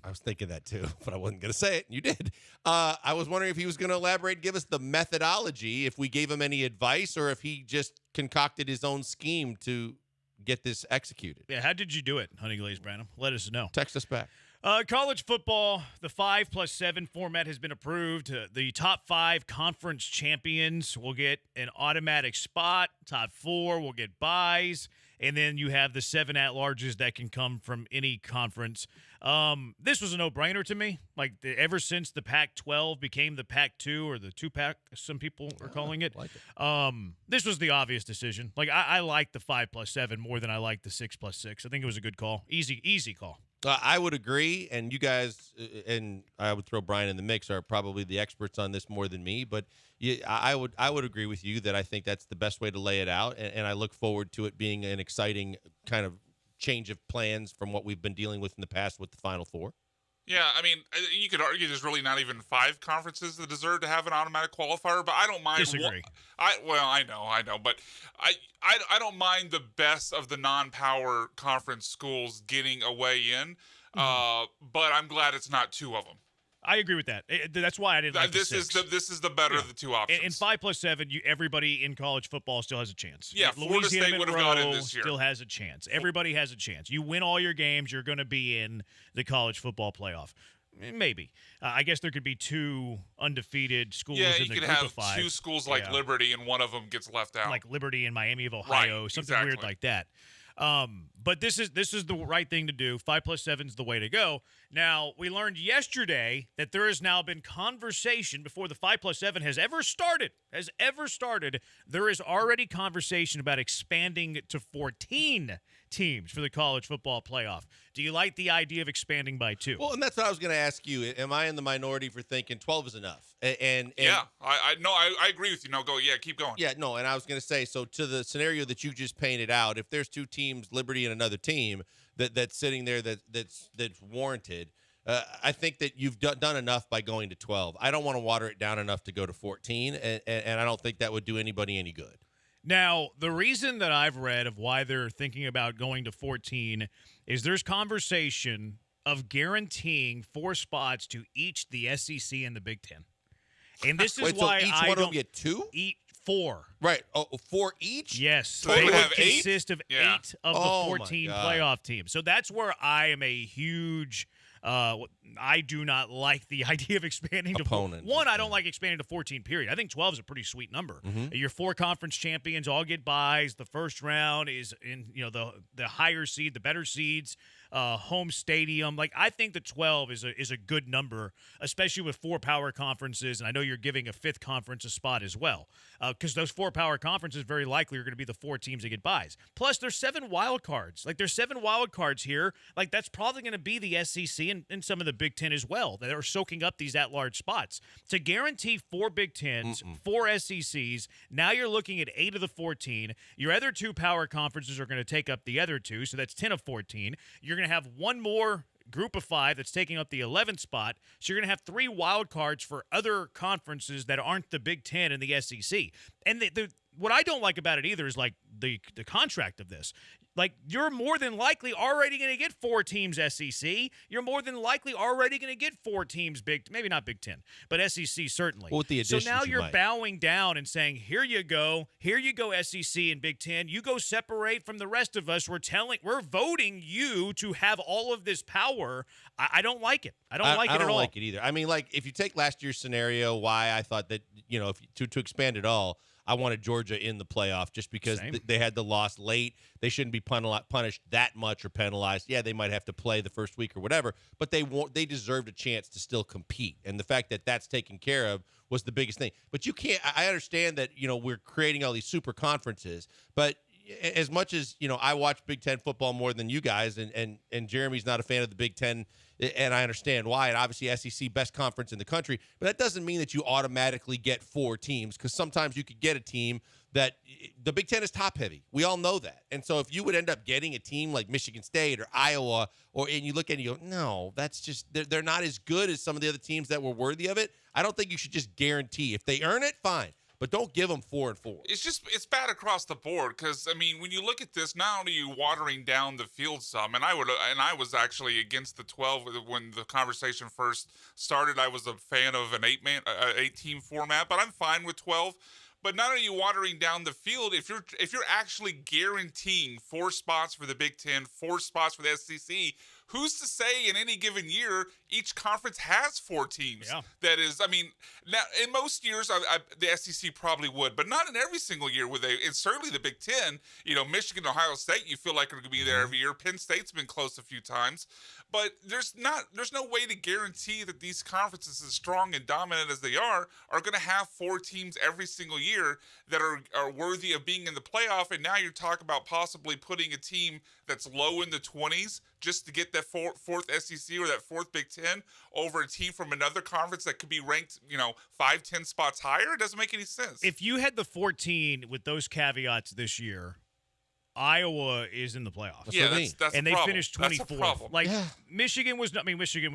I was thinking that too, but I wasn't going to say it. You did. I was wondering if he was going to elaborate, give us the methodology, if we gave him any advice, or if he just concocted his own scheme to get this executed. Yeah, how did you do it, Honey Glaze Branham? Let us know. Text us back. College football, the 5+7 format has been approved. The top 5 conference champions will get an automatic spot. Top 4 will get buys. And then you have the 7 at-larges that can come from any conference. This was a no-brainer to me. Like, ever since the Pac-12 became the Pac-2 or the 2-Pac, some people are calling it. This was the obvious decision. Like, I like the 5+7 more than I like the 6+6. I think it was a good call. Easy call. I would agree, and you guys, and I would throw Brian in the mix, are probably the experts on this more than me. But I would agree with you that I think that's the best way to lay it out, and I look forward to it being an exciting kind of change of plans from what we've been dealing with in the past with the Final Four. Yeah, I mean, you could argue there's really not even 5 conferences that deserve to have an automatic qualifier, but I don't mind. Disagree. I know, but I don't mind the best of the non-power conference schools getting a way in, but I'm glad it's not 2 of them. I agree with that. That's why I didn't like this. The 6. This is the better of the 2 options. In 5+7, everybody in college football still has a chance. Yeah, Florida State would have got in this year. Still has a chance. Everybody has a chance. You win all your games, you're going to be in the college football playoff. Maybe. I guess there could be 2 undefeated schools in the group of 5. You could have 2 schools like Liberty, and one of them gets left out. Like Liberty and Miami of Ohio, something weird like that. But this is the right thing to do. 5+7 is the way to go. Now, we learned yesterday that there has now been conversation before the 5+7 has ever started. There is already conversation about expanding to 14 teams for the college football playoff. Do you like the idea of expanding by 2? Well, and that's what I was going to ask you. Am I in the minority for thinking 12 is enough? And yeah, I agree with you. No, keep going. Yeah, no, and I was going to say, so to the scenario that you just painted out, if there's 2 teams, Liberty and another team, that's sitting there that's warranted, I think that you've done enough by going to 12. I don't want to water it down enough to go to 14, and I don't think that would do anybody any good. Now, the reason that I've read of why they're thinking about going to 14 is there's conversation of guaranteeing 4 spots to each the SEC and the Big Ten. And this is why so each I one don't of them get 2? 4. Right. Oh, 4 each? Yes. So they would would have 8? consist of 8 of the 14 playoff teams. So that's where I am a huge I do not like the idea of expanding to 14. One, I don't like expanding to 14, period. I think 12 is a pretty sweet number. Your 4 conference champions all get buys. The first round is in the higher seed, the better seeds, home stadium. Like, I think the 12 is a good number, especially with 4 power conferences. And I know you're giving a 5th conference a spot as well, because those 4 power conferences very likely are going to be the 4 teams that get buys. Plus, there's 7 wild cards. Like, there's 7 wild cards here. Like, that's probably going to be the SEC and some of the Big Ten as well that are soaking up these at-large spots. To guarantee 4 Big Tens, 4 SECs, now you're looking at 8 of the 14. Your other 2 power conferences are going to take up the other 2, so that's 10 of 14. You're going to have 1 more group of 5 that's taking up the 11th spot. So you're going to have 3 wild cards for other conferences that aren't the Big Ten and the SEC. And what I don't like about it either is like the contract of this. Like, you're more than likely already going to get 4 teams SEC. You're more than likely already going to get 4 teams maybe not Big Ten, but SEC certainly. Well, with the additions, so now you're might. bowing down and saying, here you go SEC and Big Ten. You go separate from the rest of us. We're voting you to have all of this power. I don't like it. I don't like it at all. I don't like it either. I mean, like, if you take last year's scenario, why I thought that, if to expand it all, I wanted Georgia in the playoff just because they had the loss late. They shouldn't be punished that much or penalized. Yeah, they might have to play the first week or whatever, but they deserved a chance to still compete. And the fact that that's taken care of was the biggest thing. But you can't – I understand that, we're creating all these super conferences, but as much as, I watch Big Ten football more than you guys, and Jeremy's not a fan of the Big Ten, and I understand why. And obviously, SEC, best conference in the country. But that doesn't mean that you automatically get 4 teams, because sometimes you could get a team that the Big Ten is top heavy. We all know that. And so if you would end up getting a team like Michigan State or Iowa, and you look at it and you go, no, that's just, they're not as good as some of the other teams that were worthy of it. I don't think you should just guarantee. If they earn it, fine. But don't give them 4 and 4. It's bad across the board because, I mean, when you look at this, not only are you watering down the field some, and I was actually against the 12 when the conversation first started. I was a fan of an 8-team format, but I'm fine with 12. But not only are you watering down the field, if you're actually guaranteeing 4 spots for the Big Ten, 4 spots for the SEC, who's to say in any given year each conference has 4 teams? Yeah. That is, I mean, now in most years the SEC probably would, but not in every single year would they. And certainly the Big Ten, Michigan, Ohio State, you feel like are going to be there every year. Penn State's been close a few times, but there's no way to guarantee that these conferences, as strong and dominant as they are going to have 4 teams every single year that are worthy of being in the playoff. And now you're talking about possibly putting a team that's low in the 20s just to get that fourth SEC or that 4th Big Ten over a team from another conference that could be ranked, 5-10 spots higher. It doesn't make any sense. If you had the 14 with those caveats this year, Iowa is in the playoffs. Yeah, that's and a they problem. finished 24th. Like Michigan was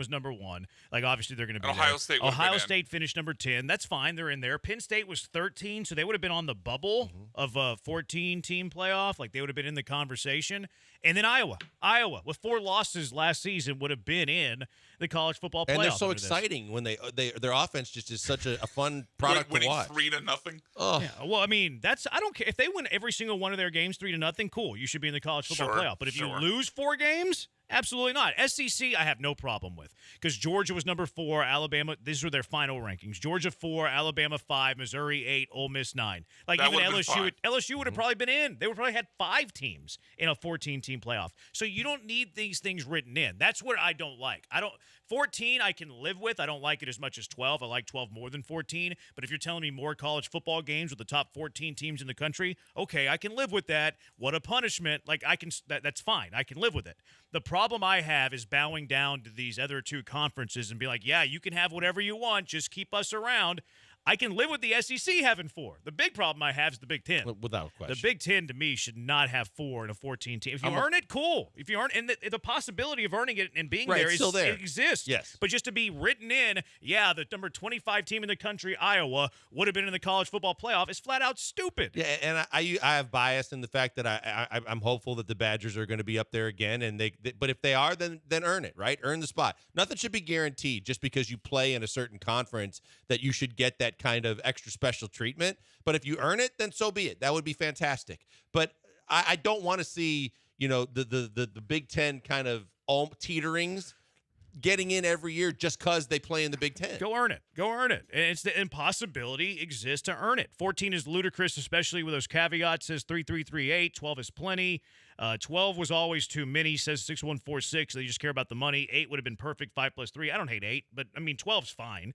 number 1. Like obviously they're going to be Ohio there. State. Ohio State finished number 10. That's fine. They're in there. Penn State was 13, so they would have been on the bubble of a 14-team playoff. Like they would have been in the conversation. And then Iowa with 4 losses last season would have been in the college football playoff. And they're so exciting when their offense just is such a fun product to watch. Winning 3-0. Oh. Yeah, well, I mean, I don't care if they win every single one of their games 3-0. Cool, you should be in the college football playoff. But if you lose 4 games, absolutely not. SEC, I have no problem with because Georgia was number 4, Alabama. These were their final rankings: Georgia 4, Alabama 5, Missouri 8, Ole Miss 9. Like that even LSU would have probably been in. They would probably had 5 teams in a 14-team playoff. So you don't need these things written in. That's what I don't like. 14 I can live with. I don't like it as much as 12. I like 12 more than 14. But if you're telling me more college football games with the top 14 teams in the country, okay, I can live with that. What a punishment. Like that's fine. I can live with it. The problem I have is bowing down to these other 2 conferences and be like, yeah, you can have whatever you want. Just keep us around. I can live with the SEC having 4. The big problem I have is the Big Ten. Without question. The Big Ten, to me, should not have 4 in a 14 team. If you earn it, cool. If you earn, and the possibility of earning it and being there still there. It exists. Yes. But just to be written in, the number 25 team in the country, Iowa, would have been in the college football playoff is flat out stupid. Yeah, and I have bias in the fact that I'm hopeful that the Badgers are going to be up there again, and but if they are, then earn it, right? Earn the spot. Nothing should be guaranteed just because you play in a certain conference that you should get that kind of extra special treatment. But if you earn it, then so be it. That would be fantastic. But I don't want to see the Big Ten kind of all teeterings getting in every year just because they play in the Big Ten. Go earn it. And it's the impossibility exists to earn it. 14 is ludicrous, especially with those caveats. Says 3338. 12 is plenty. 12 was always too many, says 6146. They just care about the money. 8 would have been perfect. 5 plus 3. I don't hate 8, but I mean 12's fine.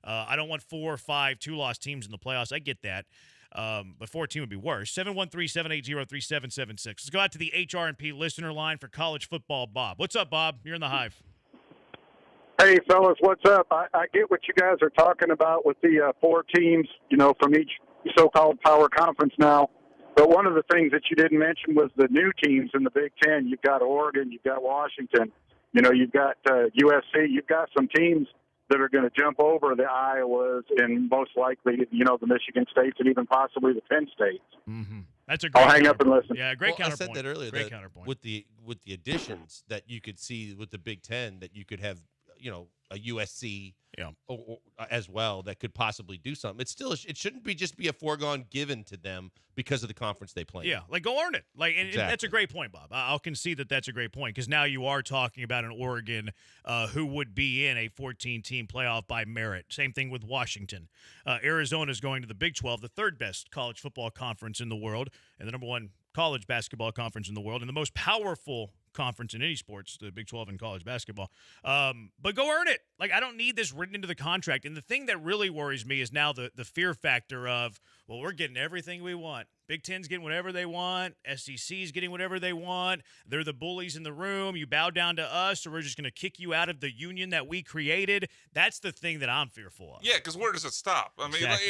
I don't want 4 or 5 2-loss teams in the playoffs. I get that. But 14 would be worse. 713-780-3776. Let's go out to the HRP listener line for college football. Bob. What's up, Bob? You're in the Hive. Hey, fellas, what's up? I get what you guys are talking about with the 4 teams, from each so-called power conference now. But one of the things that you didn't mention was the new teams in the Big Ten. You've got Oregon, you've got Washington, you've got USC. You've got some teams that are going to jump over the Iowas and most likely, the Michigan States and even possibly the Penn States. Mm-hmm. That's a great I'll hang up and listen. Yeah, great counterpoint. I said that earlier. Great counterpoint. With the additions that you could see with the Big Ten, that you could have, a USC or as well that could possibly do something. It shouldn't just be a foregone given to them because of the conference they play. Yeah, like go earn it. Like, and Exactly. that's a great point, Bob. I'll concede that that's a great point because now you are talking about an Oregon who would be in a 14-team playoff by merit. Same thing with Washington. Arizona is going to the Big 12, the 3rd best college football conference in the world, and the number 1 college basketball conference in the world, and the most powerful conference in any sports, the Big 12 in college basketball. But go earn it. Like, I don't need this written into the contract. And the thing that really worries me is now the fear factor of, well, we're getting everything we want. Big Ten's getting whatever they want. SEC's getting whatever they want. They're the bullies in the room. You bow down to us, or we're just going to kick you out of the union that we created. That's the thing that I'm fearful of. Yeah, because where does it stop? I mean, Exactly.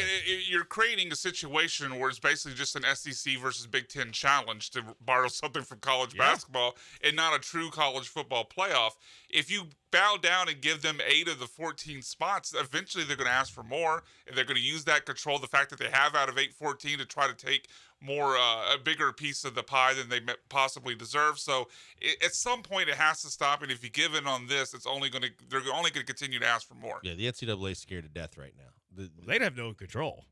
you're creating a situation where it's basically just an SEC versus Big Ten challenge, to borrow something from college basketball, and not a true college football playoff. If you bow down and give them 8 of the 14 spots, eventually they're going to ask for more, and they're going to use that control, the fact that they have out of 8-14, to try to take more a bigger piece of the pie than they possibly deserve. So at some point it has to stop, and if you give in on this, they're only going to continue to ask for more. Yeah, the NCAA is scared to death right now. They'd have no control.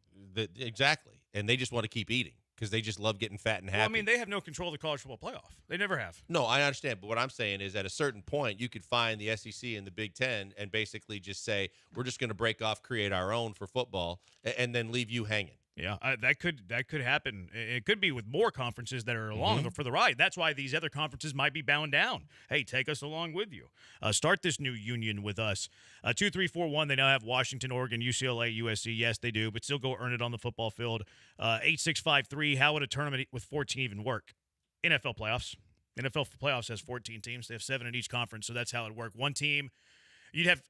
Exactly, and they just want to keep eating because they just love getting fat and happy. Well, I mean, they have no control of the college football playoff. They never have. No, I understand, but what I'm saying is, at a certain point, you could find the SEC and the Big Ten and basically just say, we're just going to break off, create our own for football, and then leave you hanging. Yeah, that could happen. It could be with more conferences that are along for the ride. That's why these other conferences might be bound down. Hey, take us along with you. Start this new union with us. 2-3-4-1. They now have Washington, Oregon, UCLA, USC. Yes, they do, but still go earn it on the football field. 8-6-5-3. How would a tournament with 14 even work? NFL playoffs. NFL playoffs has 14 teams. They have 7 in each conference, so that's how it would work. One team. You'd have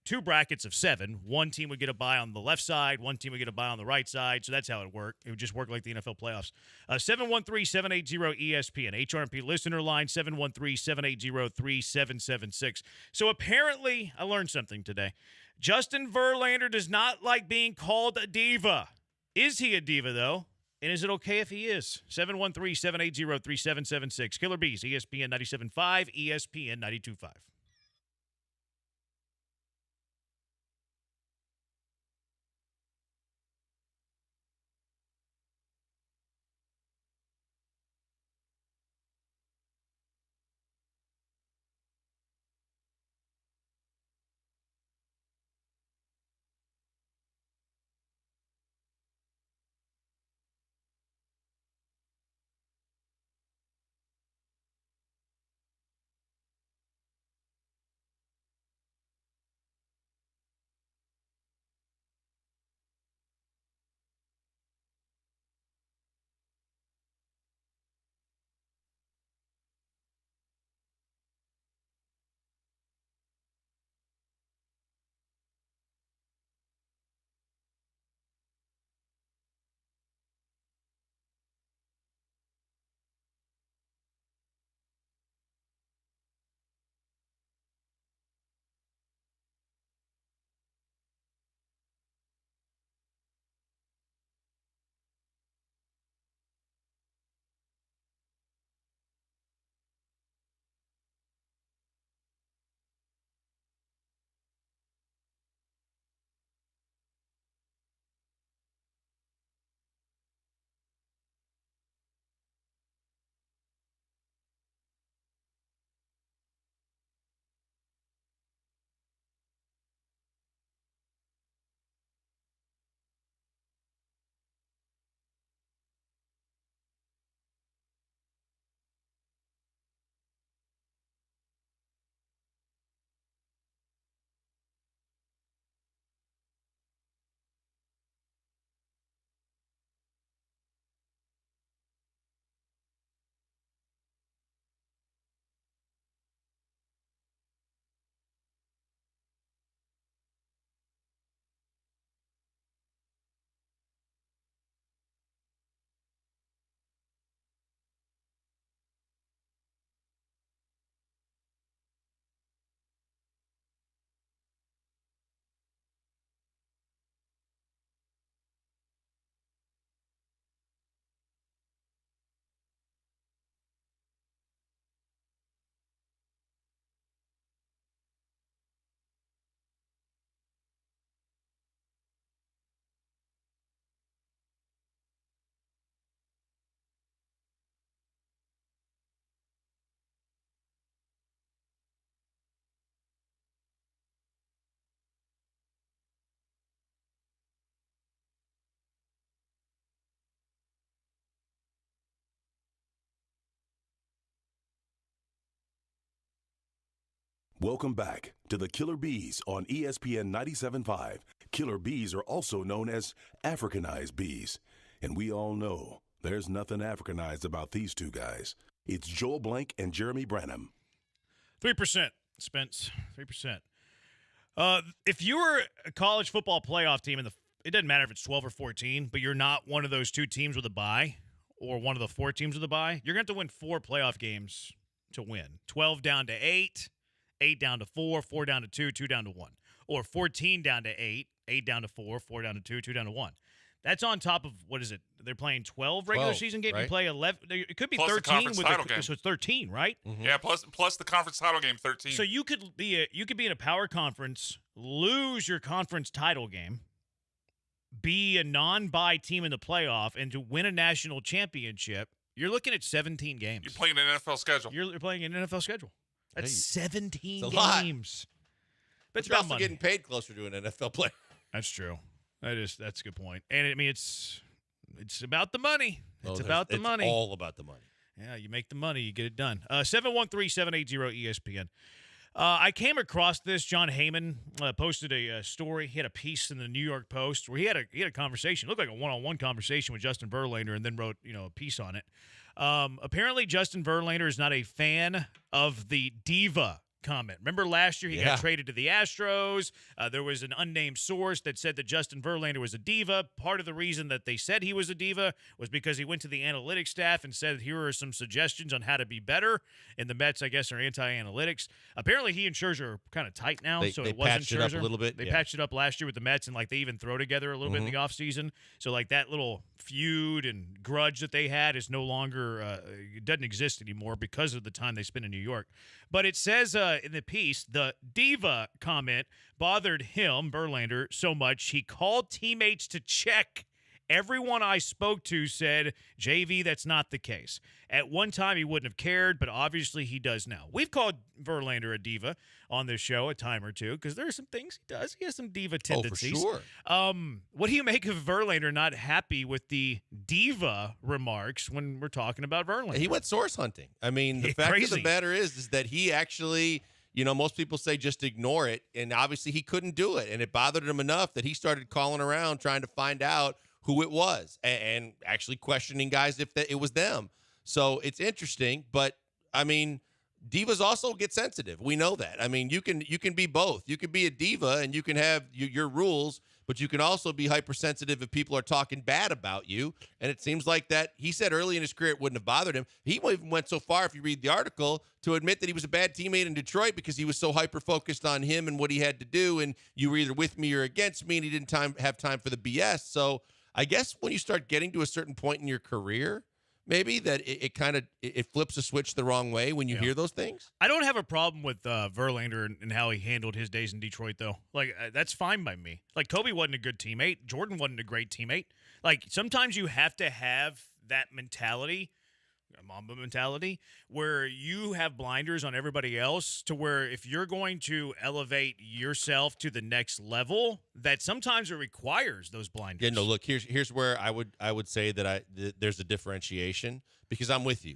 2 brackets of 7. One team would get a bye on the left side. One team would get a bye on the right side. So that's how it would work. It would just work like the NFL playoffs. 713-780-ESPN. HRMP listener line, 713-780-3776. So apparently, I learned something today. Justin Verlander does not like being called a diva. Is he a diva, though? And is it okay if he is? 713-780-3776. Killer Bees, ESPN 97.5, ESPN 92.5. Welcome back to the Killer Bees on ESPN 97.5. Killer bees are also known as Africanized bees. And we all know there's nothing Africanized about these two guys. It's Joel Blank and Jeremy Branham. 3%, Spence. 3%. If you were a college football playoff team, it doesn't matter if it's 12 or 14, but you're not one of those two teams with a bye or one of the 4 teams with a bye, you're going to have to win 4 playoff games to win. 12 down to 8, 8 down to 4, 4 down to 2, 2 down to 1. Or 14 down to 8, 8 down to 4, 4 down to 2, 2 down to 1. That's on top of, what is it? They're playing 12 regular season games. Right? You play 11. It could be Plus 13 the title game. So it's 13, right? Mm-hmm. Yeah, plus the conference title game, 13. So you could be in a power conference, lose your conference title game, be a non-bye team in the playoff, and to win a national championship. You're looking at 17 games. You're playing an NFL schedule. You're playing an NFL schedule. That's 17 it's a lot. games. But But you're also getting paid closer to an NFL player. That's true. That's a good point. And I mean, it's about the money. It's about the money. It's all about the money. Yeah, you make the money, you get it done. 713-780-ESPN. I came across this. John Heyman posted a story. He had a piece in the New York Post where he had a conversation. It looked like a one-on-one conversation with Justin Verlander, and then wrote a piece on it. Apparently, Justin Verlander is not a fan of the diva comment. Remember last year he got traded to the Astros. There was an unnamed source that said that Justin Verlander was a diva. Part of the reason that they said he was a diva was because he went to the analytics staff and said, here are some suggestions on how to be better. And the Mets, I guess, are anti-analytics. Apparently he and Scherzer are kind of tight now, so they it wasn't patched it Scherzer. up a little bit. They patched it up last year with the Mets, and they even throw together a little bit in the offseason. So that little feud and grudge that they had is no longer it doesn't exist anymore because of the time they spent in New York. But it says in the piece, the diva comment bothered him, Verlander, so much he called teammates to check. Everyone I spoke to said, JV, that's not the case. At one time, he wouldn't have cared, but obviously he does now. We've called Verlander a diva on this show a time or two because there are some things he does. He has some diva tendencies. Oh, for sure. What do you make of Verlander not happy with the diva remarks when we're talking about Verlander? He went source hunting. I mean, the fact of the matter is that he actually, most people say just ignore it, and obviously he couldn't do it, and it bothered him enough that he started calling around trying to find out who it was and actually questioning guys if it was them. So it's interesting, but I mean, divas also get sensitive. We know that. I mean, you can be both. You can be a diva and you can have your rules, but you can also be hypersensitive if people are talking bad about you. And it seems like that he said early in his career it wouldn't have bothered him. He even went so far, if you read the article, to admit that he was a bad teammate in Detroit because he was so hyper-focused on him and what he had to do, and you were either with me or against me, and he didn't have time for the BS. So I guess when you start getting to a certain point in your career, maybe that it flips a switch the wrong way when you hear those things. I don't have a problem with Verlander and how he handled his days in Detroit, though. That's fine by me. Kobe wasn't a good teammate. Jordan wasn't a great teammate. Sometimes you have to have that mentality, a Mamba mentality, where you have blinders on everybody else to where if you're going to elevate yourself to the next level, that sometimes it requires those blinders. Yeah, no, look, here's where I would say that there's a differentiation because I'm with you.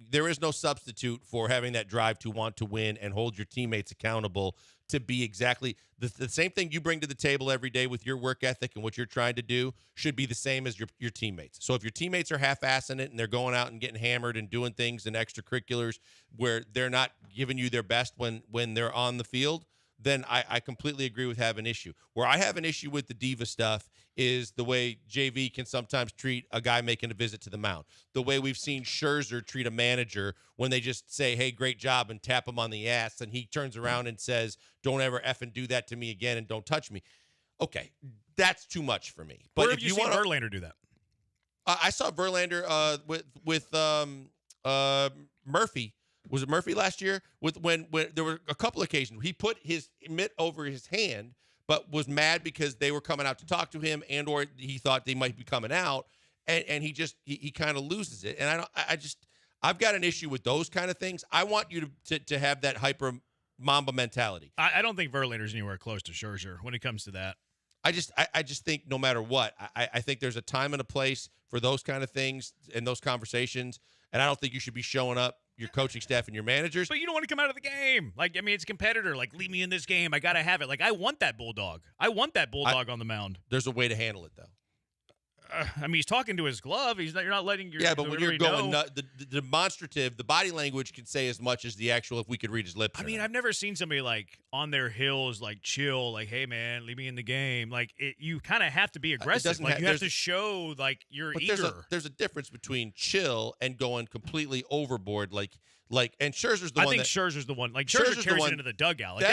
There is no substitute for having that drive to want to win and hold your teammates accountable to be exactly the same thing you bring to the table every day with your work ethic and what you're trying to do should be the same as your teammates. So if your teammates are half-assing it and they're going out and getting hammered and doing things in extracurriculars where they're not giving you their best when they're on the field, then I completely agree with having an issue. Where I have an issue with the diva stuff is the way JV can sometimes treat a guy making a visit to the mound. The way we've seen Scherzer treat a manager when they just say, hey, great job, and tap him on the ass, and he turns around and says, don't ever effing do that to me again and don't touch me. Okay, that's too much for me. But where have you seen Verlander do that? I saw Verlander with Murphy. Was it Murphy last year? When there were a couple occasions he put his mitt over his hand, but was mad because they were coming out to talk to him, or he thought they might be coming out, and he kind of loses it. And I've got an issue with those kind of things. I want you to have that hyper Mamba mentality. I don't think Verlander's anywhere close to Scherzer when it comes to that. I just think no matter what, I think there's a time and a place for those kind of things and those conversations, and I don't think you should be showing up your coaching staff and your managers. But you don't want to come out of the game. It's a competitor. Leave me in this game. I got to have it. I want that Bulldog. I want that Bulldog on the mound. There's a way to handle it, though. I mean, he's talking to his glove. You're not letting your but when you're going know. the demonstrative, the body language can say as much as the actual. If we could read his lips. I mean, I've never seen somebody like on their heels, like chill, like, hey man, leave me in the game. Like you kind of have to be aggressive. Like you have to show like you're eager. There's a difference between chill and going completely overboard. And Scherzer's the one. I think Scherzer's the one. Like Scherzer carries it into the dugout. Like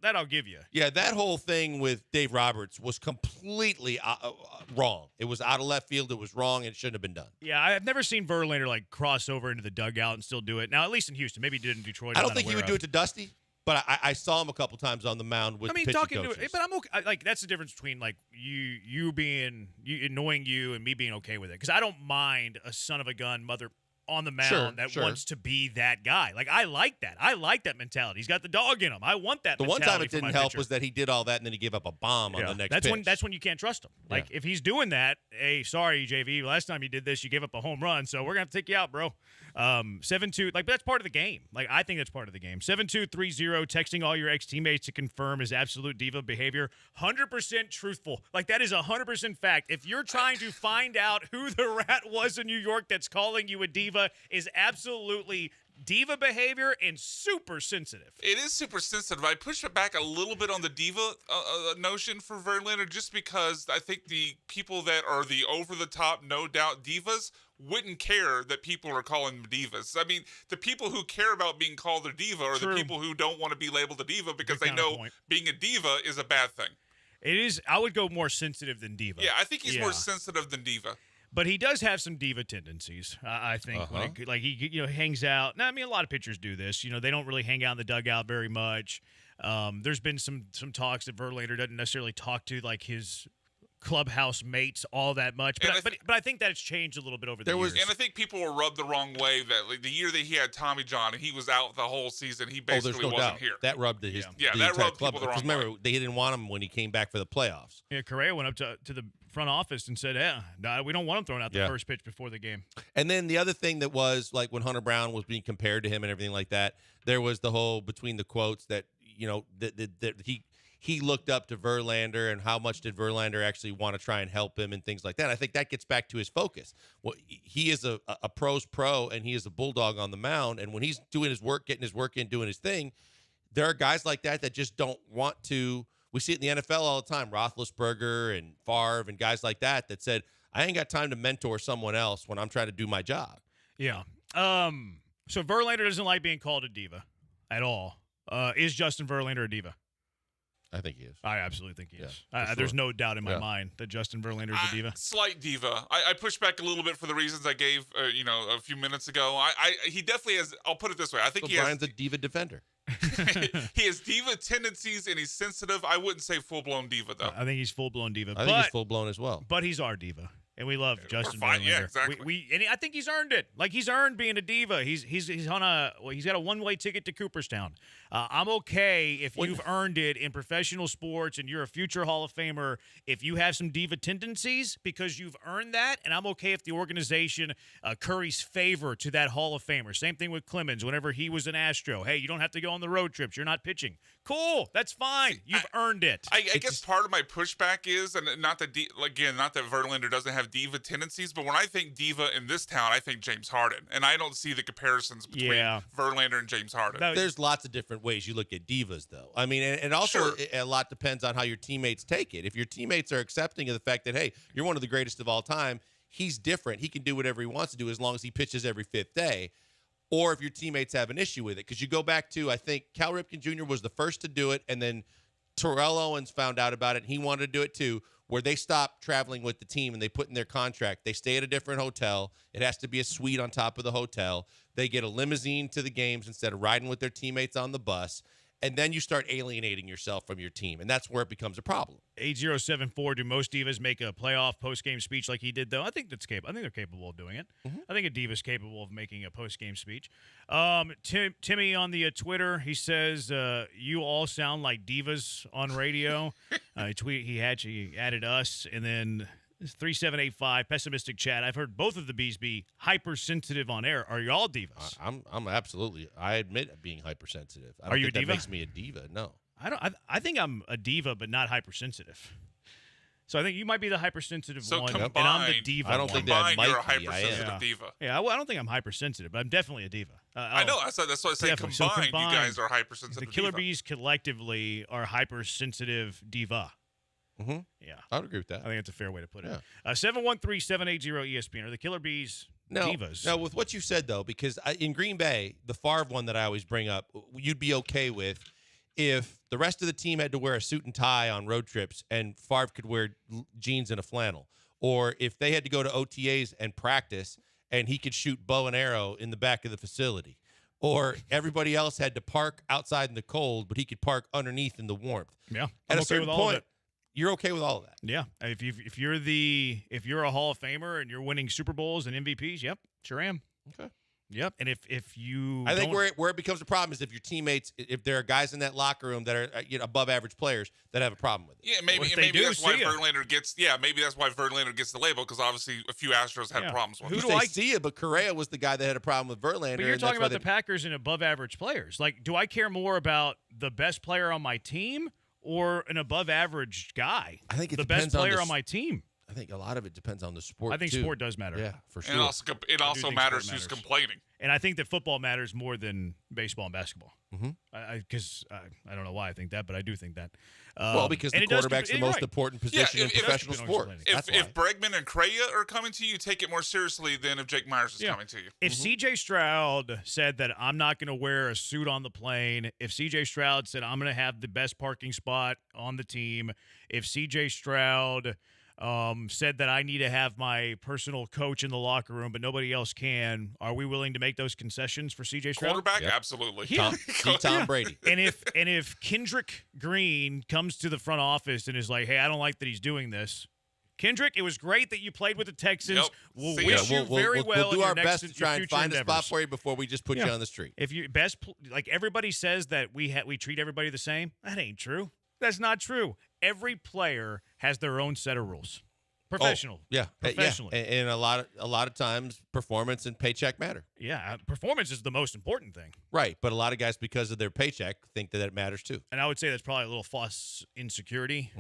that I'll give you. Yeah, that whole thing with Dave Roberts was completely wrong. It was out of left field. It was wrong. And it shouldn't have been done. Yeah, I've never seen Verlander like cross over into the dugout and still do it. Now, at least in Houston, maybe he did in Detroit. I don't think he would do it to Dusty, but I saw him a couple times on the mound with. Talking to it, but I'm okay. Like that's the difference between like you being annoying you and me being okay with it. Because I don't mind a son of a gun mother on the mound that wants to be that guy. Like I like that. I like that mentality. He's got the dog in him. I want that. The one time it didn't help pitcher. was that he did all that and then he gave up a bomb on the next pitch. That's when you can't trust him. Like if he's doing that, hey, sorry JV, last time you did this, you gave up a home run, so we're gonna have to take you out, bro. 7-2, like that's part of the game. Like I think that's part of the game. 7230, texting all your ex-teammates to confirm his absolute diva behavior. 100% truthful. Like that is 100% fact. If you're trying to find out who the rat was in New York that's calling you a diva, is absolutely diva behavior and super sensitive. It is super sensitive. I push it back a little bit on the diva notion for Verlander just because I think the people that are the over-the-top, no doubt divas wouldn't care that people are calling them divas. I mean, the people who care about being called a diva are the people who don't want to be labeled a diva because they know being a diva is a bad thing. It is. I would go more sensitive than diva. Yeah, I think he's more sensitive than diva. But he does have some diva tendencies, I think. When he hangs out. Now, I mean, a lot of pitchers do this. They don't really hang out in the dugout very much. There's been some talks that Verlander doesn't necessarily talk to like his clubhouse mates all that much. But I think that it's changed a little bit over the years. And I think people were rubbed the wrong way that like, the year that he had Tommy John and he was out the whole season, he basically wasn't here. That rubbed his that rubbed people the wrong way. Remember, they didn't want him when he came back for the playoffs. Yeah, Correa went up to the front office and said, we don't want him throwing out the first pitch before the game. And then the other thing that was like when Hunter Brown was being compared to him and everything like that, there was the whole between the quotes that, that he looked up to Verlander and how much did Verlander actually want to try and help him and things like that. I think that gets back to his focus. Well, he is a pro's pro and he is a bulldog on the mound. And when he's doing his work, getting his work in, doing his thing, there are guys like that just don't want to. We see it in the NFL all the time. Roethlisberger and Favre and guys like that said, I ain't got time to mentor someone else when I'm trying to do my job. Yeah. So Verlander doesn't like being called a diva at all. Is Justin Verlander a diva? I think he is. I absolutely think he is. Sure. There's no doubt in my mind that Justin Verlander is a diva. Slight diva. I push back a little bit for the reasons I gave, a few minutes ago. He definitely has. I'll put it this way. I think Brian's a diva defender. He has diva tendencies and he's sensitive. I wouldn't say full blown diva though. I think he's full blown diva. I think he's full blown as well. But he's our diva. And we love Justin Verlander. Yeah, exactly. And I think he's earned it. Like he's earned being a diva. He's on he's got a one-way ticket to Cooperstown. I'm okay if you've earned it in professional sports and you're a future Hall of Famer if you have some diva tendencies because you've earned that. And I'm okay if the organization curries favor to that Hall of Famer. Same thing with Clemens whenever he was an Astro. Hey, you don't have to go on the road trips. You're not pitching. Cool. That's fine. You've earned it. I guess part of my pushback is, and not that Verlander doesn't have diva tendencies, but when I think diva in this town, I think James Harden, and I don't see the comparisons between Verlander and James Harden. There's lots of different ways you look at divas, though. I mean, and also a lot depends on how your teammates take it. If your teammates are accepting of the fact that, hey, you're one of the greatest of all time, he's different. He can do whatever he wants to do as long as he pitches every fifth day. Or if your teammates have an issue with it. Because you go back to, I think, Cal Ripken Jr. was the first to do it, and then Terrell Owens found out about it, and he wanted to do it too, where they stopped traveling with the team and they put in their contract, they stay at a different hotel. It has to be a suite on top of the hotel. They get a limousine to the games instead of riding with their teammates on the bus. And then you start alienating yourself from your team, and that's where it becomes a problem. 8074, do most divas make a playoff post-game speech like he did, though? I think that's capable. I think they're capable of doing it. Mm-hmm. I think a diva's capable of making a post-game speech. Timmy on the Twitter, he says, you all sound like divas on radio. He actually added us, and then 3785, pessimistic chat. I've heard both of the Bs be hypersensitive on air. Are y'all divas? I'm absolutely. I admit being hypersensitive. Are you a diva? That makes me a diva. No. I think I'm a diva, but not hypersensitive. So I think you might be the hypersensitive So one, combined, and I'm the diva. I don't one. think that Combined, might you're a be. I am. hypersensitive diva. Yeah, I don't think I'm hypersensitive, but I'm definitely a diva. I know. That's why I say Definitely. So combined, you guys are the hypersensitive Killer diva. Bees collectively are hypersensitive diva. Mm-hmm. Yeah. I would agree with that. I think that's a fair way to put it. Yeah. 713-780-ESPN. Are the Killer Bees divas? No, with what you said, though, because in Green Bay, the Favre one that I always bring up, you'd be okay with if the rest of the team had to wear a suit and tie on road trips and Favre could wear jeans and a flannel. Or if they had to go to OTAs and practice and he could shoot bow and arrow in the back of the facility. Or everybody else had to park outside in the cold, but he could park underneath in the warmth. Yeah. At a okay certain with all of point, it. you're okay with all of that. Yeah. If you're a Hall of Famer and you're winning Super Bowls and MVPs, yep, sure am. Okay. Yep. And if you I think where it becomes a problem is if your teammates, if there are guys in that locker room that are above average players that have a problem with it. Yeah, maybe that's why Verlander gets. Yeah, maybe that's why Verlander gets the label because obviously a few Astros had problems with Who him. do I see it? But Correa was the guy that had a problem with Verlander. But you're talking about the Packers and above average players. Like, do I care more about the best player on my team or an above average guy? I think it the depends best player on on my team. I think a lot of it depends on the sport. I think too. sport does matter. Yeah, for sure. And it also think matters sport who's matters. complaining. And I think that football matters more than baseball and basketball. Mm-hmm. Because I don't know why I think that, but I do think that. Well, because the quarterback's the most important position in professional sport. If Bregman and Correa are coming to you, take it more seriously than if Jake Myers is coming to you. If C.J. Stroud said that I'm not going to wear a suit on the plane, if C.J. Stroud said I'm going to have the best parking spot on the team, if C.J. Stroud said that I need to have my personal coach in the locker room, but nobody else can, are we willing to make those concessions for C.J. Stroud? Quarterback, absolutely. Yeah. Tom Brady. And if Kendrick Green comes to the front office and is like, hey, I don't like that he's doing this. Kendrick, it was great that you played with the Texans. Yep. We'll See wish ya. you very well. We'll do in our your best next, to try your and future find a spot endeavors. for you before we just put you on the street. If you like everybody says that we treat everybody the same, that ain't true. That's not true. Every player has their own set of rules. Professionally. Professionally. Yeah. And a lot of times performance and paycheck matter. Yeah, performance is the most important thing. Right, but a lot of guys, because of their paycheck, think that it matters too. And I would say that's probably a little false insecurity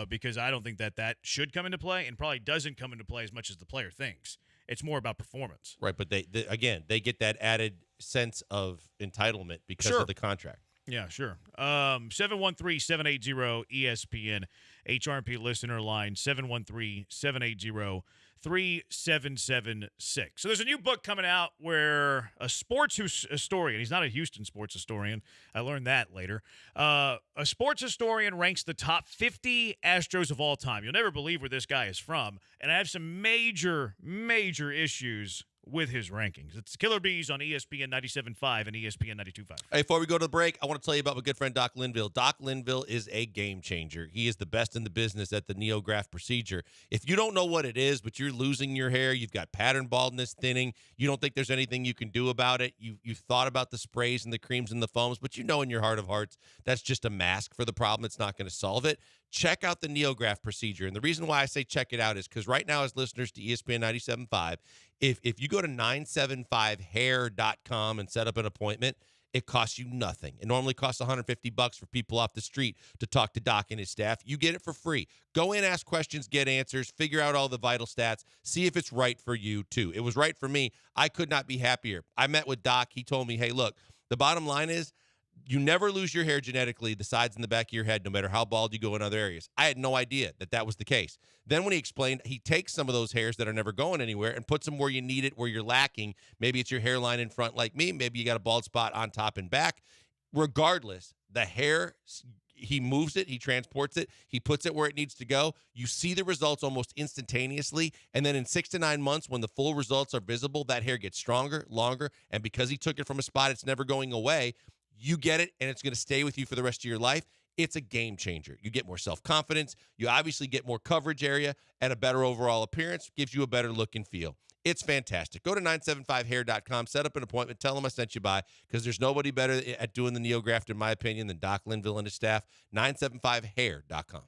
because I don't think that should come into play and probably doesn't come into play as much as the player thinks. It's more about performance. Right, but they get that added sense of entitlement because of the contract. Yeah, sure. 713-780-ESPN, HRP listener line, 713-780-3776. So there's a new book coming out where a sports historian, he's not a Houston sports historian, I learned that later, a sports historian ranks the top 50 Astros of all time. You'll never believe where this guy is from, and I have some major, major issues with his rankings. It's Killer Bees on ESPN 97.5 and ESPN 92.5. Hey, before we go to the break, I want to tell you about my good friend Doc Linville. Doc Linville is a game changer. He is the best in the business at the NeoGraft procedure. If you don't know what it is, but you're losing your hair, you've got pattern baldness, thinning, you don't think there's anything you can do about it, you've thought about the sprays and the creams and the foams, but you know in your heart of hearts that's just a mask for the problem. It's not going to solve it. Check out the NeoGraft procedure. And the reason why I say check it out is because right now, as listeners to ESPN 97.5, if you go to 975hair.com and set up an appointment, it costs you nothing. It normally costs $150 for people off the street to talk to Doc and his staff. You get it for free. Go in, ask questions, get answers, figure out all the vital stats, see if it's right for you, too. It was right for me. I could not be happier. I met with Doc. He told me, hey, look, the bottom line is, you never lose your hair genetically, the sides and the back of your head, no matter how bald you go in other areas. I had no idea that was the case. Then when he explained, he takes some of those hairs that are never going anywhere and puts them where you need it, where you're lacking. Maybe it's your hairline in front like me. Maybe you got a bald spot on top and back. Regardless, the hair, he moves it, he transports it, he puts it where it needs to go. You see the results almost instantaneously. And then in 6 to 9 months, when the full results are visible, that hair gets stronger, longer. And because he took it from a spot, it's never going away. You get it, and it's going to stay with you for the rest of your life. It's a game changer. You get more self-confidence. You obviously get more coverage area and a better overall appearance. Gives you a better look and feel. It's fantastic. Go to 975hair.com, set up an appointment, tell them I sent you by, because there's nobody better at doing the NeoGraft, in my opinion, than Doc Linville and his staff. 975hair.com.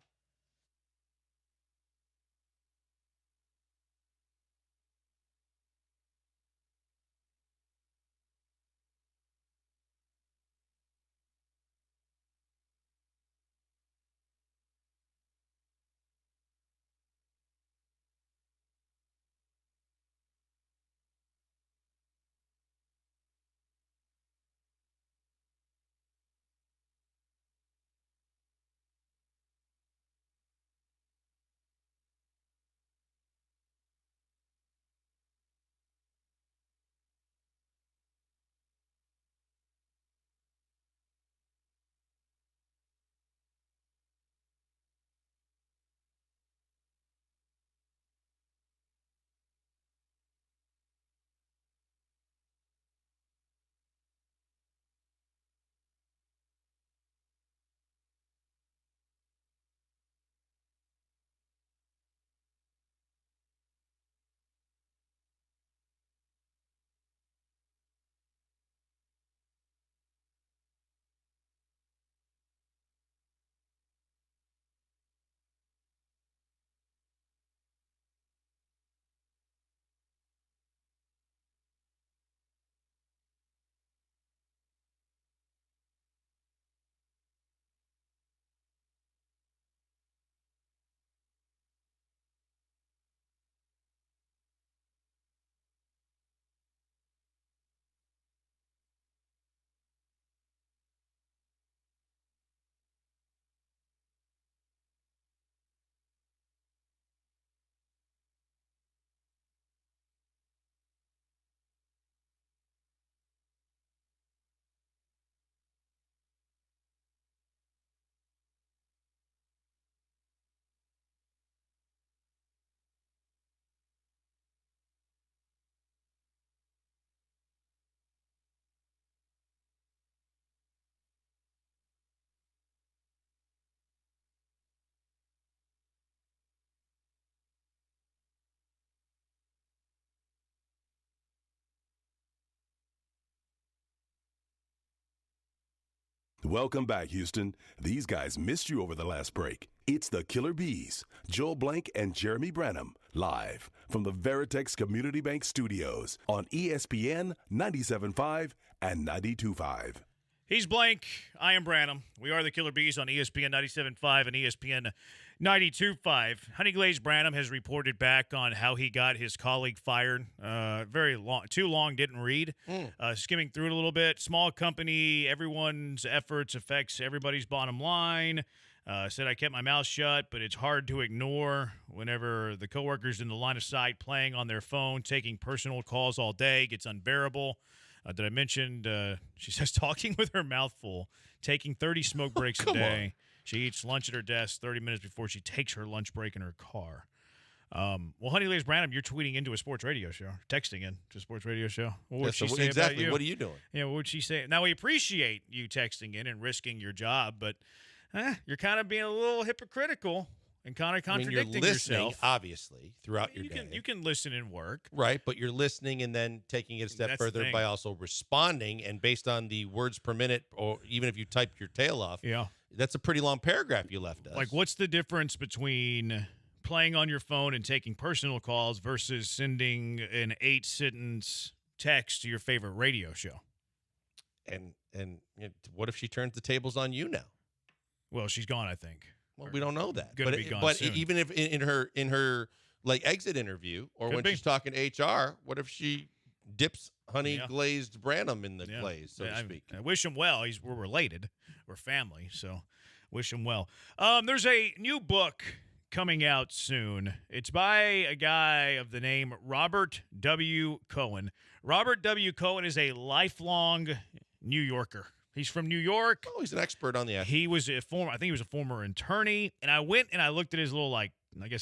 Welcome back, Houston. These guys missed you over the last break. It's the Killer Bees, Joel Blank and Jeremy Branham, live from the Veritex Community Bank Studios on ESPN 97.5 and 92.5. He's Blank. I am Branham. We are the Killer Bees on ESPN 97.5 and ESPN 92.5. Honey Glazed Branham has reported back on how he got his colleague fired. Very long, too long, didn't read. Skimming through it a little bit. Small company, everyone's efforts affects everybody's bottom line. Said I kept my mouth shut, but it's hard to ignore whenever the coworkers in the line of sight playing on their phone, taking personal calls all day gets unbearable. Did I mention, she says, talking with her mouth full, taking 30 smoke breaks a day. She eats lunch at her desk 30 minutes before she takes her lunch break in her car. Well, Honey Glazed Branham, you're tweeting into a sports radio show, texting in to a sports radio show. What would she say exactly about you? What are you doing? Yeah, what would she say? Now, we appreciate you texting in and risking your job, but you're kind of being a little hypocritical and kind of contradicting you're listening, yourself. Obviously, throughout your day. You can listen and work. Right, but you're listening and then taking it a step further by also responding. And based on the words per minute, or even if you typed your tail off, that's a pretty long paragraph you left us. Like, what's the difference between playing on your phone and taking personal calls versus sending an 8-sentence text to your favorite radio show? And what if she turns the tables on you now? Well, she's gone, I think. Well, we don't know that. Gonna be gone but soon. even if in her like exit interview or when she's talking to HR, what if she dips Honey Glazed Branham in the glaze, so to speak? I wish him well. We're related. We're family, so wish him well. There's a new book coming out soon. It's by a guy of the name Robert W. Cohen. Robert W. Cohen is a lifelong New Yorker. He's from New York. Oh, he's an expert on the act. He was I think he was a former attorney. And I went and I looked at his little,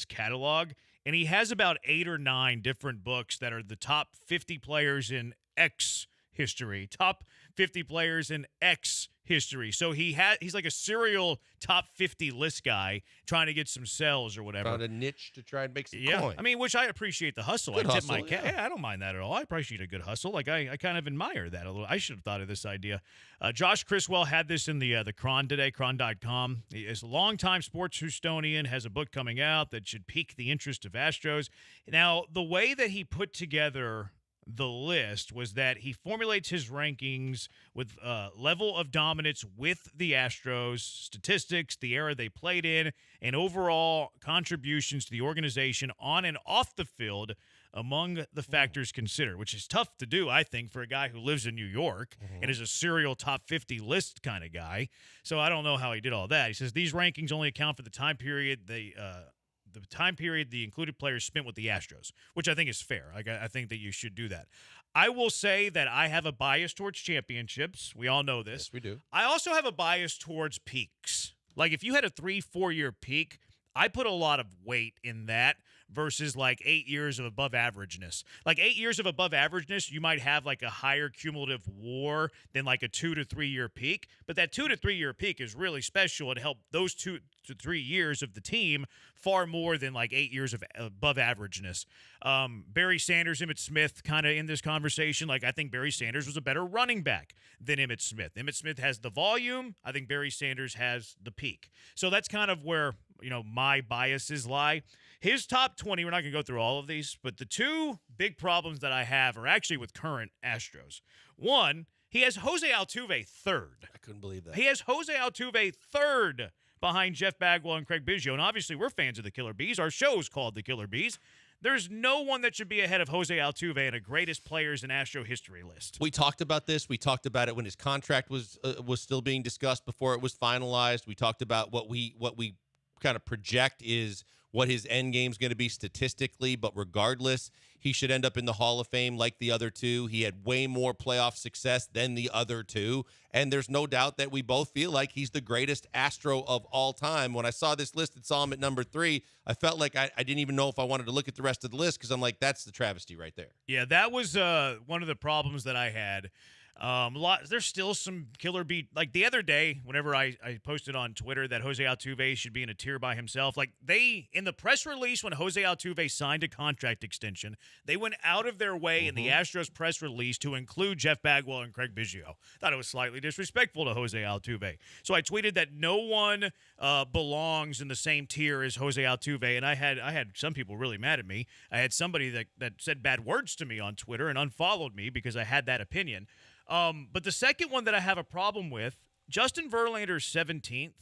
catalog. And he has about 8 or 9 different books that are the top 50 players in X history. Top 50 players in X history. So he's like a serial top 50 list guy trying to get some sales or whatever. Found a niche to try and make some coin. coin. I mean, which I appreciate the hustle. Good I tip hustle, my cap. I don't mind that at all. I appreciate a good hustle. Like I kind of admire that a little. I should have thought of this idea. Josh Criswell had this in the Cron today, Cron.com. He is a longtime sports Houstonian, has a book coming out that should pique the interest of Astros. Now, the way that he put together the list was that he formulates his rankings with level of dominance with the Astros, statistics, the era they played in, and overall contributions to the organization on and off the field among the factors considered, which is tough to do, I think, for a guy who lives in New York and is a serial top 50 list kind of guy. So I don't know how he did all that. He says these rankings only account for the time period the included players spent with the Astros, which I think is fair. I think that you should do that. I will say that I have a bias towards championships. We all know this. Yes, we do. I also have a bias towards peaks. Like if you had a 3-4 year peak, I put a lot of weight in that versus like 8 years of above averageness. Like 8 years of above averageness, you might have like a higher cumulative WAR than like a 2 to 3 year peak. But that 2 to 3 year peak is really special. It helped those 2 to 3 years of the team far more than like 8 years of above averageness. Barry Sanders, Emmitt Smith kind of in this conversation. Like I think Barry Sanders was a better running back than Emmitt Smith. Emmitt Smith has the volume. I think Barry Sanders has the peak. So that's kind of where, my biases lie. His top 20, we're not going to go through all of these, but the 2 big problems that I have are actually with current Astros. One, he has Jose Altuve third. I couldn't believe that. He has Jose Altuve third behind Jeff Bagwell and Craig Biggio. And obviously, we're fans of the Killer Bees. Our show's called The Killer Bees. There's no one that should be ahead of Jose Altuve in a greatest players in Astro history list. We talked about this. We talked about it when his contract was still being discussed before it was finalized. We talked about what we kind of project is what his end game is going to be statistically, but regardless, he should end up in the Hall of Fame like the other 2. He had way more playoff success than the other 2, and there's no doubt that we both feel like he's the greatest Astro of all time. When I saw this list and saw him at number 3, I felt like I didn't even know if I wanted to look at the rest of the list because I'm like, that's the travesty right there. Yeah, that was one of the problems that I had. There's still some killer beat. Like the other day, whenever I posted on Twitter that Jose Altuve should be in a tier by himself, like in the press release when Jose Altuve signed a contract extension, they went out of their way in the Astros press release to include Jeff Bagwell and Craig Biggio. Thought it was slightly disrespectful to Jose Altuve. So I tweeted that no one belongs in the same tier as Jose Altuve, and I had some people really mad at me. I had somebody that said bad words to me on Twitter and unfollowed me because I had that opinion. But the second one that I have a problem with, Justin Verlander's 17th.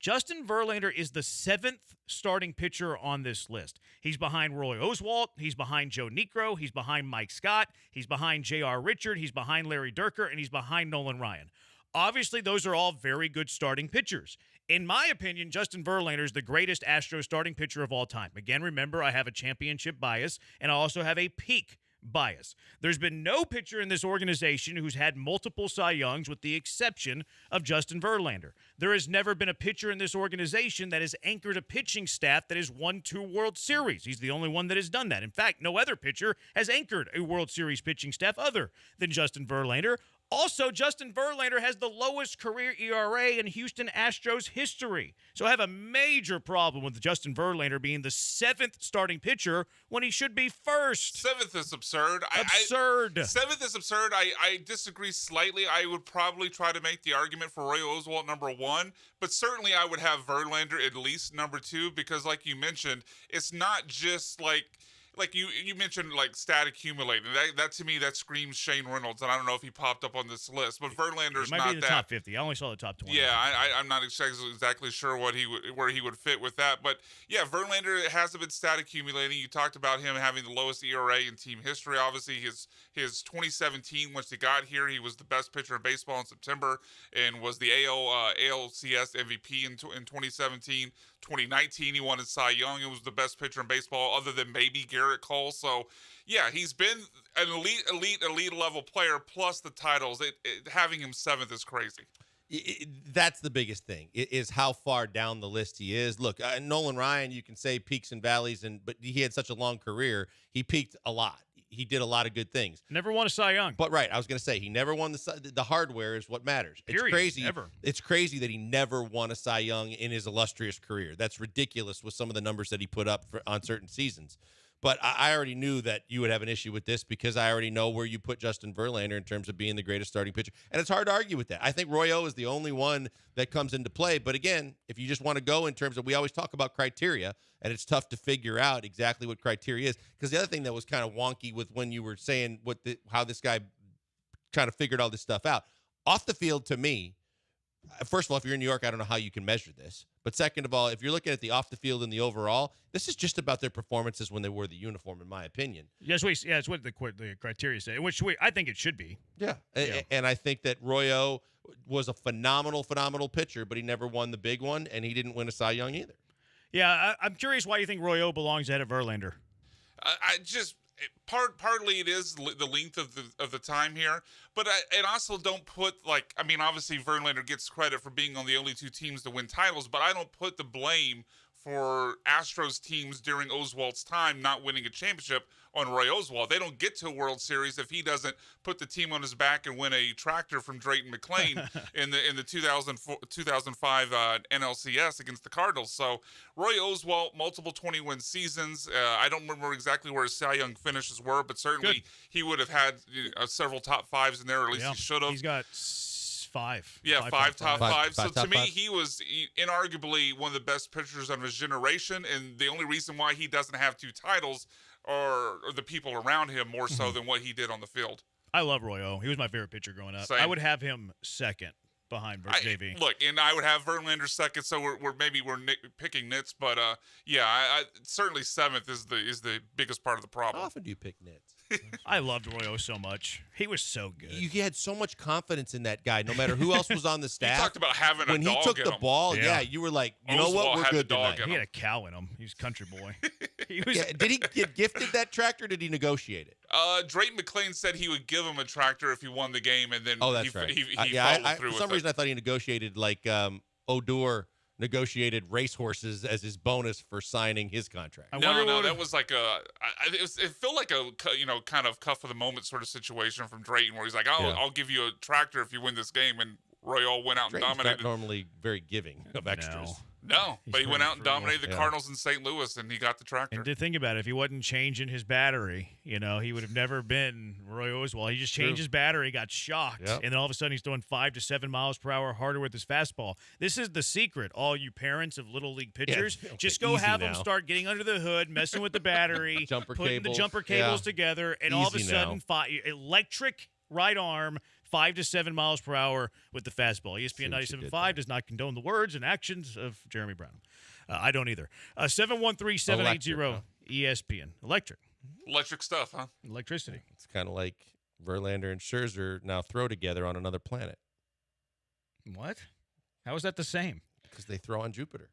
Justin Verlander is the 7th starting pitcher on this list. He's behind Roy Oswalt. He's behind Joe Niekro. He's behind Mike Scott. He's behind J.R. Richard. He's behind Larry Durker. And he's behind Nolan Ryan. Obviously, those are all very good starting pitchers. In my opinion, Justin Verlander is the greatest Astros starting pitcher of all time. Again, remember, I have a championship bias, and I also have a peak bias. There's been no pitcher in this organization who's had multiple Cy Youngs with the exception of Justin Verlander. There has never been a pitcher in this organization that has anchored a pitching staff that has won 2 World Series. He's the only one that has done that. In fact, no other pitcher has anchored a World Series pitching staff other than Justin Verlander. Also, Justin Verlander has the lowest career ERA in Houston Astros history. So I have a major problem with Justin Verlander being the 7th starting pitcher when he should be first. 7th is absurd. Absurd. 7th is absurd. I disagree slightly. I would probably try to make the argument for Roy Oswalt number 1, but certainly I would have Verlander at least number 2 because, like you mentioned, it's not just like you mentioned like stat accumulating. That to me that screams Shane Reynolds, and I don't know if he popped up on this list, but Verlander's might not be in the top 50. I only saw the top 20. Yeah, I'm not exactly sure where he would fit with that, but yeah, Verlander hasn't been stat accumulating. You talked about him having the lowest ERA in team history. Obviously, his 2017 once he got here, he was the best pitcher in baseball in September and was the ALCS MVP in 2017. 2019, he won his Cy Young. He was the best pitcher in baseball other than maybe Garrett Cole. So, yeah, he's been an elite level player plus the titles. Having him 7th is crazy. That's the biggest thing, is how far down the list he is. Look, Nolan Ryan, you can say peaks and valleys, but he had such a long career. He peaked a lot. He did a lot of good things. Never won a Cy Young. But right, I was going to say he never won the hardware is what matters. Period. It's crazy. Never. It's crazy that he never won a Cy Young in his illustrious career. That's ridiculous with some of the numbers that he put up on certain seasons. But I already knew that you would have an issue with this because I already know where you put Justin Verlander in terms of being the greatest starting pitcher. And it's hard to argue with that. I think Roy O is the only one that comes into play. But again, if you just want to go in terms of, we always talk about criteria, and it's tough to figure out exactly what criteria is. Because the other thing that was kind of wonky with when you were saying how this guy kind of figured all this stuff out. Off the field, to me, first of all, if you're in New York, I don't know how you can measure this. But second of all, if you're looking at the off the field and the overall, this is just about their performances when they wore the uniform, in my opinion. Yes, it's what the criteria say, which I think it should be. Yeah. And I think that Roy O was a phenomenal pitcher, but he never won the big one, and he didn't win a Cy Young either. Yeah, I'm curious why you think Roy O belongs ahead of Verlander. Partly it is the length of the time here, but I also don't put obviously Verlander gets credit for being on the only 2 teams to win titles, but I don't put the blame for Astros teams during Oswalt's time not winning a championship on Roy Oswalt. They don't get to a World Series if he doesn't put the team on his back and win a tractor from Drayton McClain in the 2005 NLCS against the Cardinals. So Roy Oswalt, multiple 20-win seasons. I don't remember exactly where his Cy Young finishes were, but certainly he would have had several top 5s in there, or at least he should have. He's got 5. Yeah, five top fives. So top to me, five. he was inarguably one of the best pitchers of his generation, and the only reason why he doesn't have 2 titles are the people around him more so than what he did on the field. I love Roy O. He was my favorite pitcher growing up. Same. I would have him second behind JV. Look, and I would have Verlander second, so we're picking nits, but I certainly 7th is the biggest part of the problem. How often do you pick nits? I loved Roy O so much. He was so good. You had so much confidence in that guy, no matter who else was on the staff. You talked about having when a dog he took in the him. ball. Yeah, you were like, you know what, we're good tonight. He had a cow in him. He was a country boy. He was. Yeah, did he get gifted that tractor? Or did he negotiate it? Drayton McClain said he would give him a tractor if he won the game, and then that's right. he followed through for some with reason, I thought he negotiated like Odor negotiated racehorses as his bonus for signing his contract. No, that was like it felt like a kind of cuff of the moment sort of situation from Drayton, where he's like, I'll give you a tractor if you win this game, and Royale went out and Drayton's dominated. not normally very giving of extras. No, but he went out and dominated the Yeah. Cardinals in St. Louis, and he got the tractor. And to think about it, if he wasn't changing his battery, he would have never been Roy Oswald. He just changed his battery, got shocked, and then all of a sudden he's throwing 5 to 7 miles per hour harder with his fastball. This is the secret, all you parents of Little League pitchers. Okay, just go have them now. start getting under the hood, messing with the battery, putting the jumper cables together, and all of a sudden, electric right arm, 5 to 7 miles per hour with the fastball. ESPN 97.5 does not condone the words and actions of Jeremy Brown. I don't either. 713-780-ESPN. Electric stuff, huh? Electricity. It's kind of like Verlander and Scherzer now throw together on another planet. What? How is that the same? Because they throw on Jupiter.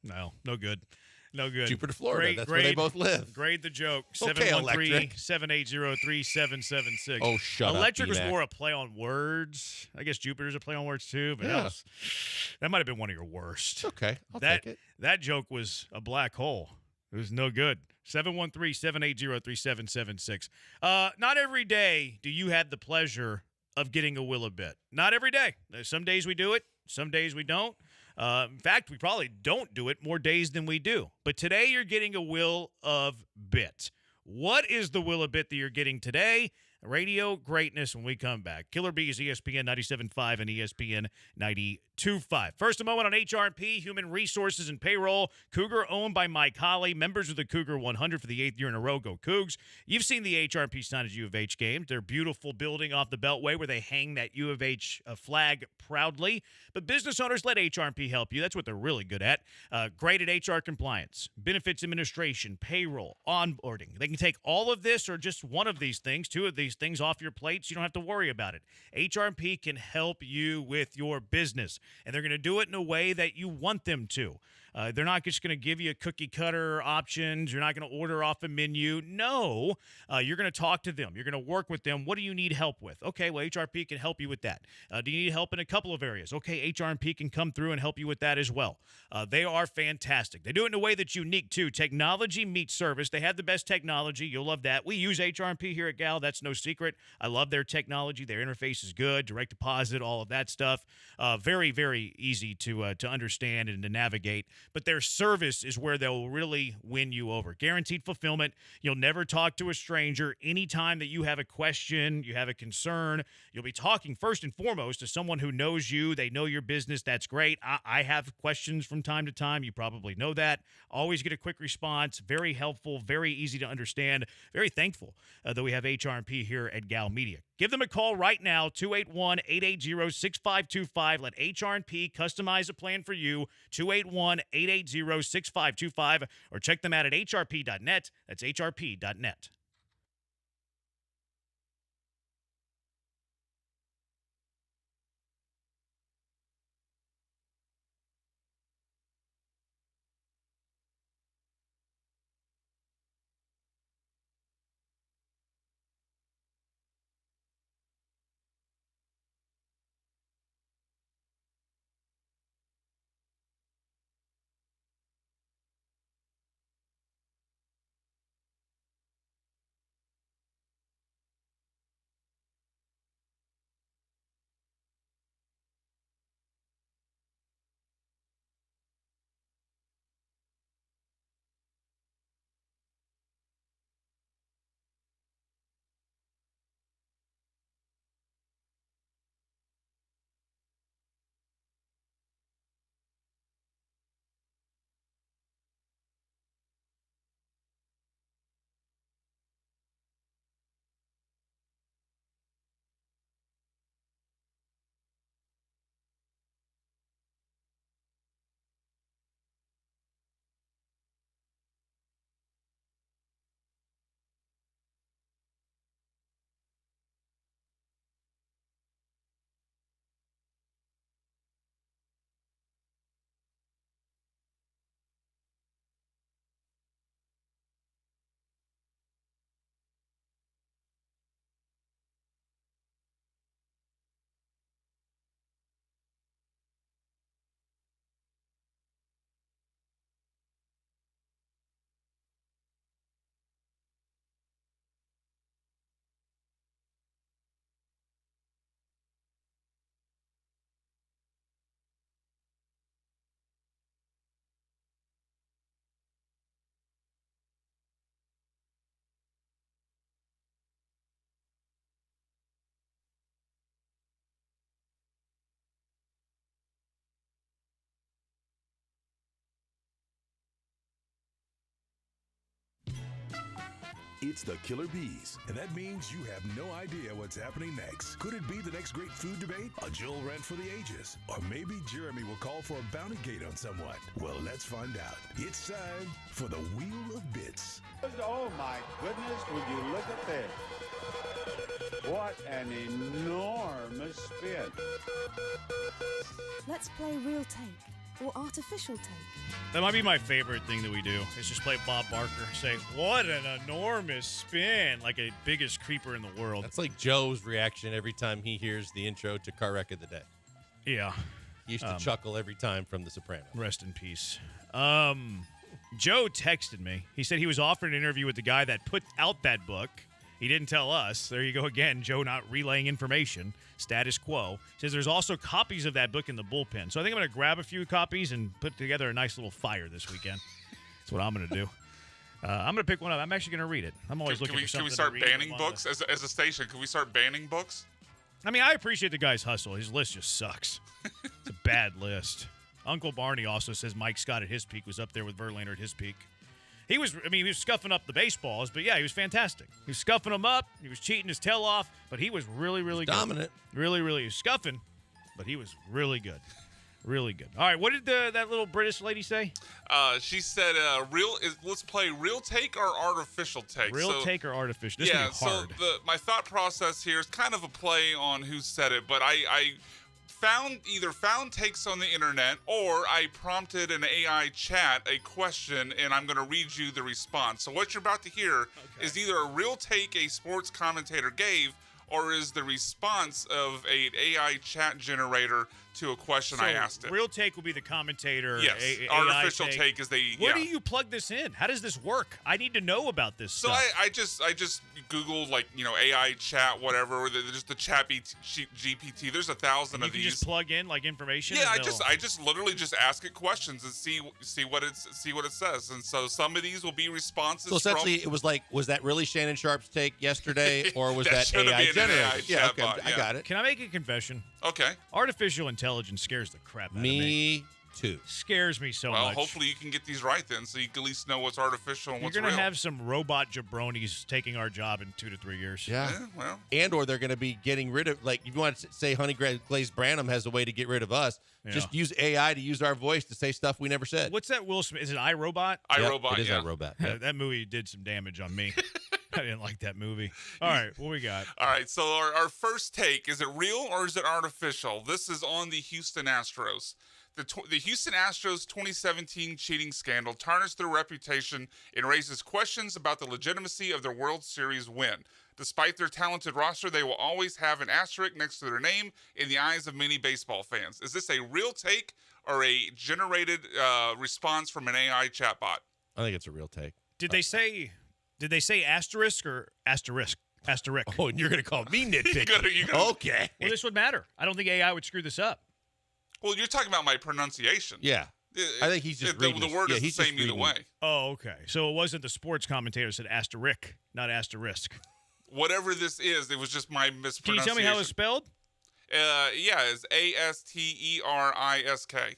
No good. No good. Jupiter, Florida. That's where they both live. Grade the joke. Okay, 713-780-3776. Oh, shut up, Electric was D-Mac. more a play on words. I guess Jupiter's a play on words too, but that might have been one of your worst. Okay, I'll take it. That joke was a black hole. It was no good. 713-780-3776. Not every day do you have the pleasure of getting a will a bit. Not every day. Some days we do it. Some days we don't. In fact, we probably don't do it more days than we do. But today you're getting a will of bit. What is the will of bit that you're getting today? Radio greatness when we come back. Killer Bees, ESPN 97.5 and ESPN 92.5. First, a moment on HRP, Human Resources and Payroll. Cougar owned by Mike Holly. Members of the Cougar 100 for the 8th year in a row. Go Cougs. You've seen the HRP sign at U of H games. Their beautiful building off the Beltway where they hang that U of H flag proudly. But business owners, let HRP help you. That's what they're really good at. Great at HR compliance, benefits administration, payroll, onboarding. They can take all of this or just one of these things, two of these things off your plate so you don't have to worry about it. HRP can help you with your business, and they're going to do it in a way that you want them to. They're not just going to give you cookie cutter options. You're not going to order off a menu. No, you're going to talk to them. You're going to work with them. What do you need help with? Okay, well, HRP can help you with that. Do you need help in a couple of areas? Okay, HRP can come through and help you with that as well. They are fantastic. They do it in a way that's unique, too. Technology meets service. They have the best technology. You'll love that. We use HRP here at Gal. That's no secret. I love their technology. Their interface is good. Direct deposit, all of that stuff. Very, very easy to understand and to navigate. But their service is where they'll really win you over. Guaranteed fulfillment. You'll never talk to a stranger. Anytime that you have a question, you have a concern, you'll be talking first and foremost to someone who knows you. They know your business. That's great. I have questions from time to time. You probably know that. Always get a quick response. Very helpful. Very easy to understand. Very thankful that we have HRP here at Gal Media. Give them a call right now, 281-880-6525. Let HRP customize a plan for you, 281-880-6525, or check them out at hrp.net. That's hrp.net. It's the Killer Bees, and that means you have no idea what's happening next. Could it be the next great food debate? A Joel rant for the ages? Or maybe Jeremy will call for a bounty gate on someone? Well, let's find out. It's time for the Wheel of Bits. Oh my goodness, would you look at this? What an enormous spin. Let's play real take or artificial take. That might be my favorite thing that we do, is just play Bob Barker. Say, what an enormous spin, like a biggest creeper in the world. That's like Joe's reaction every time he hears the intro to Car Wreck of the Day. Yeah. He used to chuckle every time from The Sopranos. Rest in peace. Joe texted me. He said he was offered an interview with the guy that put out that book. He didn't tell us. There you go again, Joe not relaying information. Status quo. Says there's also copies of that book in the bullpen. So I think I'm going to grab a few copies and put together a nice little fire this weekend. That's what I'm going to do. I'm going to pick one up. I'm actually going to read it. I'm always looking for something Can we start to read banning books as a station? Can we start banning books? I mean, I appreciate the guy's hustle. His list just sucks. It's a bad list. Uncle Barney also says Mike Scott at his peak was up there with Verlander at his peak. He was scuffing up the baseballs, but yeah, he was fantastic. He was scuffing them up. He was cheating his tail off, but he was really, really good. Dominant. Really, really scuffing, but he was really good. Really good. All right, what did that little British lady say? She said, let's play real take or artificial take. Real take or artificial? This yeah, is hard. So my thought process here is kind of a play on who said it, but I found takes on the internet, or I prompted an AI chat a question, and I'm going to read you the response. So what you're about to hear is either a real take a sports commentator gave, or is the response of an AI chat generator to a question I asked it. Real take will be the commentator. Yes. Artificial take is the. Where do you plug this in? How does this work? I need to know about this So stuff. I just Googled AI chat whatever, or just the chat GPT. There's 1,000 and of these. You can just plug in information. Yeah, I just literally just ask it questions and see what it says. And so some of these will be responses. So essentially, it was like, was that really Shannon Sharp's take yesterday, or was that AI generated? Yeah, okay, I got it. Can I make a confession? Okay. Artificial intelligence scares the crap out of me. Me too. Scares me so well, much. Hopefully you can get these right then, so you can at least know what's artificial and what's real. You're going to have some robot jabronis taking our job in 2 to 3 years. Yeah. Well. And or they're going to be getting rid of, like, if you want to say Honey Glazed Branham has a way to get rid of us, just use AI to use our voice to say stuff we never said. What's that Will Smith? Is it iRobot? iRobot, it is iRobot. Yeah. That movie did some damage on me. I didn't like that movie. All right, what we got? All right, so our first take, is it real or is it artificial? This is on the Houston Astros. The Houston Astros 2017 cheating scandal tarnished their reputation and raises questions about the legitimacy of their World Series win. Despite their talented roster, they will always have an asterisk next to their name in the eyes of many baseball fans. Is this a real take or a generated response from an AI chatbot? I think it's a real take. Did they say asterisk or asterisk? Asterisk. Oh, and you're going to call me nitpicky. Okay. Well, this would matter. I don't think AI would screw this up. Well, you're talking about my pronunciation. Yeah. I think he's just reading. The word is the same either way. Oh, okay. So it wasn't the sports commentator that said asterisk, not asterisk. Whatever this is, it was just my mispronunciation. Can you tell me how it's spelled? Yeah, it's ASTERISK.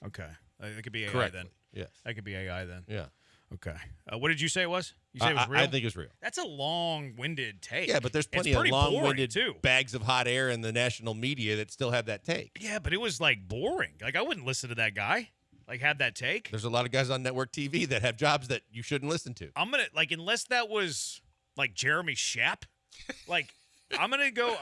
Okay. That could be AI Correctly. then. Yes. That could be AI then. Yeah. Okay. What did you say it was? You say it was real? I think it's real. That's a long-winded take. Yeah, but there's plenty of long-winded bags of hot air in the national media that still have that take. Yeah, but it was like boring. Like I wouldn't listen to that guy. Like have that take. There's a lot of guys on network TV that have jobs that you shouldn't listen to. I'm gonna unless that was like Jeremy Schaap, like I'm gonna go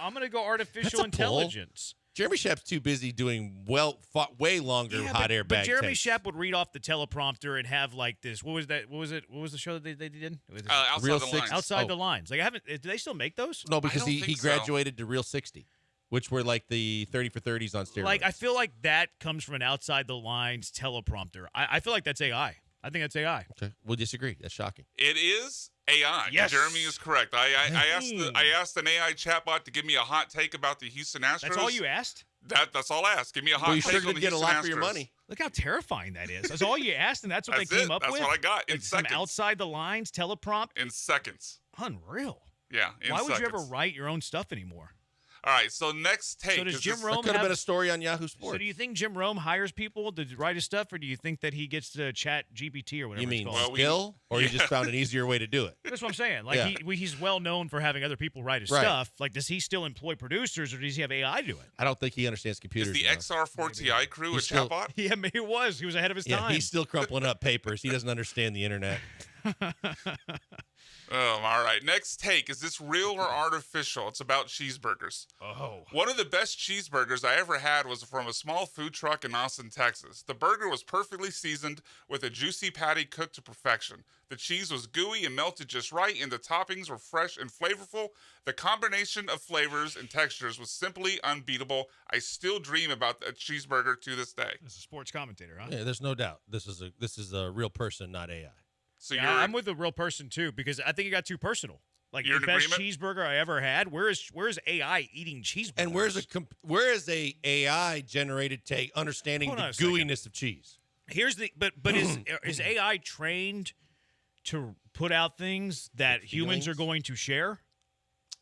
artificial intelligence. Jeremy Schaap's too busy doing way longer hot air bag But Jeremy takes. Schaap would read off the teleprompter and have like this. What was that? What was it? What was the show that they did? Outside Real the 60. Lines. Outside the Lines. Like I haven't. Do they still make those? No, because he graduated to Real 60, which were like the 30 for 30s on steroids. Like I feel like that comes from an outside the lines teleprompter. I feel like that's AI. I think that's AI. Okay, we'll disagree. That's shocking. It is AI. Yes. Jeremy is correct. I asked an AI chatbot to give me a hot take about the Houston Astros. That's all you asked? That's all I asked. Give me a hot Well, you take sure on did the get a Houston lot for your Astros. money. Look how terrifying that is. That's all you asked, and that's what they came up That's with? what I got in Some seconds. outside the lines teleprompt? In seconds. Unreal. Yeah, in Why would you seconds. ever write your own stuff anymore? All right, so next take. So does is Jim this- Rome Could have been a story on Yahoo Sports. So do you think Jim Rome hires people to write his stuff, or do you think that he gets to chat GPT or whatever You mean it's called? skill, or he just found an easier way to do it? That's what I'm saying. Like he's well known for having other people write his stuff. Like, does he still employ producers, or does he have AI do it? I don't think he understands Is computers. the enough. XR4 Ti crew a He's still- chatbot? Yeah, maybe it was. He was ahead of his Yeah, time. he's still crumpling up papers. He doesn't understand the internet. All right. Next take. Is this real or artificial? It's about cheeseburgers. Oh. One of the best cheeseburgers I ever had was from a small food truck in Austin, Texas. The burger was perfectly seasoned with a juicy patty cooked to perfection. The cheese was gooey and melted just right, and the toppings were fresh and flavorful. The combination of flavors and textures was simply unbeatable. I still dream about a cheeseburger to this day. As a sports commentator, huh? Yeah, there's no doubt. This is a real person, not AI. So Yeah, I'm with the real person too, because I think it got too personal. Like You're the in best agreement? cheeseburger I ever had. Where's AI eating cheeseburgers? And where's a AI generated take understanding Hold the on a second. gooiness of cheese? Here's the but is AI trained to put out things that humans are going to share?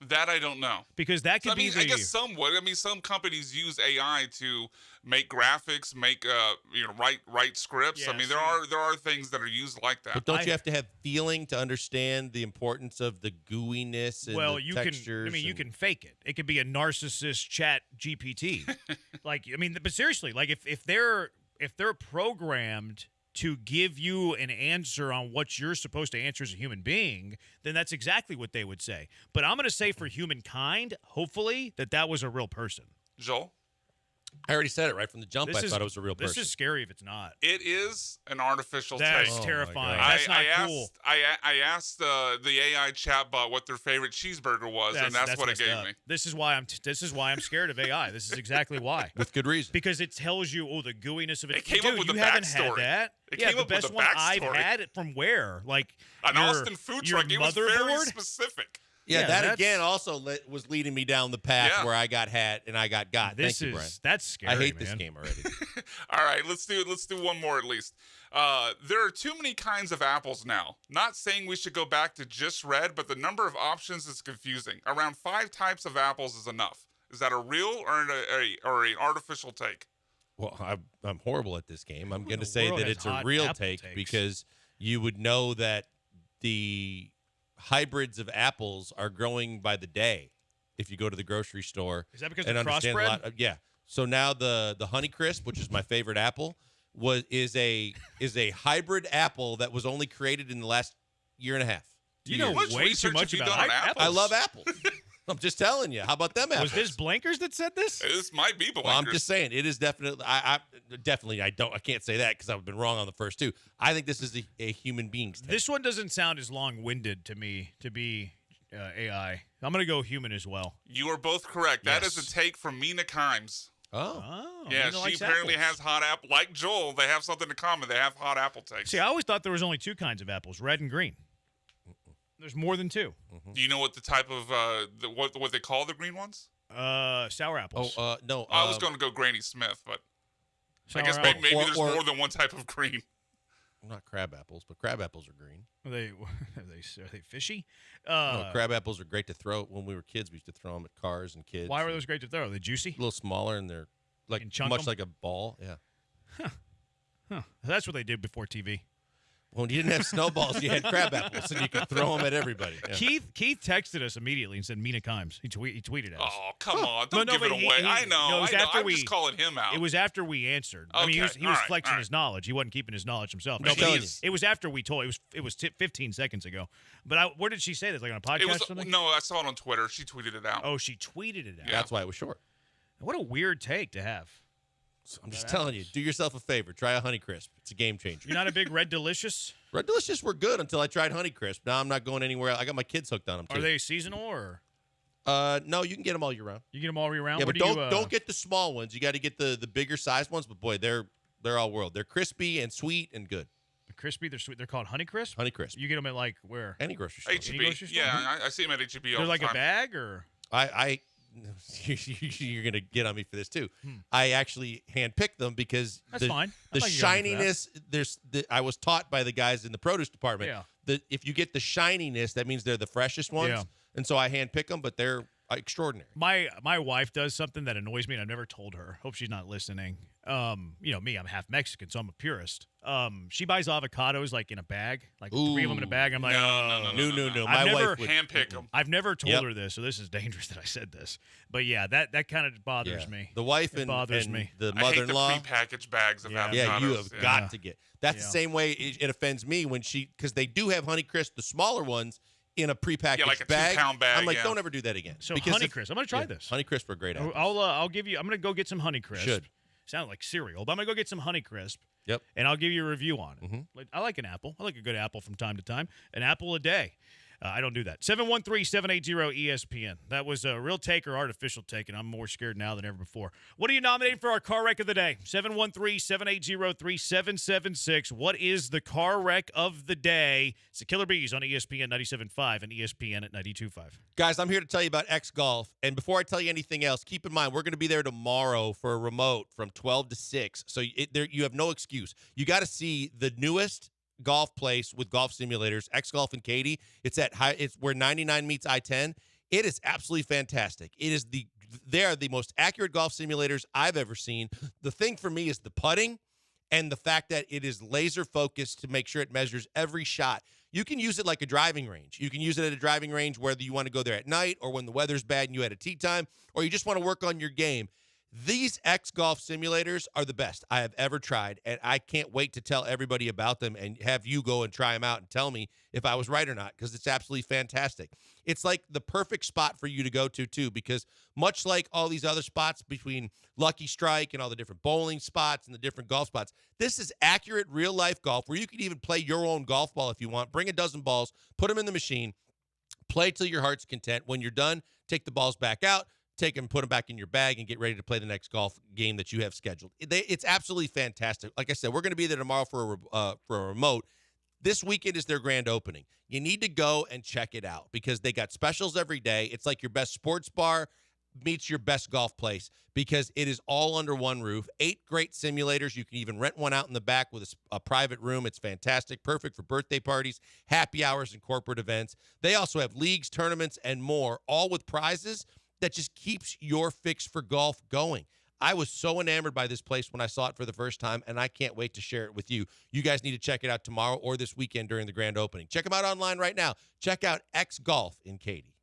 That I don't know. Because that could I mean, be I guess some would. I mean, some companies use AI to make graphics, make write scripts. I Yeah, mean, there are things that are used like that. But don't you have to have feeling to understand the importance of the gooiness and well, the you textures? can. I mean, you and- can fake it. It could be a narcissist chat GPT. Like, I mean, but seriously, like if they're programmed to give you an answer on what you're supposed to answer as a human being, then that's exactly what they would say. But I'm going to say for humankind, hopefully, that was a real person. Joel? I already said it right from the jump. I thought it was a real person. This is scary if it's not. It is an artificial That's take. terrifying. God. That's not cool. I asked the AI chatbot what their favorite cheeseburger was, and that's what it messed gave up. me. This is why I'm scared of AI. This is exactly why. With good reason. Because it tells you, the gooiness of it. It came Dude, up with you the haven't backstory. had that. It yeah, came the up with best the one I've backstory. had it from where? Like An your- Austin food your truck. It was very motherboard? specific. Yeah, Yeah, that that's- again also was leading me down the path Yeah. where I got had and I got got. This Thank you, Brian. that's scary. I hate this man. game already. All right, let's do one more at least. There are too many kinds of apples now. Not saying we should go back to just red, but the number of options is confusing. Around 5 types of apples is enough. Is that a real or an artificial take? Well, I'm horrible at this game. I'm going to the say world that has it's a hot real apple take takes? because you would know that the hybrids of apples are growing by the day if you go to the grocery store. Is that because and of understand crossbred? a lot of, yeah. So now the Honeycrisp, which is my favorite apple, is a hybrid apple that was only created in the last year and a half. You know Much way too research much have you about done on apples. apples? I love apples. I'm just telling you. How about them apples? Was this Blankers that said this? This might be blinkers. Well, I'm just saying it is definitely. I can't say that because I've been wrong on the first two. I think this is a human being's take. This one doesn't sound as long-winded to me to be AI. I'm going to go human as well. You are both correct. That is Yes. a take from Mina Kimes. Oh, Yeah, Nina she likes apparently apples. has hot apple. Like Joel, they have something in common. They have hot apple takes. See, I always thought there was only 2 kinds of apples, red and green. There's more than 2. Do you know what the type of what they call the green ones? Sour apples. no. I was going to go Granny Smith, but Sour I guess apples. maybe Or- there's or- more than one type of green. Not crab apples, but crab apples are green. Are they fishy? No, crab apples are great to throw. When we were kids, we used to throw them at cars and kids. Why were those great to throw? Are they juicy? A little smaller and they're like And chunk much 'em? like a ball. Yeah. Huh. That's what they did before TV. When you didn't have snowballs, you had crab apples, and you could throw them at everybody. Yeah. Keith texted us immediately and said Mina Kimes. He tweeted at us. Oh, come on. No, Don't no, give it but away. he- I know. no, it was after I'm we- just calling him out. It was after we answered. I mean, he was Okay, all right, flexing all his knowledge. He wasn't keeping his knowledge himself. I'm No, just but telling it was after we told. It was 15 seconds ago. But where did she say this? Like on a podcast It was or something? no, I saw it on Twitter. She tweeted it out. Oh, she tweeted it out. That's why it was short. What a weird take to have. So I'm just telling you, do yourself a favor. Try a Honeycrisp. It's a game changer. You're not a big Red Delicious? Red Delicious were good until I tried Honeycrisp. Now I'm not going anywhere. I got my kids hooked on them too. Are they seasonal or No, you can get them all year round. you get them all year round? Yeah, Where but do don't get the small ones. You got to get the bigger size ones. But boy, they're all world. They're crispy and sweet and good. crispy? They're sweet. They're called Honeycrisp. Honeycrisp. You get them at like where? Any grocery store. HEB. grocery store? Yeah, I see them at HEB all They're the like a time. bag or? I you're gonna get on me for this too. I actually handpicked them because That's fine. The I'm not gonna get on you for shininess. I was taught by the guys in the produce department Yeah. that if you get the shininess, that means they're the freshest ones. Yeah. And so I handpick them, but extraordinary. My wife does something that annoys me, and I've never told her. Hope she's not listening. Me, I'm half Mexican, so I'm a purist. She buys avocados like in a bag, like 3 of them in a bag. I'm like, no. I've My never wife would handpick them. I've never told her this, so this is dangerous that I said this. But yeah, that kind of bothers me. The wife It and bothers me. the I hate the mother-in-law. prepackaged bags of avocados. Yeah, you have got to get. That's the Yeah. same way it offends me when because they do have Honeycrisp, the smaller ones, in a prepackaged like a bag. 2-pound bag, I'm like, yeah. don't ever do that again. So Because Honeycrisp, I'm gonna try this. Honeycrisp are great. apples. I'll give you. I'm gonna go get some Honeycrisp. Should. Sound like cereal, but I'm gonna go get some Honeycrisp. Yep. And I'll give you a review on it. Like, I like an apple. I like a good apple from time to time. An apple a day. I don't do that. 713-780-ESPN. That was a real take or artificial take, and I'm more scared now than ever before. What are you nominating for our car wreck of the day? 713-780-3776. What is the car wreck of the day? It's the Killer Bees on ESPN 97.5 and ESPN at 92.5. Guys, I'm here to tell you about X Golf. And before I tell you anything else, keep in mind, we're going to be there tomorrow for a remote from 12 to 6. So you have no excuse. You got to see the newest golf place with golf simulators, X Golf in Katy. It's where 99 meets I-10. It is absolutely fantastic. They are the most accurate golf simulators I've ever seen. The thing for me is the putting and the fact that it is laser focused to make sure it measures every shot. You can use it like a driving range. You can use it at a driving range whether you want to go there at night or when the weather's bad and you had a tee time, or you just want to work on your game. These X Golf simulators are the best I have ever tried, and I can't wait to tell everybody about them and have you go and try them out and tell me if I was right or not, because it's absolutely fantastic. It's like the perfect spot for you to go to, too, because much like all these other spots between Lucky Strike and all the different bowling spots and the different golf spots, this is accurate real-life golf where you can even play your own golf ball if you want. Bring a dozen balls, put them in the machine, play till your heart's content. When you're done, take the balls back out, take them, put them back in your bag, and get ready to play the next golf game that you have scheduled. It's absolutely fantastic. Like I said, we're going to be there tomorrow for a remote. This weekend is their grand opening. You need to go and check it out because they got specials every day. It's like your best sports bar meets your best golf place because it is all under one roof. 8 great simulators. You can even rent one out in the back with a private room. It's fantastic. Perfect for birthday parties, happy hours, and corporate events. They also have leagues, tournaments, and more, all with prizes that just keeps your fix for golf going. I was so enamored by this place when I saw it for the first time, and I can't wait to share it with you. You guys need to check it out tomorrow or this weekend during the grand opening. Check them out online right now. Check out X Golf in Katy.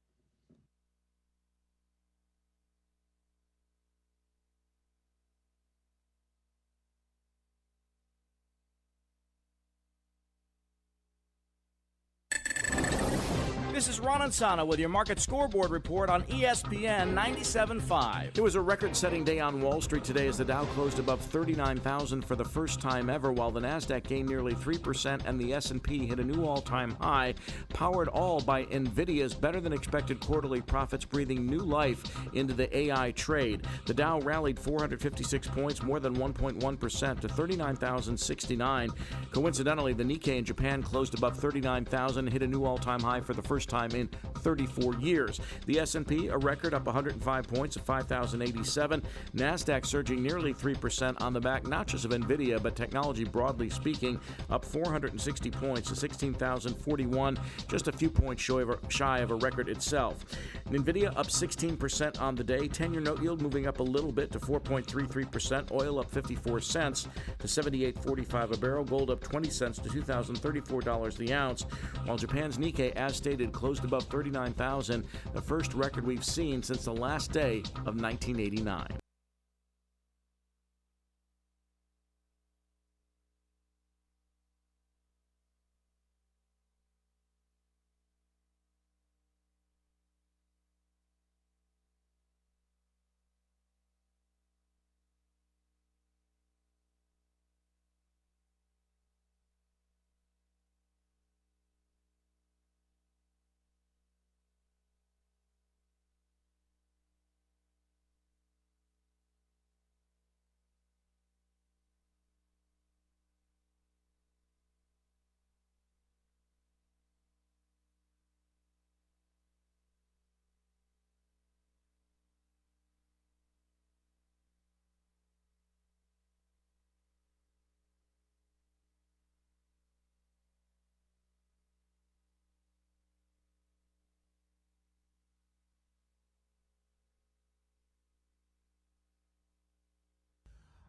This is Ron Ansana with your market scoreboard report on ESPN 97.5. It was a record-setting day on Wall Street today as the Dow closed above 39,000 for the first time ever, while the Nasdaq gained nearly 3% and the S&P hit a new all-time high, powered all by NVIDIA's better-than-expected quarterly profits, breathing new life into the AI trade. The Dow rallied 456 points, more than 1.1% to 39,069. Coincidentally, the Nikkei in Japan closed above 39,000, hit a new all-time high for the first time in 34 years. The S&P, a record, up 105 points at 5,087. NASDAQ surging nearly 3% on the back, not just of NVIDIA, but technology broadly speaking, up 460 points to 16,041, just a few points shy of a record itself. NVIDIA up 16% on the day. 10-year note yield moving up a little bit to 4.33%. Oil up 54 cents to $78.45 a barrel. Gold up 20 cents to $2,034 the ounce, while Japan's Nikkei, as stated, closed above 39,000, the first record we've seen since the last day of 1989.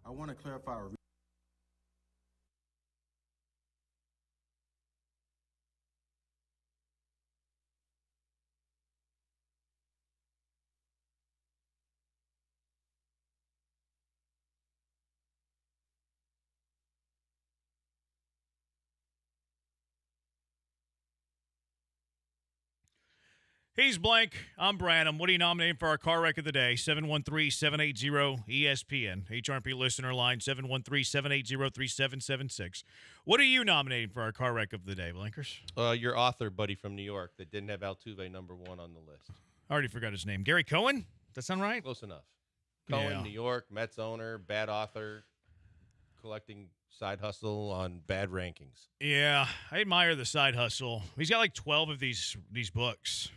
I want to clarify. He's Blank. I'm Branham. What are you nominating for our car wreck of the day? 713-780-ESPN. HRP listener line 713-780-3776. What are you nominating for our car wreck of the day, Blankers? Your author buddy from New York that didn't have Altuve number 1 on the list. I already forgot his name. Gary Cohen? Does that sound right? Close enough. Cohen, Yeah. New York, Mets owner, bad author, collecting side hustle on bad rankings. Yeah, I admire the side hustle. He's got like 12 of these books.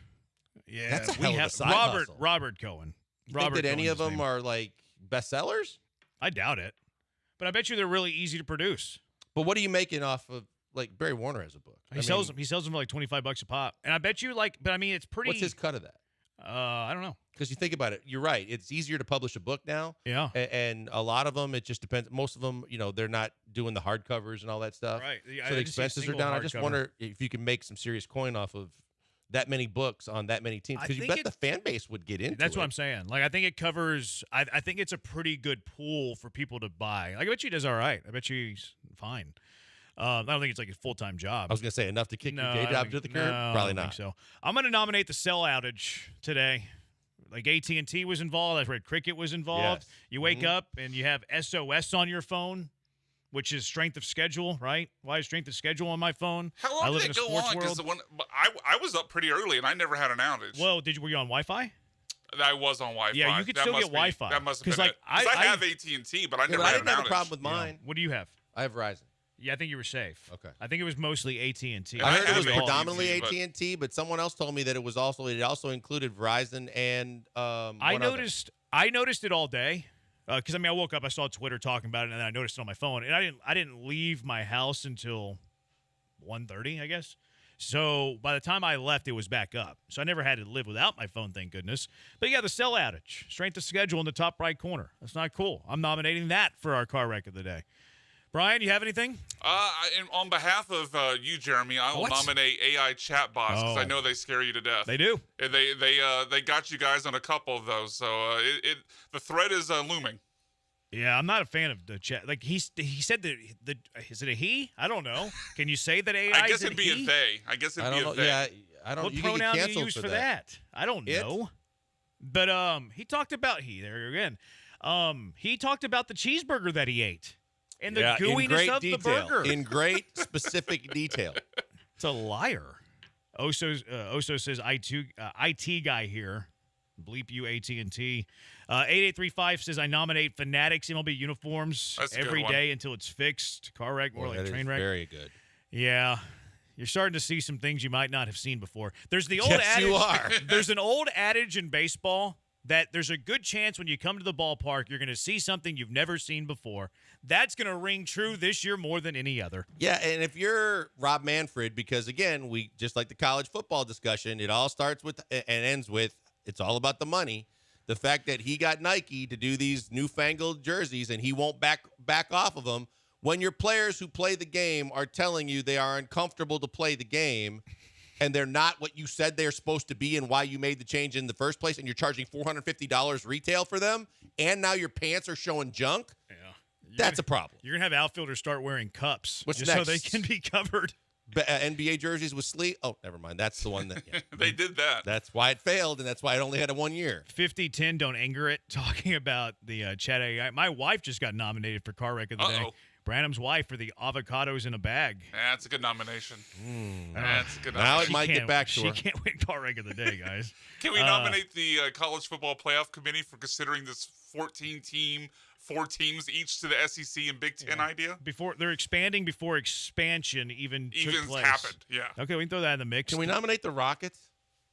Yeah, That's a hell of a side hustle. Robert Cohen. You think that any of them are like bestsellers? I doubt it, but I bet you they're really easy to produce. But what are you making off of? Like Barry Warner has a book. He sells them for like $25 a pop, and I bet you like. But I mean, it's pretty. What's his cut of that? I don't know. Because you think about it, you're right. It's easier to publish a book now. Yeah. And a lot of them, it just depends. Most of them, they're not doing the hardcovers and all that stuff. Right. So the expenses are down. I just wonder if you can make some serious coin off of that many books on that many teams. Because you bet the fan base would get into it. That's what I'm saying. Like, I think it covers. I think it's a pretty good pool for people to buy. Like, I bet you he does all right. I bet you he's fine. I don't think it's like a full-time job. I was going to say, enough to kick your day job to the curb? No, Probably I don't not. think so. I'm going to nominate the cell outage today. Like AT&T was involved. I've read Cricket was involved. Yes. You wake up and you have SOS on your phone, which is strength of schedule, right? Why is strength of schedule on my phone? How long did it go on? Because I was up pretty early and I never had an outage. Well, were you on Wi-Fi? I was on Wi-Fi. Yeah, you could still get Wi-Fi. That must have been it. I have AT&T, but I never I had didn't an have outage. a problem with mine. What do you have? I have Verizon. Yeah, I think you were safe. Okay. I think it was mostly AT&T. I heard it was AT&T, predominantly but- AT&T, but someone else told me that it also included Verizon and I noticed it all day because I woke up, I saw Twitter talking about it, and then I noticed it on my phone, and I didn't leave my house until 1:30, I guess. So by the time I left, it was back up. So I never had to live without my phone, thank goodness. But yeah, the cell outage, strength of schedule in the top right corner. That's not cool. I'm nominating that for our car wreck of the day. Brian, you have anything? On behalf of you, Jeremy, I will nominate AI chatbots because I know they scare you to death. They do. And they got you guys on a couple of those, so the threat is looming. Yeah, I'm not a fan of the chat. Like he said that is it a he? I don't know. Can you say that AI? I guess is it'd be a they. I guess it'd be a they. Yeah, I don't. What you pronoun can do get you use for that? I don't know. But he talked about there again. He talked about the cheeseburger that he ate and the gooiness of the burger in great specific detail. It's a liar. Oso says IT guy here. Bleep you AT&T. 8835 says I nominate Fanatics MLB uniforms every day until it's fixed. Car wreck, more like train wreck. Very good. Yeah. You're starting to see some things you might not have seen before. There's the old Yes, adage. you are. There's an old adage in baseball that there's a good chance when you come to the ballpark, you're going to see something you've never seen before. That's going to ring true this year more than any other. Yeah, and if you're Rob Manfred, because again, we just like the college football discussion, it all starts with and ends with it's all about the money. The fact that he got Nike to do these newfangled jerseys and he won't back off of them when your players who play the game are telling you they are uncomfortable to play the game and they're not what you said they're supposed to be and why you made the change in the first place, and you're charging $450 retail for them, and now your pants are showing junk, that's a problem. You're going to have outfielders start wearing cups What's just next? so they can be covered. NBA jerseys with sleeve. Oh, never mind. That's the one that they did that. That's why it failed, and that's why it only had a 1 year. 5010, don't anger it. Talking about the chat AI. My wife just got nominated for car wreck of the day. Branham's wife for the avocados in a bag. That's a good nomination. That's a good Now nomination. it might get back to her. She can't win car wreck of the day, guys. Can we nominate the College Football Playoff Committee for considering this 14-team, 4 teams each to the SEC and Big Ten idea? Before they're expanding before expansion even took place. Happened, yeah. Okay, we can throw that in the mix. Can we nominate the Rockets?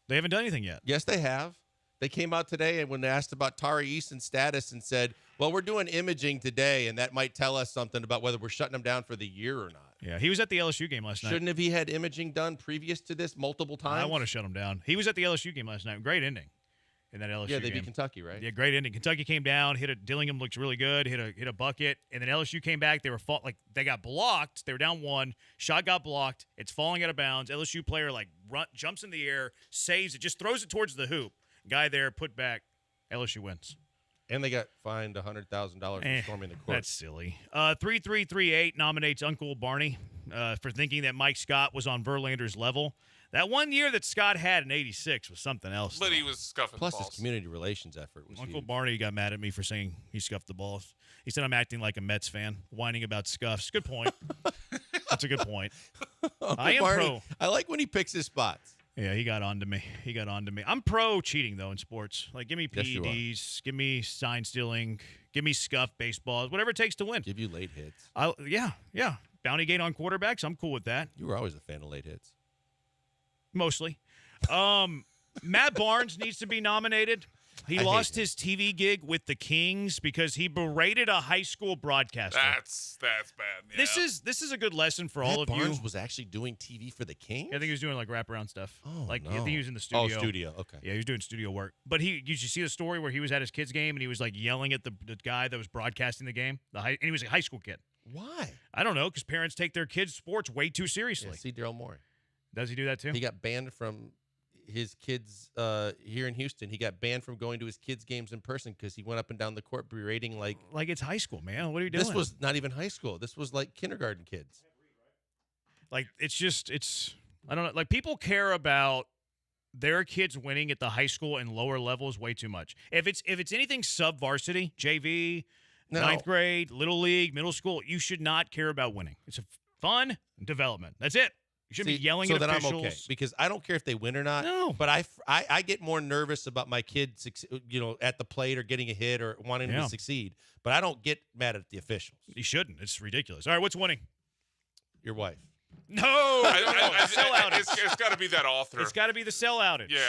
They haven't done anything yet. Yes, they have. They came out today and when they asked about Tari Easton's status and said, well, we're doing imaging today, and that might tell us something about whether we're shutting him down for the year or not. Yeah, he was at the LSU game last night. Shouldn't have he had imaging done previous to this multiple times? I want to shut him down. He was at the LSU game last night. Great ending. in that LSU Yeah, they game. beat Kentucky, right? Yeah, great ending. Kentucky came down, Dillingham looked really good, hit a bucket, and then LSU came back. They got blocked. They were down one. Shot got blocked. It's falling out of bounds. LSU player jumps in the air, saves it, just throws it towards the hoop. Guy there, put back. LSU wins. And they got fined $100,000 for storming the court. That's silly. 3338 nominates Uncle Barney for thinking that Mike Scott was on Verlander's level. That one year that Scott had in '86 was something else. But he was scuffing Plus, balls. his community relations effort was Uncle huge. Barney got mad at me for saying he scuffed the balls. He said I'm acting like a Mets fan, whining about scuffs. Good point. That's a good point. I am Barney, pro. I like when he picks his spots. Yeah, he got on to me. I'm pro cheating, though, in sports. Like, give me Yes, you are. PEDs, give me sign stealing, give me scuff baseballs, whatever it takes to win. Give you late hits. Yeah. Bounty gate on quarterbacks, I'm cool with that. You were always a fan of late hits. Mostly. Matt Barnes needs to be nominated. He lost his TV gig with the Kings because he berated a high school broadcaster. That's bad. Yeah. This is a good lesson for all of Barnes you. was actually doing TV for the Kings? I think he was doing like wraparound stuff. Oh, I no. think he was in the studio. Oh, studio. Okay. Yeah, he was doing studio work. But you should see the story where he was at his kid's game and he was like yelling at the guy that was broadcasting the game. And he was a high school kid. Why? I don't know, because parents take their kids' sports way too seriously. Yeah, see Daryl Morey. Does he do that too? He got banned from his kids here in Houston. He got banned from going to his kids' games in person because he went up and down the court berating like it's high school, man. What are you doing? This was not even high school. This was like kindergarten kids. Like it's I don't know. Like people care about their kids winning at the high school and lower levels way too much. If it's anything sub varsity, JV, ninth grade, little league, middle school, you should not care about winning. It's a fun development. That's it. You shouldn't be yelling at officials. I'm okay because I don't care if they win or not. No. But I get more nervous about my kids, at the plate or getting a hit or wanting them to succeed. But I don't get mad at the officials. You shouldn't. It's ridiculous. All right, what's winning? Your wife. No. Sell outage. It's got to be that author. It's got to be the sell outage. Yeah.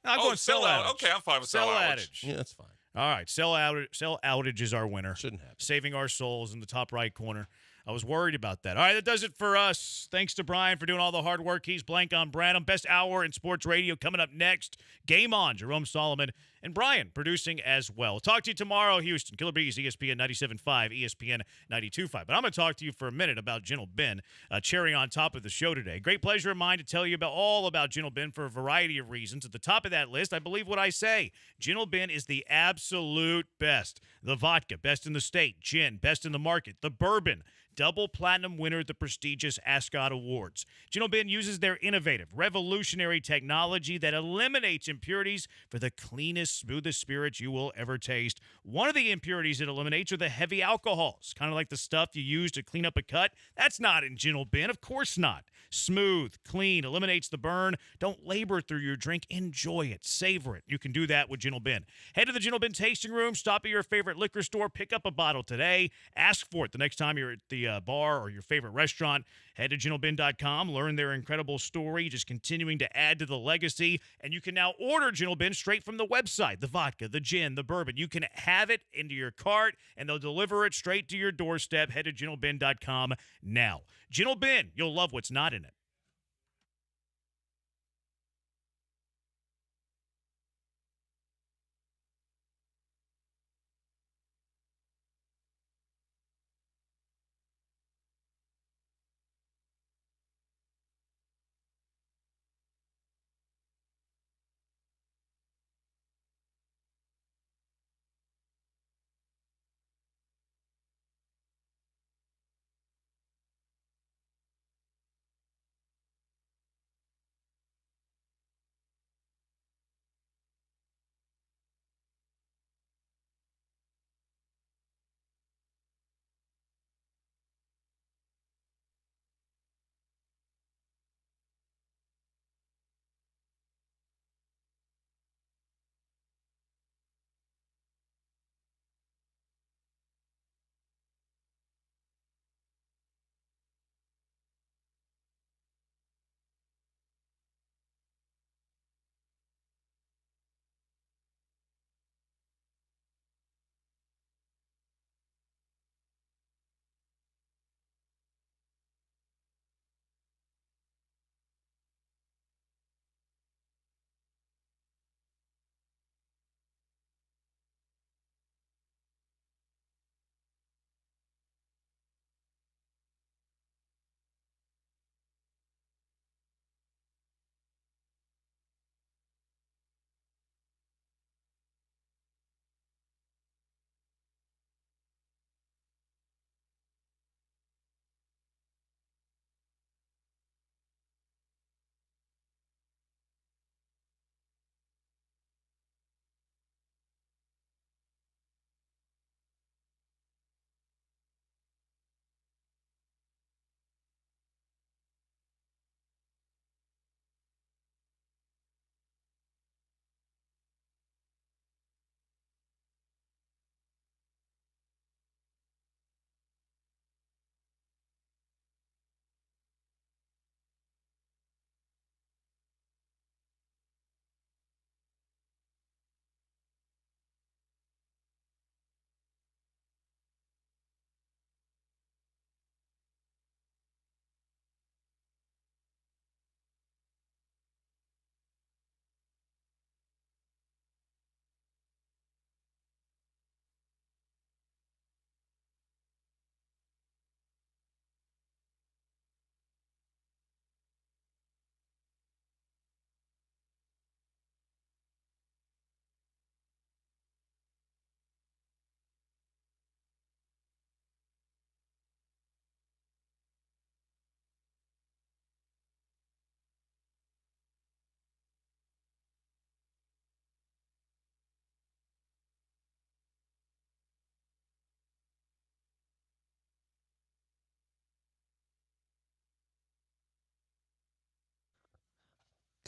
I'm going sell outage. Okay, I'm fine with sell outage. Yeah, that's fine. All right, sell outage is our winner. Shouldn't happen. Saving our souls in the top right corner. I was worried about that. All right, that does it for us. Thanks to Brian for doing all the hard work. He's Blank on Branham. Best hour in sports radio coming up next. Game On, Jerome Solomon and Brian producing as well. Talk to you tomorrow, Houston. Killer Bees, ESPN 97.5, ESPN 92.5. But I'm going to talk to you for a minute about Gentle Ben, cherry on top of the show today. Great pleasure of mine to tell you all about Gentle Ben for a variety of reasons. At the top of that list, I believe what I say. Gentle Ben is the absolute best. The vodka, best in the state. Gin, best in the market. The bourbon, double platinum winner at the prestigious Ascot Awards. Gentle Ben uses their innovative, revolutionary technology that eliminates impurities for the cleanest, smoothest spirits you will ever taste. One of the impurities it eliminates are the heavy alcohols, kind of like the stuff you use to clean up a cut. That's not in Gentle Ben, of course not. Smooth, clean, eliminates the burn. Don't labor through your drink. Enjoy it. Savor it. You can do that with Gentle Ben. Head to the Gentle Ben tasting room. Stop at your favorite liquor store. Pick up a bottle today. Ask for it the next time you're at the bar or your favorite restaurant. Head to gentleben.com. Learn their incredible story, just continuing to add to the legacy. And you can now order Gentle Ben straight from the website. The vodka, the gin, the bourbon. You can have it into your cart, and they'll deliver it straight to your doorstep. Head to gentleben.com now. Gentle Ben, you'll love what's not in it.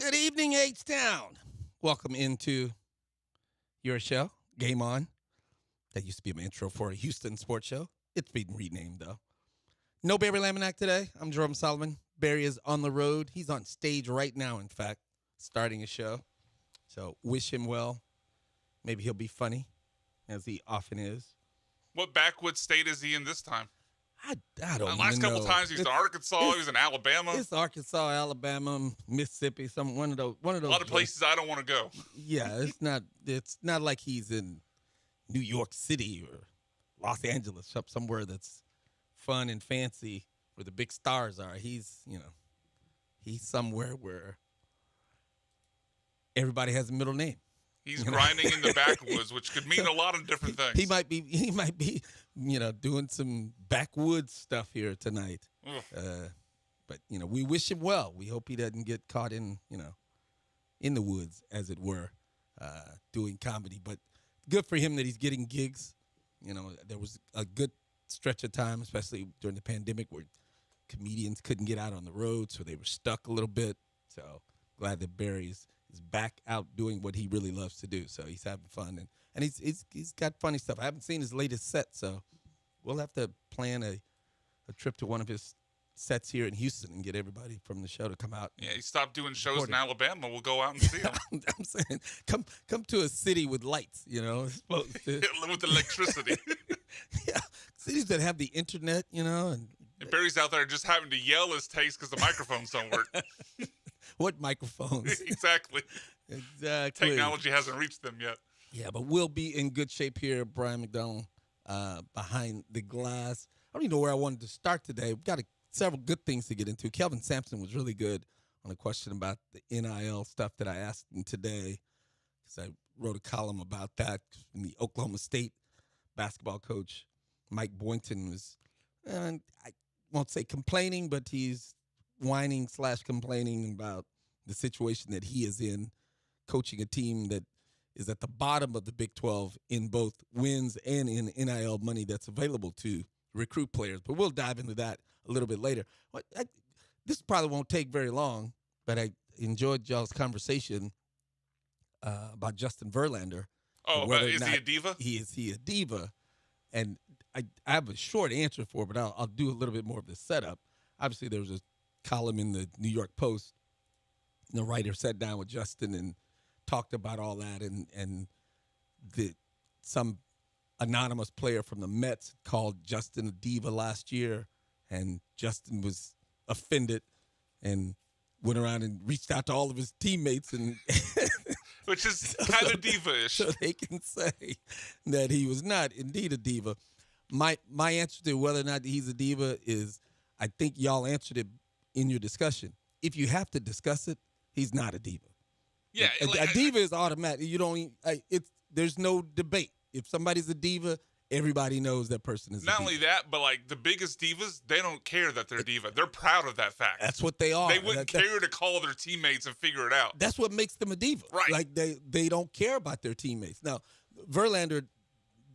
Good evening, H-Town. Welcome into your show, Game On. That used to be my intro for a Houston sports show. It's been renamed, though. No Barry Laminack today. I'm Jerome Solomon. Barry is on the road. He's on stage right now, in fact, starting a show. So wish him well. Maybe he'll be funny, as he often is. What backwoods state is he in this time? I don't know. Last couple times he's in Arkansas, he was in Alabama. It's Arkansas, Alabama, Mississippi, one of those. A lot of places I don't want to go. Yeah, it's not like he's in New York City or Los Angeles, somewhere that's fun and fancy where the big stars are. He's somewhere where everybody has a middle name. He's grinding in the backwoods, which could mean a lot of different things. He might be, doing some backwoods stuff here tonight. But we wish him well. We hope he doesn't get caught in the woods, as it were, doing comedy. But good for him that he's getting gigs. There was a good stretch of time, especially during the pandemic, where comedians couldn't get out on the road, so they were stuck a little bit. So glad that Barry's is back out doing what he really loves to do. So he's having fun, and he's got funny stuff. I haven't seen his latest set, so we'll have to plan a trip to one of his sets here in Houston and get everybody from the show to come out. Yeah, he stopped doing shows in Alabama. We'll go out and see him. I'm saying, come to a city with lights, supposed to. With electricity. Yeah, cities that have the internet, and Barry's out there just having to yell his taste because the microphones don't work. What microphones? Exactly. Technology hasn't reached them yet. Yeah, but we'll be in good shape here, Brian McDonald, behind the glass. I don't even know where I wanted to start today. We've got several good things to get into. Kelvin Sampson was really good on a question about the NIL stuff that I asked him today, because I wrote a column about that. And the Oklahoma State basketball coach, Mike Boynton, was, I won't say complaining, but he's whining/complaining about the situation that he is in, coaching a team that is at the bottom of the Big 12 in both wins and in NIL money that's available to recruit players. But we'll dive into that a little bit later. This probably won't take very long, but I enjoyed y'all's conversation about Justin Verlander. Oh, is he a diva? Is he a diva? And I have a short answer for it, but I'll do a little bit more of the setup. Obviously, there was a column in the New York Post. The writer sat down with Justin and talked about all that, and some anonymous player from the Mets called Justin a diva last year, and Justin was offended and went around and reached out to all of his teammates, and which is kind of diva-ish. So they can say that he was not indeed a diva. My answer to whether or not he's a diva is, I think y'all answered it in your discussion. If you have to discuss it, he's not a diva. Yeah, a diva is automatic. You don't. There's no debate. If somebody's a diva, everybody knows that person is. Not a diva. only that, but like the biggest divas, they don't care that they're a diva. They're proud of that fact. That's what they are. They wouldn't care to call their teammates and figure it out. That's what makes them a diva. Right. Like they don't care about their teammates. Now, Verlander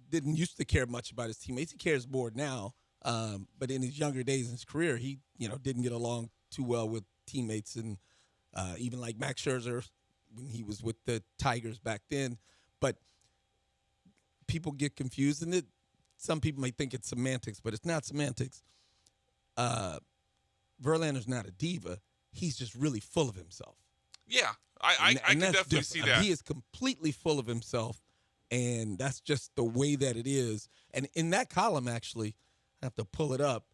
didn't used to care much about his teammates. He cares more now. But in his younger days in his career, he didn't get along too well with teammates, and even like Max Scherzer when he was with the Tigers back then. But people get confused, and some people may think it's semantics, but it's not semantics. Verlander's not a diva. He's just really full of himself. Yeah, I can definitely see that. He is completely full of himself, and that's just the way that it is. And in that column, actually, I have to pull it up.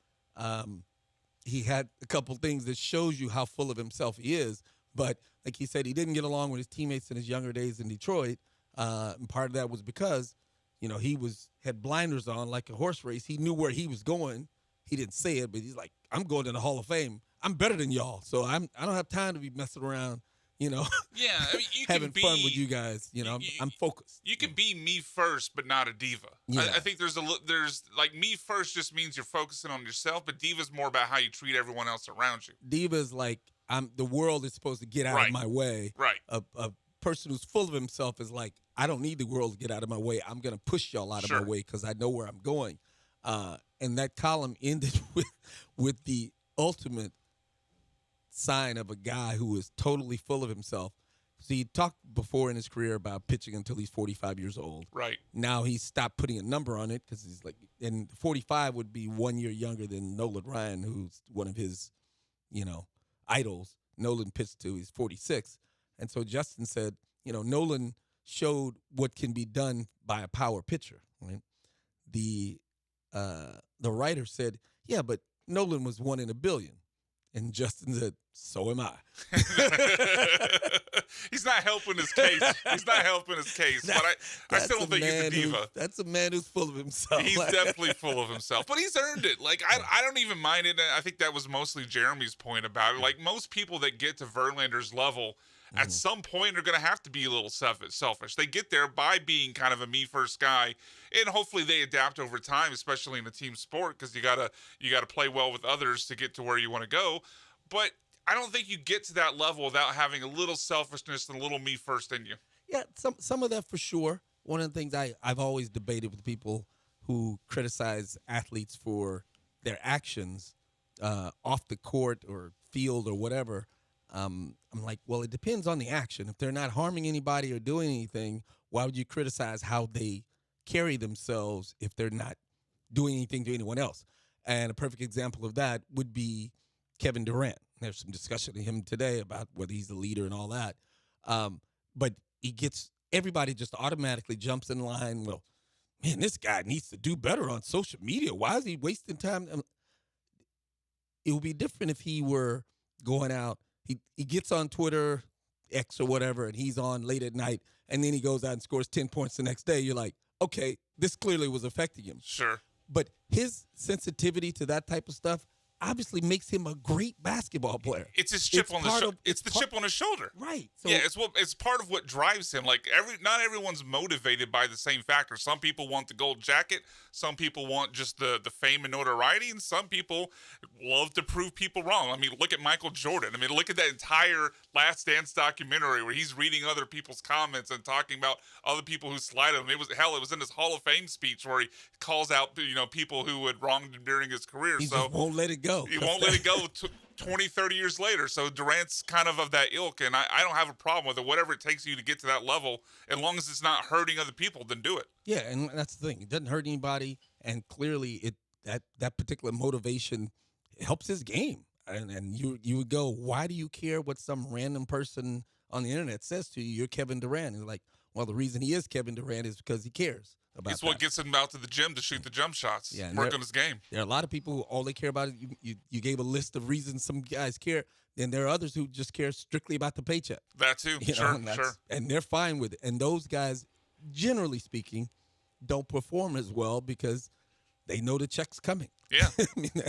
He had a couple things that shows you how full of himself he is. But like he said, he didn't get along with his teammates in his younger days in Detroit. And part of that was because, he had blinders on like a horse race. He knew where he was going. He didn't say it, but he's like, I'm going to the Hall of Fame. I'm better than y'all. So I don't have time to be messing around, Yeah, I mean, you having can fun with you guys. I'm focused. You can be me first, but not a diva. Yeah. I think there's like me first just means you're focusing on yourself, but diva's more about how you treat everyone else around you. Diva's like, the world is supposed to get out of my way. Right. A person who's full of himself is like, I don't need the world to get out of my way. I'm going to push y'all out of my way because I know where I'm going. And that column ended with the ultimate sign of a guy who is totally full of himself. So he talked before in his career about pitching until he's 45 years old. Right. Now he's stopped putting a number on it because he's like, and 45 would be 1 year younger than Nolan Ryan, who's one of his, idols. Nolan pitched to, he's 46. And so Justin said, Nolan showed what can be done by a power pitcher. Right? The writer said, yeah, but Nolan was 1 in a billion. And Justin said, so am I. He's not helping his case. But I still don't think he's a diva. That's a man who's full of himself. He's definitely full of himself. But he's earned it. Like, I don't even mind it. I think that was mostly Jeremy's point about it. Like, most people that get to Verlander's level at some point are going to have to be a little selfish. They get there by being kind of a me-first guy, and hopefully they adapt over time, especially in a team sport, because you gotta play well with others to get to where you want to go. But I don't think you get to that level without having a little selfishness and a little me-first in you. Yeah, some of that for sure. One of the things I've always debated with people who criticize athletes for their actions off the court or field or whatever, I'm like, well, it depends on the action. If they're not harming anybody or doing anything, why would you criticize how they carry themselves if they're not doing anything to anyone else? And a perfect example of that would be Kevin Durant. There's some discussion of him today about whether he's the leader and all that. But everybody just automatically jumps in line. Well, man, this guy needs to do better on social media. Why is he wasting time? It would be different if he were going out. He gets on Twitter, X or whatever, and he's on late at night, and then he goes out and scores 10 points the next day. You're like, okay, this clearly was affecting him. Sure. But his sensitivity to that type of stuff obviously makes him a great basketball player. It's his chip on the shoulder. It's the chip on his shoulder. Right. So, yeah, it's part of what drives him. Like not everyone's motivated by the same factor. Some people want the gold jacket. Some people want just the fame and notoriety, and some people love to prove people wrong. I mean, look at Michael Jordan. I mean, look at that entire Last Dance documentary where he's reading other people's comments and talking about other people who slighted him. It was in his Hall of Fame speech where he calls out people who had wronged him during his career. He just won't let it go. He won't let it go 20, 30 years later. So Durant's kind of that ilk, and I don't have a problem with it. Whatever it takes you to get to that level, as long as it's not hurting other people, then do it. Yeah, and that's the thing. It doesn't hurt anybody, and clearly that particular motivation helps his game. And you would go, why do you care what some random person on the internet says to you? You're Kevin Durant. And like, well, the reason he is Kevin Durant is because he cares about It's what gets him out to the gym to shoot the jump shots, work on his game. There are a lot of people who all they care about is you gave a list of reasons some guys care. Then there are others who just care strictly about the paycheck. That too, sure. And they're fine with it. And those guys, generally speaking, don't perform as well because they know the check's coming. Yeah.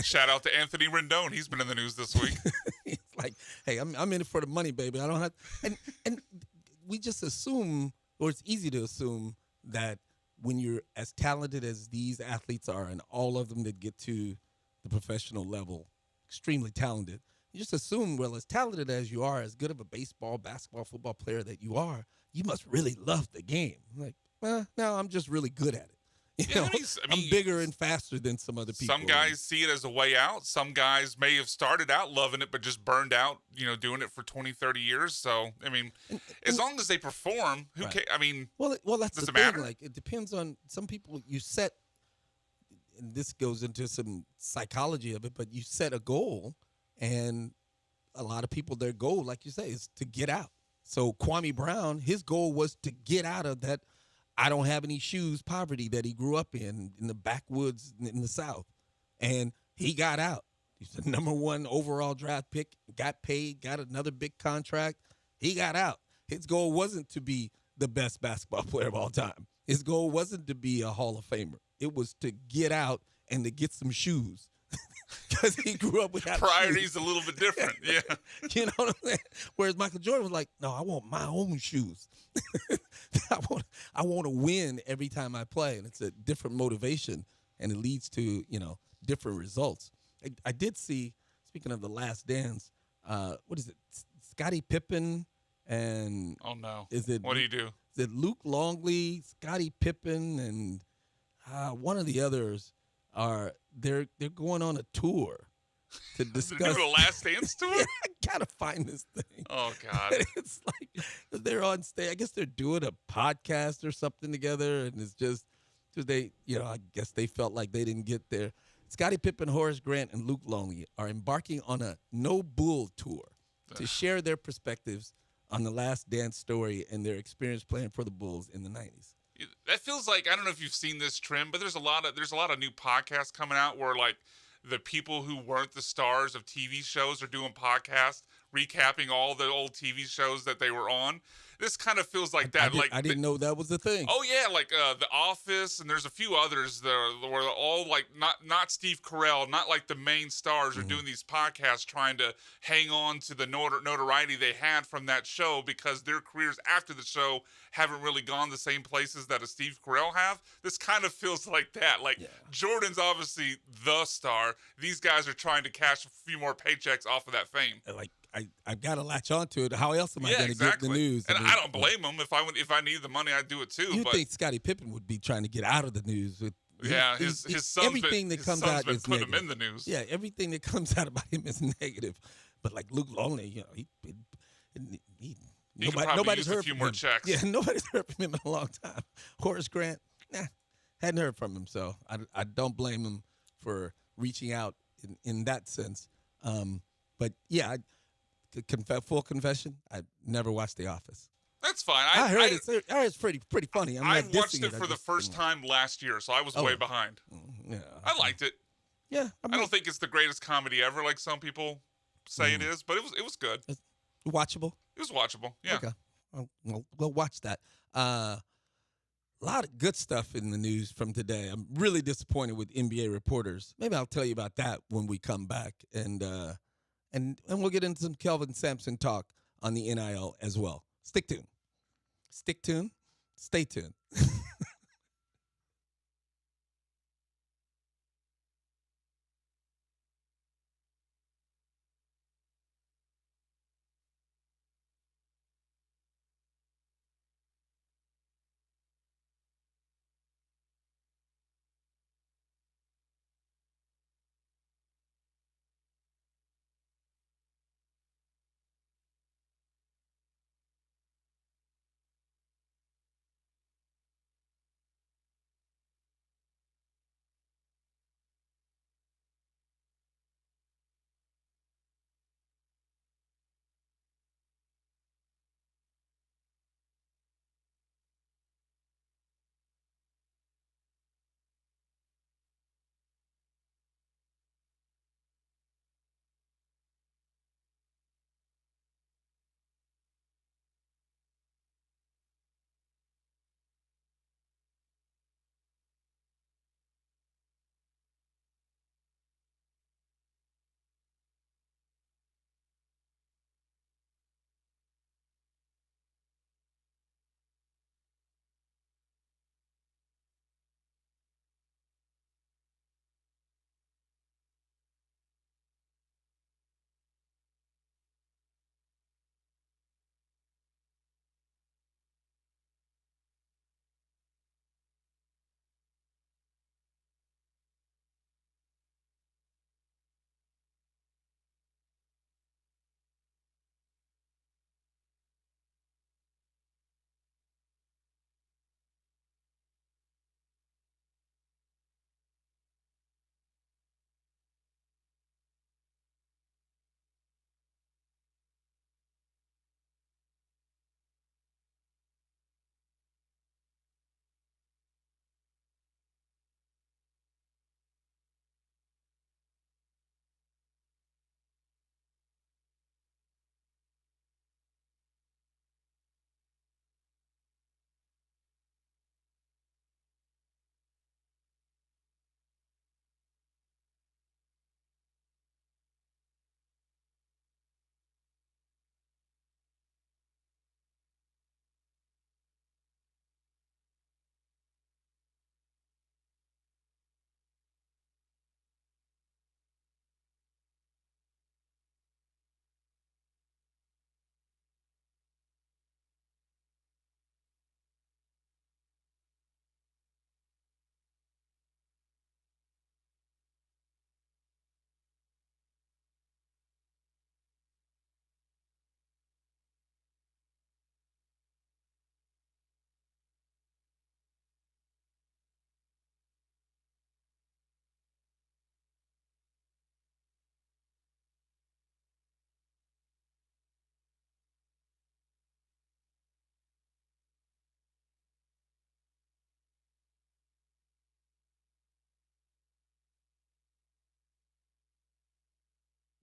Shout out to Anthony Rendon. He's been in the news this week. It's like, hey, I'm in it for the money, baby. I don't have and we just assume, or it's easy to assume, that when you're as talented as these athletes are, and all of them that get to the professional level, extremely talented, you just assume, well, as talented as you are, as good of a baseball, basketball, football player that you are, you must really love the game. Like, well, no, I'm just really good at it. I'm bigger and faster than some other people. Some guys see it as a way out. Some guys may have started out loving it, but just burned out, doing it for 20, 30 years. So, I mean, as long as they perform, who cares? I mean, well, that's does the it thing. matter? Like, it depends on some people. You set, and this goes into some psychology of it, but you set a goal, and a lot of people, their goal, like you say, is to get out. So Kwame Brown, his goal was to get out of that I don't have any shoes poverty that he grew up in the backwoods in the South. And he got out. He's the #1 overall draft pick, got paid, got another big contract. He got out. His goal wasn't to be the best basketball player of all time. His goal wasn't to be a Hall of Famer. It was to get out and to get some shoes. Because he grew up without priorities shoes. A little bit different, yeah. You know what I'm saying? Whereas Michael Jordan was like, no, I want my own shoes. I want to win every time I play, and it's a different motivation, and it leads to different results. I did see, speaking of the Last Dance, what is it? Scottie Pippen and oh no, what do you do? Is it Luke Longley, Scottie Pippen, and one of the others? They're going on a tour, to They're discuss. doing a Last Dance tour? Yeah, I gotta find this thing. Oh, God. It's like they're on stage. I guess they're doing a podcast or something together, and it's just they, I guess they felt like they didn't get there. Scottie Pippen, Horace Grant, and Luke Longley are embarking on a No Bull tour to share their perspectives on the Last Dance story and their experience playing for the Bulls in the 90s. That feels like, I don't know if you've seen this trend, but there's a lot of new podcasts coming out where like the people who weren't the stars of TV shows are doing podcasts recapping all the old TV shows that they were on. This kind of feels like that. I didn't know that was the thing. Oh yeah, like The Office, and there's a few others that were all like not Steve Carell, not like the main stars, are doing these podcasts trying to hang on to the notoriety they had from that show because their careers after the show haven't really gone the same places that a Steve Carell have. This kind of feels like that. Like Jordan's obviously the star. These guys are trying to cash a few more paychecks off of that fame. Like I've got to latch on to it. How else am I going to get the news? And I don't blame them. If I need the money, I'd do it too. You think Scottie Pippen would be trying to get out of the news with? His son's everything that comes out is putting negative. him in the news. Yeah, everything that comes out about him is negative. But like Luke Longley, nobody's heard a few from more him. checks. Yeah, nobody's heard from him in a long time. Horace Grant, hadn't heard from him, so I don't blame him for reaching out in that sense. But yeah, full confession, I never watched The Office. That's fine. I heard it's pretty funny. I watched it for the first time last year, so I was way behind. Yeah, I liked it. Yeah, I don't think it's the greatest comedy ever, like some people say it is, but it was good. It's watchable. It was watchable. Yeah. Okay. We'll watch that. A lot of good stuff in the news from today. I'm really disappointed with NBA reporters. Maybe I'll tell you about that when we come back, and we'll get into some Kelvin Sampson talk on the NIL as well. Stick tuned. Stay tuned.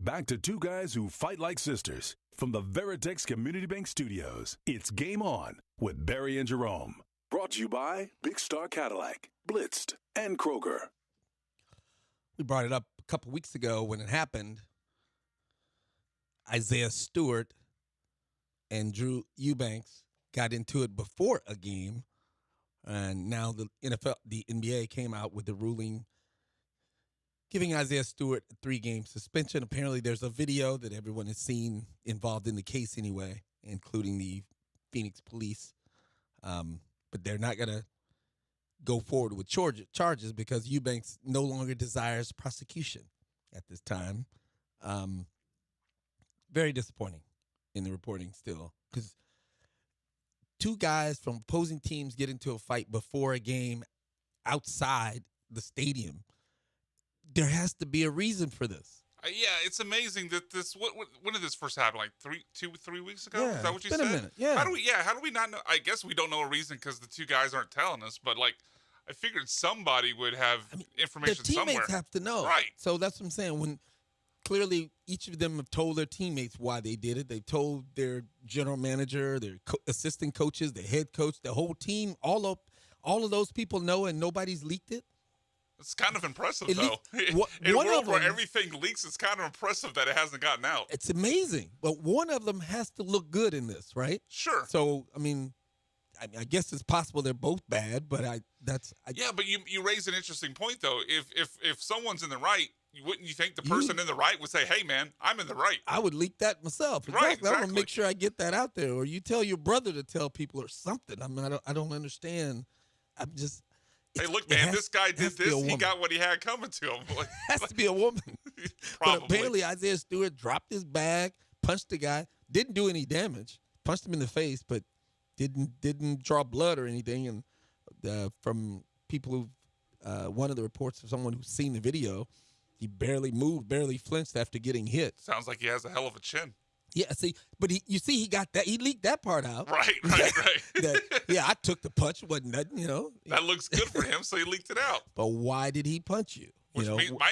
Back to two guys who fight like sisters. From the Veritex Community Bank Studios, it's Game On with Barry and Jerome. Brought to you by Big Star Cadillac, Blitzed, and Kroger. We brought it up a couple weeks ago when it happened. Isaiah Stewart and Drew Eubanks got into it before a game, and now the NBA came out with the ruling giving Isaiah Stewart a 3-game suspension. Apparently, there's a video that everyone has seen involved in the case anyway, including the Phoenix police. But they're not going to go forward with charges because Eubanks no longer desires prosecution at this time. Very disappointing in the reporting still, because two guys from opposing teams get into a fight before a game outside the stadium. There has to be a reason for this. Yeah, it's amazing that this. When did this first happen? Like 3 weeks ago? Yeah, Is that what you it's said? been a minute. Yeah. How do we not know? I guess we don't know a reason because the two guys aren't telling us. But like, I figured somebody would have information Their teammates somewhere. have to know. Right. So that's what I'm saying. When clearly each of them have told their teammates why they did it. They told their general manager, their assistant coaches, the head coach, the whole team. All of those people know, and nobody's leaked it. It's kind of impressive, At though. least In a one world of where them- everything leaks, it's kind of impressive that it hasn't gotten out. It's amazing. But one of them has to look good in this, right? Sure. So, I guess it's possible they're both bad, but Yeah, but you raise an interesting point, though. If someone's in the right, wouldn't you think the person in the right would say, "Hey, man, I'm in the right"? I would leak that myself. Right, I want to make sure I get that out there. Or you tell your brother to tell people or something. I don't understand. Hey, look, man, this guy did has to be this. a He woman. got what he had coming to him. Has to be a woman. Probably. But apparently Isaiah Stewart dropped his bag, punched the guy, didn't do any damage, punched him in the face, but didn't draw blood or anything. And from people who, one of the reports of someone who's seen the video, he barely moved, barely flinched after getting hit. Sounds like he has a hell of a chin. Yeah, see, but he got that. He leaked that part out. Right. I took the punch. Wasn't that, That looks good for him, so he leaked it out. But why did he punch you? Which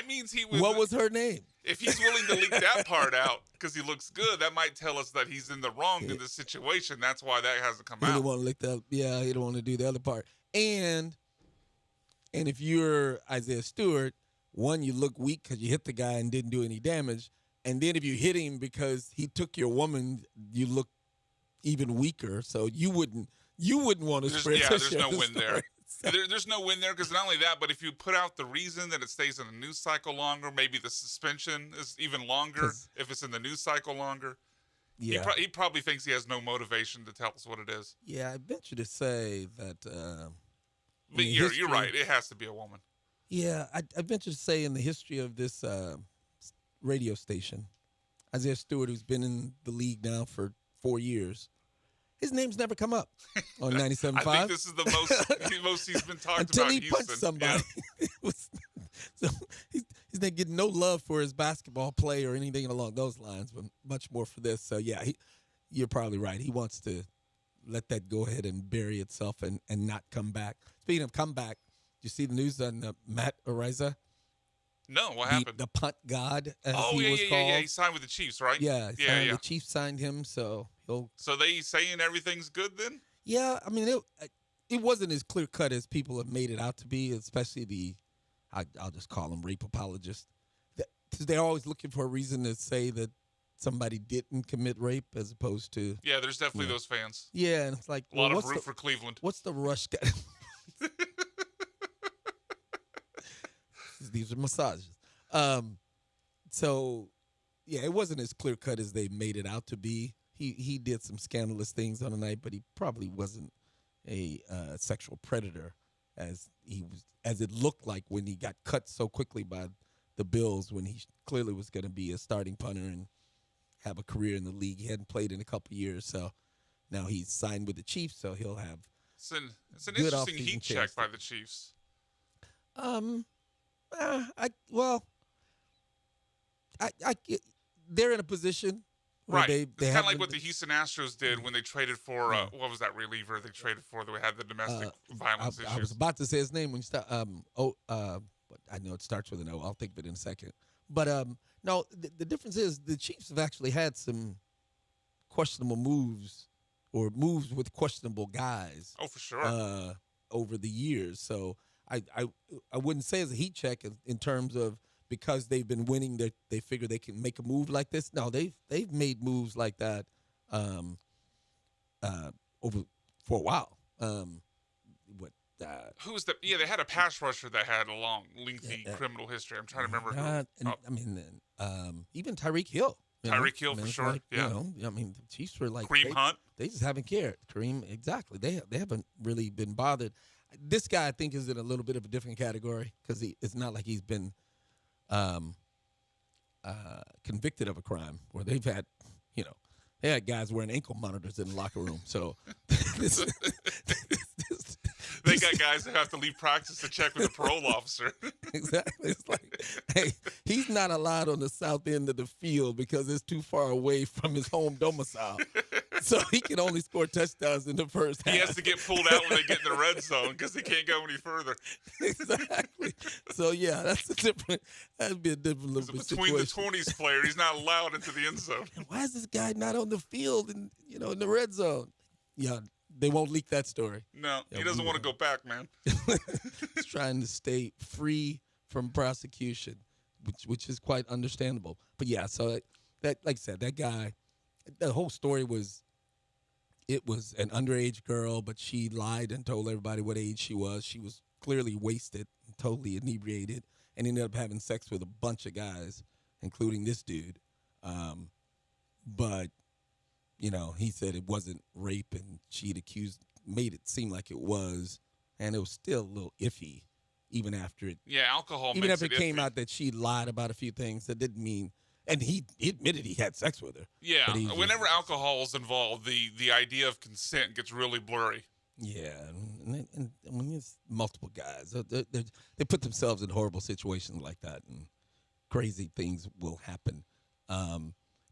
means he was. What was her name? If he's willing to leak that part out because he looks good, that might tell us that he's in the wrong in this situation. That's why that hasn't come He out. didn't want to lick that. Yeah, he didn't want to do the other part. And if you're Isaiah Stewart, one, you look weak because you hit the guy and didn't do any damage. And then if you hit him because he took your woman, you look even weaker. So you wouldn't want to spread. There's no win there. There's no win there because not only that, but if you put out the reason that it stays in the news cycle longer, maybe the suspension is even longer if it's in the news cycle longer. Yeah. He probably thinks he has no motivation to tell us what it is. Yeah, I venture to say that. But you're right. It has to be a woman. Yeah, I venture to say in the history of this radio station, Isaiah Stewart, who's been in the league now for 4 years, his name's never come up on 97.5. I think this is the most he's been talked until about he in Houston. punched somebody. Yeah. So he's not getting no love for his basketball play or anything along those lines, but much more for this. So yeah, you're probably right. He wants to let that go ahead and bury itself and not come back. Speaking of comeback, did you see the news on Matt Ariza? No, what happened? The punt god, as Oh, he yeah, was yeah, called. yeah. He signed with the Chiefs, right? Yeah, yeah. The Chiefs signed him, so he'll. So they saying everything's good then? Yeah, I mean, it wasn't as clear cut as people have made it out to be, especially I'll just call them rape apologists. Because they're always looking for a reason to say that somebody didn't commit rape as opposed to. Yeah, there's definitely those fans. Yeah, and it's like A lot of root for Cleveland. What's the rush? These are massages. So, yeah, it wasn't as clear cut as they made it out to be. He did some scandalous things on the night, but he probably wasn't a sexual predator as it looked like when he got cut so quickly by the Bills when he clearly was going to be a starting punter and have a career in the league. He hadn't played in a couple of years, so now he's signed with the Chiefs, so he'll have. It's an good interesting off-season heat check chance by the Chiefs. They're in a position where Right. they It's kind of have like what the Houston Astros did when they traded for, what was that reliever they traded for that had the domestic violence I was issues? about to say his name when you start. I know it starts with an O. I'll think of it in a second. But no, the difference is the Chiefs have actually had some questionable moves or moves with questionable guys. Oh, for sure. Over the years. So I wouldn't say as a heat check in terms of because they've been winning, they figure they can make a move like this. No, they've made moves like that over for a while. Who's the? Yeah, they had a pass rusher that had a long, lengthy criminal history. I'm trying to remember who. I mean, even Tyreek Hill. Tyreek Hill for sure. Like, yeah. I mean, the Chiefs were like Kareem Hunt. They just haven't cared. Kareem, exactly. They haven't really been bothered. This guy, I think, is in a little bit of a different category because it's not like he's been convicted of a crime where they've had, they had guys wearing ankle monitors in the locker room. So they got guys that have to leave practice to check with the parole officer. Exactly. It's like, hey, he's not allowed on the south end of the field because it's too far away from his home domicile. So he can only score touchdowns in the first half. He has to get pulled out when they get in the red zone because he can't go any further. Exactly. So, yeah, that'd be a different little bit between the 20s player, he's not allowed into the end zone. Why is this guy not on the field in the red zone? Yeah, they won't leak that story. No, he doesn't want to go back, man. He's trying to stay free from prosecution, which is quite understandable. But, yeah, so that, like I said, that guy, the whole story was, it was an underage girl, but she lied and told everybody what age she was. She was clearly wasted, totally inebriated, and ended up having sex with a bunch of guys, including this dude. But, he said it wasn't rape, and she'd made it seem like it was, and it was still a little iffy, even after it. Yeah, alcohol. Even makes after it came out that she lied about a few things, that didn't mean. And he admitted he had sex with her. Yeah, whenever alcohol is involved, the idea of consent gets really blurry. Yeah, and when it's multiple guys, they put themselves in horrible situations like that, and crazy things will happen.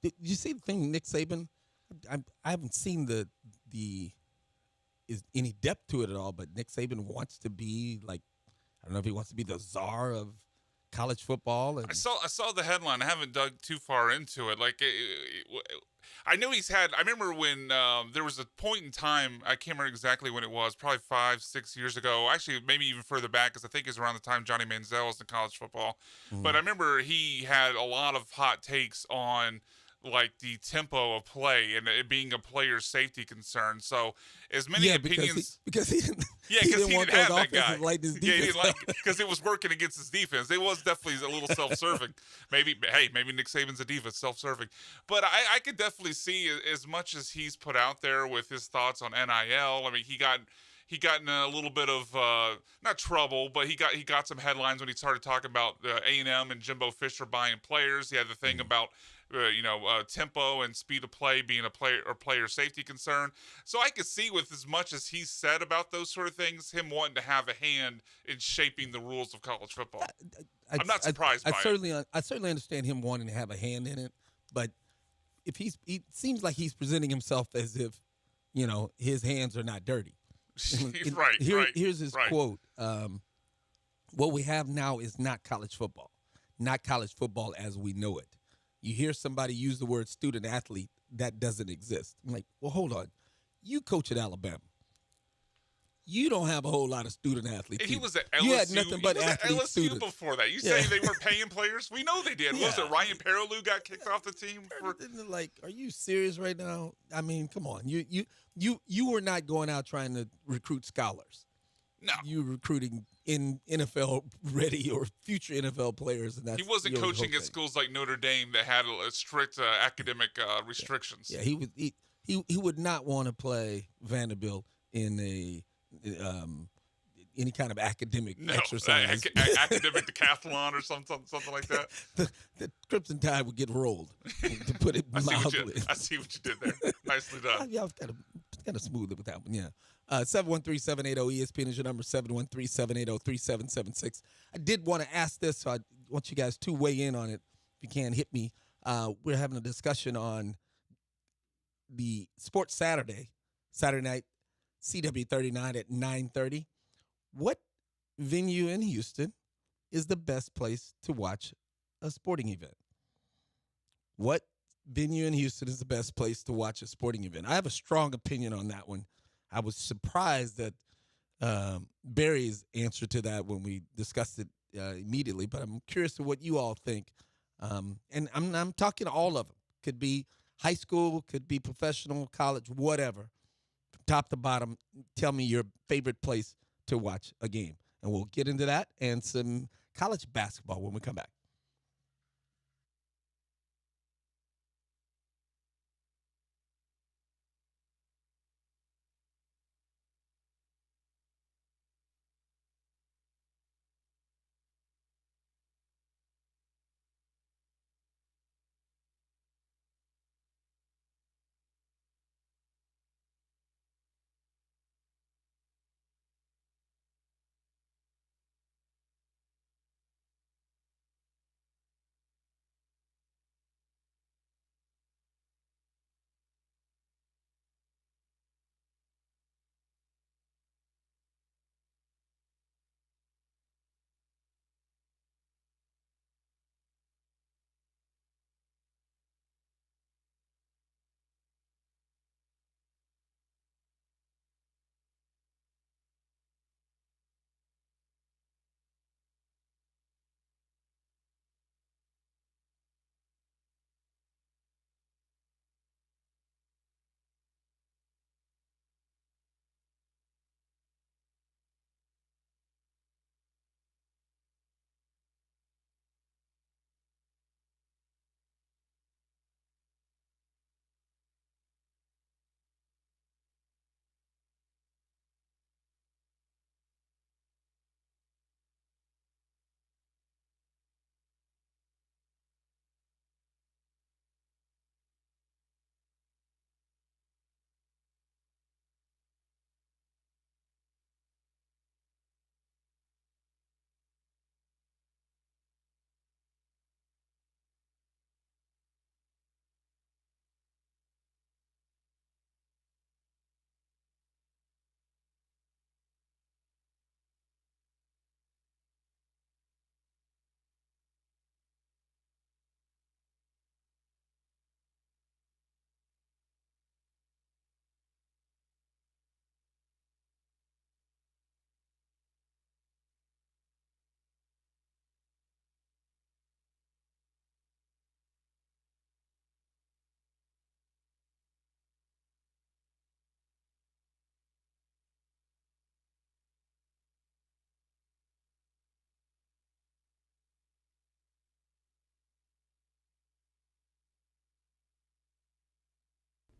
Did you see the thing, Nick Saban? I haven't seen is any depth to it at all, but Nick Saban wants to be like, I don't know if he wants to be the czar of college football. And I saw the headline. I haven't dug too far into it. Like, I know he's had. I remember when there was a point in time. I can't remember exactly when it was. Probably 5-6 years ago. Actually, maybe even further back, because I think it was around the time Johnny Manziel was in college football. Mm-hmm. But I remember he had a lot of hot takes on like the tempo of play and it being a player's safety concern. So as many opinions because he didn't want have that guy. Yeah, because it was working against his defense. It was definitely a little self-serving. Maybe Nick Saban's a diva, self-serving. But I could definitely see, as much as he's put out there with his thoughts on NIL. I mean, he got in a little bit of not trouble, but he got some headlines when he started talking about A&M and Jimbo Fisher buying players. He had the thing about tempo and speed of play being a player safety concern. So I could see, with as much as he's said about those sort of things, him wanting to have a hand in shaping the rules of college football. I'm not surprised by it. I certainly understand him wanting to have a hand in it, but if he seems like he's presenting himself as if, his hands are not dirty. Right. Here's his quote. What we have now is not college football as we know it. You hear somebody use the word student athlete, that doesn't exist. I'm like, well, hold on. You coach at Alabama. You don't have a whole lot of student athletes. And he was at LSU. You had nothing but athlete students. Before that. You say they weren't paying players? We know they did. Yeah. Was it Ryan Perrilloux got kicked off the team? Like, are you serious right now? I mean, come on. You were not going out trying to recruit scholars. No. You were recruiting in NFL ready or future NFL players, and he wasn't coaching at schools like Notre Dame that had a strict academic restrictions. Yeah, he would not want to play Vanderbilt in any kind of academic exercise. Academic decathlon or something like that. The Crimson Tide would get rolled, to put it mildly. I see what you did there. Nicely done. Yeah, I was kind of smooth with that one. Yeah. 713-780-ESPN is your number, 713-780-3776. I did want to ask this, so I want you guys to weigh in on it. If you can, hit me. We're having a discussion on the Sports Saturday night, CW39 at 9:30. What venue in Houston is the best place to watch a sporting event. What venue in Houston is the best place to watch a sporting event? I have a strong opinion on that one. I was surprised at Barry's answer to that when we discussed it immediately, but I'm curious to what you all think. And I'm talking all of them. Could be high school, could be professional, college, whatever. From top to bottom, tell me your favorite place to watch a game. And we'll get into that and some college basketball when we come back.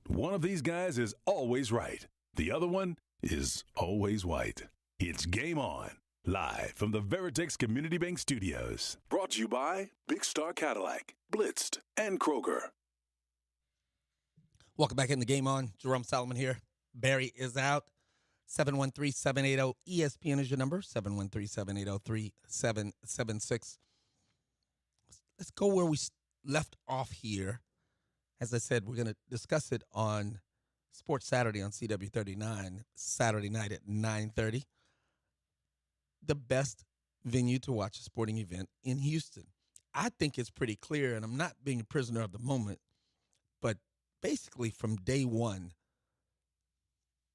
One of these guys is always right. The other one is always white. It's Game On, live from the Veritex Community Bank Studios. Brought to you by Big Star Cadillac, Blitzed, and Kroger. Welcome back in the Game On. Jerome Solomon here. Barry is out. 713-780-ESPN is your number. 713-780-3776. Let's go where we left off here. As I said, we're going to discuss it on Sports Saturday on CW39, Saturday night at 9:30. The best venue to watch a sporting event in Houston. I think it's pretty clear, and I'm not being a prisoner of the moment, but basically from day one,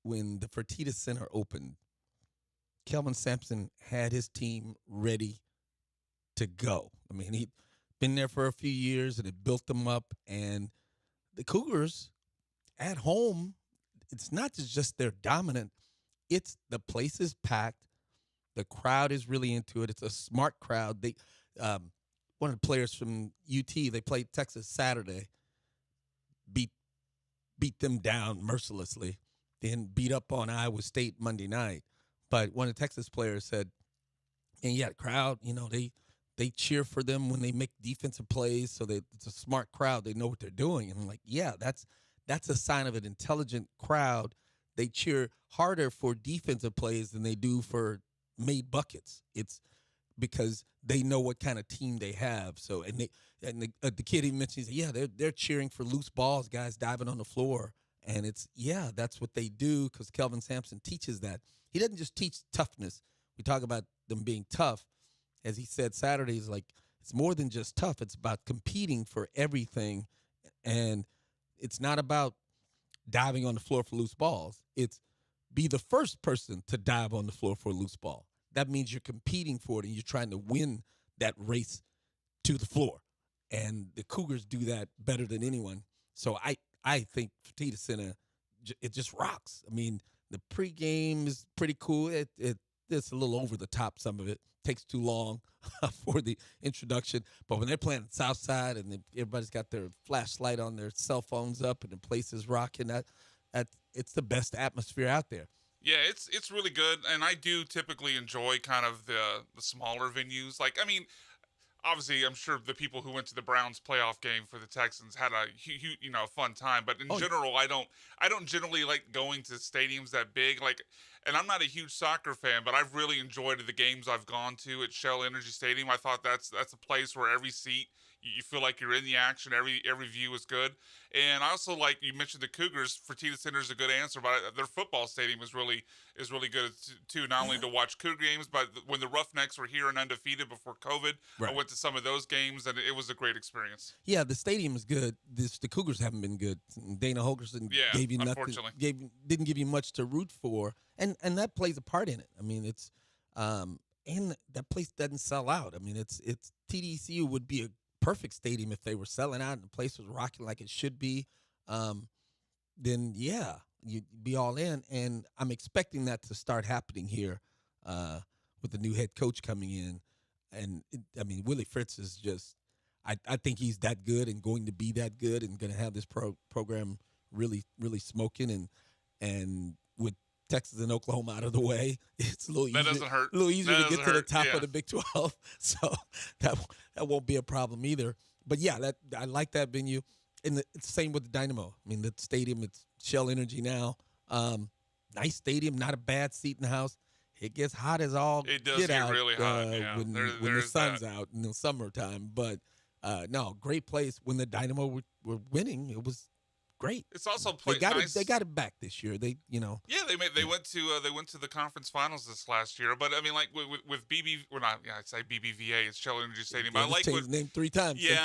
when the Fertitta Center opened, Kelvin Sampson had his team ready to go. I mean, he'd been there for a few years, and it built them up, and the Cougars at home, it's not just they're dominant. It's the place is packed. The crowd is really into it. It's a smart crowd. They, one of the players from UT, they played Texas Saturday, beat them down mercilessly, then beat up on Iowa State Monday night. But one of the Texas players said, and yeah, the crowd, they cheer for them when they make defensive plays, so it's a smart crowd. They know what they're doing. And I'm like, yeah, that's a sign of an intelligent crowd. They cheer harder for defensive plays than they do for made buckets. It's because they know what kind of team they have. So, the kid even mentioned, yeah, they're cheering for loose balls, guys diving on the floor. And that's what they do because Kelvin Sampson teaches that. He doesn't just teach toughness. We talk about them being tough. As he said Saturday, he's like, it's more than just tough. It's about competing for everything, and it's not about diving on the floor for loose balls. It's be the first person to dive on the floor for a loose ball. That means you're competing for it and you're trying to win that race to the floor. And the Cougars do that better than anyone. So I think Fertitta Center, it just rocks. I mean, the pregame is pretty cool. It's a little over the top, some of it. Takes too long for the introduction. But when they're playing South Side and everybody's got their flashlight on their cell phones up and the place is rocking, it's the best atmosphere out there. Yeah, it's really good, and I do typically enjoy kind of the smaller venues. Like, I mean, obviously, I'm sure the people who went to the Browns playoff game for the Texans had a fun time. But in general, I don't generally like going to stadiums that big. Like, and I'm not a huge soccer fan, but I've really enjoyed the games I've gone to at Shell Energy Stadium. I thought that's a place where every seat you feel like you're in the action. Every view is good. And I also, like you mentioned, the Cougars. Fertitta Center is a good answer, but their football stadium is really good too. Not only to watch Cougar games, but when the Roughnecks were here and undefeated before COVID, Right. I went to some of those games, and it was a great experience. Yeah, the stadium is good. The Cougars haven't been good. Dana Holgerson gave you nothing. Didn't give you much to root for, and that plays a part in it. I mean, it's and that place doesn't sell out. I mean, it's TDCU would be a perfect stadium if they were selling out and the place was rocking like it should be. Then yeah, you'd be all in, and I'm expecting that to start happening here with the new head coach coming in. And I mean, Willie Fritz is just, I think he's that good and going to be that good and going to have this program really, really smoking. And with Texas and Oklahoma out of the way, it's a little easier. That doesn't hurt. A little easier to get to the top yeah. of the Big 12, so that won't be a problem either. But yeah, I like that venue, and it's the same with the Dynamo. I mean, the stadium, it's Shell Energy now. Nice stadium, not a bad seat in the house. It gets hot as all it does get out really hot when the sun's out in the summertime. But no, great place. When the Dynamo were winning, it was great. It's also nice. They got it back this year. Yeah, they went to the conference finals this last year. But I mean, like with I say BBVA, it's Shell Energy Stadium. I like changed the name 3 times. Yeah,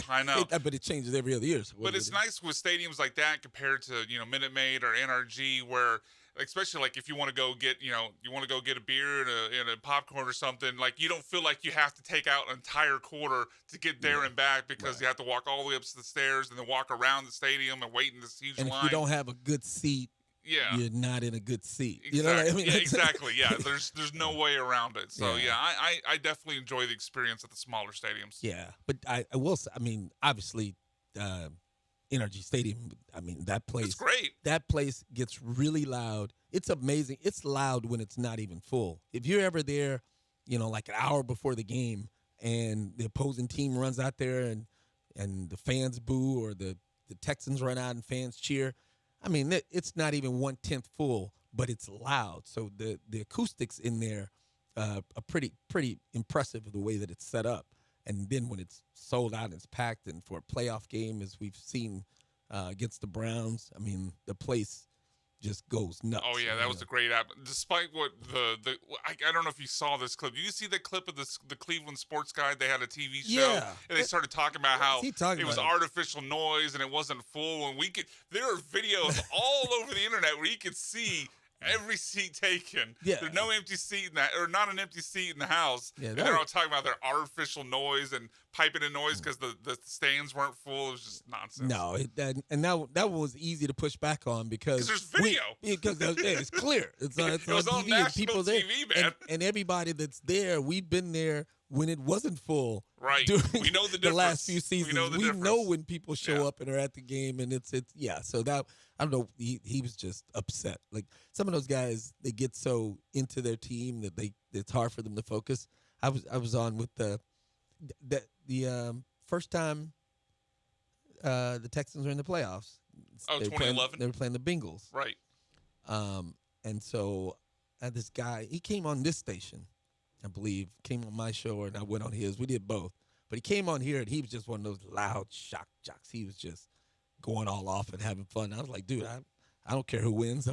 I know. But it changes every other year. So but it's nice with stadiums like that compared to Minute Maid or NRG, where especially like if you want to go get a beer and a popcorn or something, like you don't feel like you have to take out an entire quarter to get there and back because you have to walk all the way up to the stairs and then walk around the stadium and wait in this huge line. And if you don't have a good seat, you're not in a good seat. Exactly. You know what I mean? Yeah, exactly. Yeah, there's no way around it. So I definitely enjoy the experience at the smaller stadiums. Yeah, but I will say, I mean, obviously. NRG Stadium, I mean, that place. It's great. That place gets really loud. It's amazing. It's loud when it's not even full. If you're ever there, like an hour before the game and the opposing team runs out there and the fans boo or the Texans run out and fans cheer, I mean, it's not even 1/10 full, but it's loud. So the acoustics in there are pretty impressive the way that it's set up. And then when it's sold out and it's packed, and for a playoff game, as we've seen against the Browns, I mean, the place just goes nuts. Oh, yeah, that was a great app. Despite what I don't know if you saw this clip. Did you see that clip of the Cleveland Sports Guide? They had a TV show, and they started talking about how it was artificial noise and it wasn't full. And there are videos all over the internet where you could see every seat taken. Yeah. There's no empty seat in that, or not an empty seat in the house. Yeah, and they're all talking about their artificial noise and piping in noise because the stands weren't full. It was just nonsense. No, that one was easy to push back on because there's video. Because it's clear. It's on TV and people there. TV, man. And everybody that's there, we've been there when it wasn't full. Right. We know the difference. The last few seasons. We know when people show up and are at the game, and it's so that I don't know. He was just upset. Like some of those guys, they get so into their team that it's hard for them to focus. I was on with the first time the Texans were in the playoffs. 2011. They were playing the Bengals. Right. And so this guy, he came on this station, I believe, came on my show, and I went on his. We did both. But he came on here, and he was just one of those loud shock jocks. He was just going all off and having fun. I was like, dude, I don't care who wins.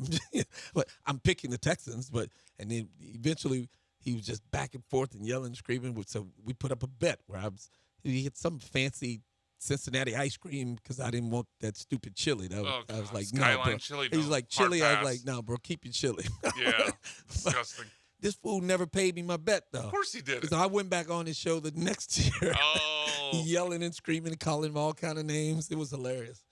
But I'm picking the Texans. And then eventually he was just back and forth and yelling and screaming. So we put up a bet where he had some fancy Cincinnati ice cream because I didn't want that stupid chili. I was like, no, bro. Chili, he was like, chili. I was like, no, bro, keep your chili. Yeah, disgusting. This fool never paid me my bet, though. Of course he did. So I went back on his show the next year, yelling and screaming and calling him all kind of names. It was hilarious.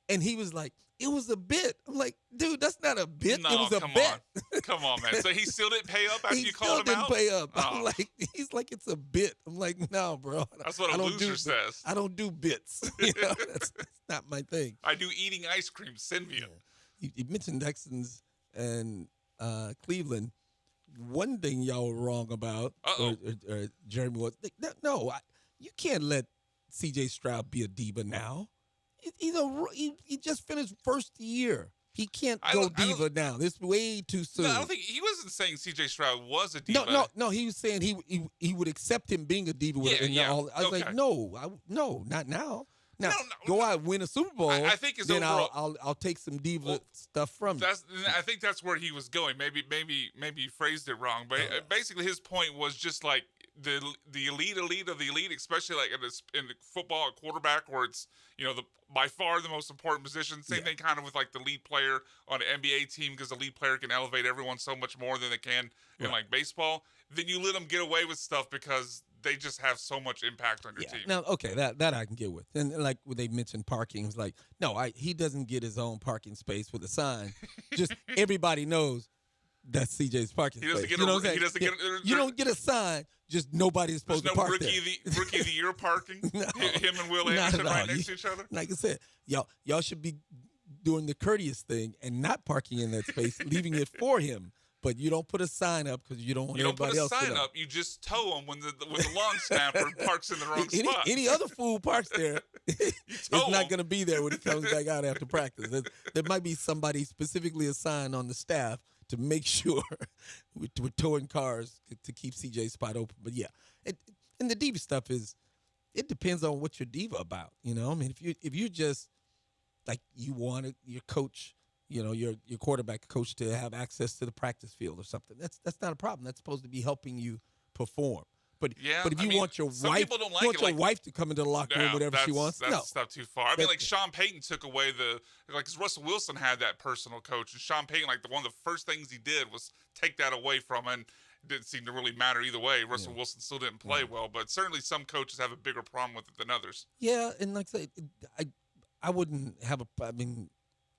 And he was like, it was a bit. I'm like, dude, that's not a bit. No, it was a bet. Come on, man. So he still didn't pay up after you called him didn't out? pay up. I'm like, he's like, it's a bit. I'm like, no, bro. That's what a loser says. I don't do bits. That's not my thing. I do eating ice cream. Send me them. You mentioned Texans and Cleveland. One thing y'all were wrong about, or Jeremy was, you can't let C.J. Stroud be a diva now. He just finished first year. He can't go diva now. This is way too soon. No, I don't think he wasn't saying C.J. Stroud was a diva. No. He was saying he would accept him being a diva. I was like, no, not now. Now, go out and win a Super Bowl. I think then I'll take some diva stuff from you. I think that's where he was going. Maybe he phrased it wrong, but basically his point was just like the elite of the elite, especially like in the football at quarterback, where it's by far the most important position. Same thing kind of with like the lead player on an NBA team, because the lead player can elevate everyone so much more than they can in like baseball. Then you let them get away with stuff because they just have so much impact on your team. Now, okay, that I can get with. And like when they mentioned parking, it's like, no, he doesn't get his own parking space with a sign. Just everybody knows that's CJ's parking space. He doesn't get you don't get a sign. Just nobody's supposed to park there. Rookie of the year parking. No, him and Will Anderson right next to each other. Like I said, y'all should be doing the courteous thing and not parking in that space, leaving it for him. But you don't put a sign up because you don't want everybody else to know. You don't put a sign up. You just tow him when the long snapper parks in the wrong spot. Any other fool parks there, it's not going to be there when he comes back out after practice. There might be somebody specifically assigned on the staff to make sure we're towing cars to keep CJ's spot open. But yeah, and the diva stuff it depends on what you're diva about. I mean, if you just like you wanted your coach, your quarterback coach to have access to the practice field or something, that's not a problem. That's supposed to be helping you perform. But if you want your wife to come into the locker room whatever she wants, that's a step too far. I mean, like Sean Payton took away because Russell Wilson had that personal coach, and Sean Payton, like one of the first things he did was take that away from him. And it didn't seem to really matter either way. Russell Wilson still didn't play well, but certainly some coaches have a bigger problem with it than others. Yeah, and like I say, I wouldn't have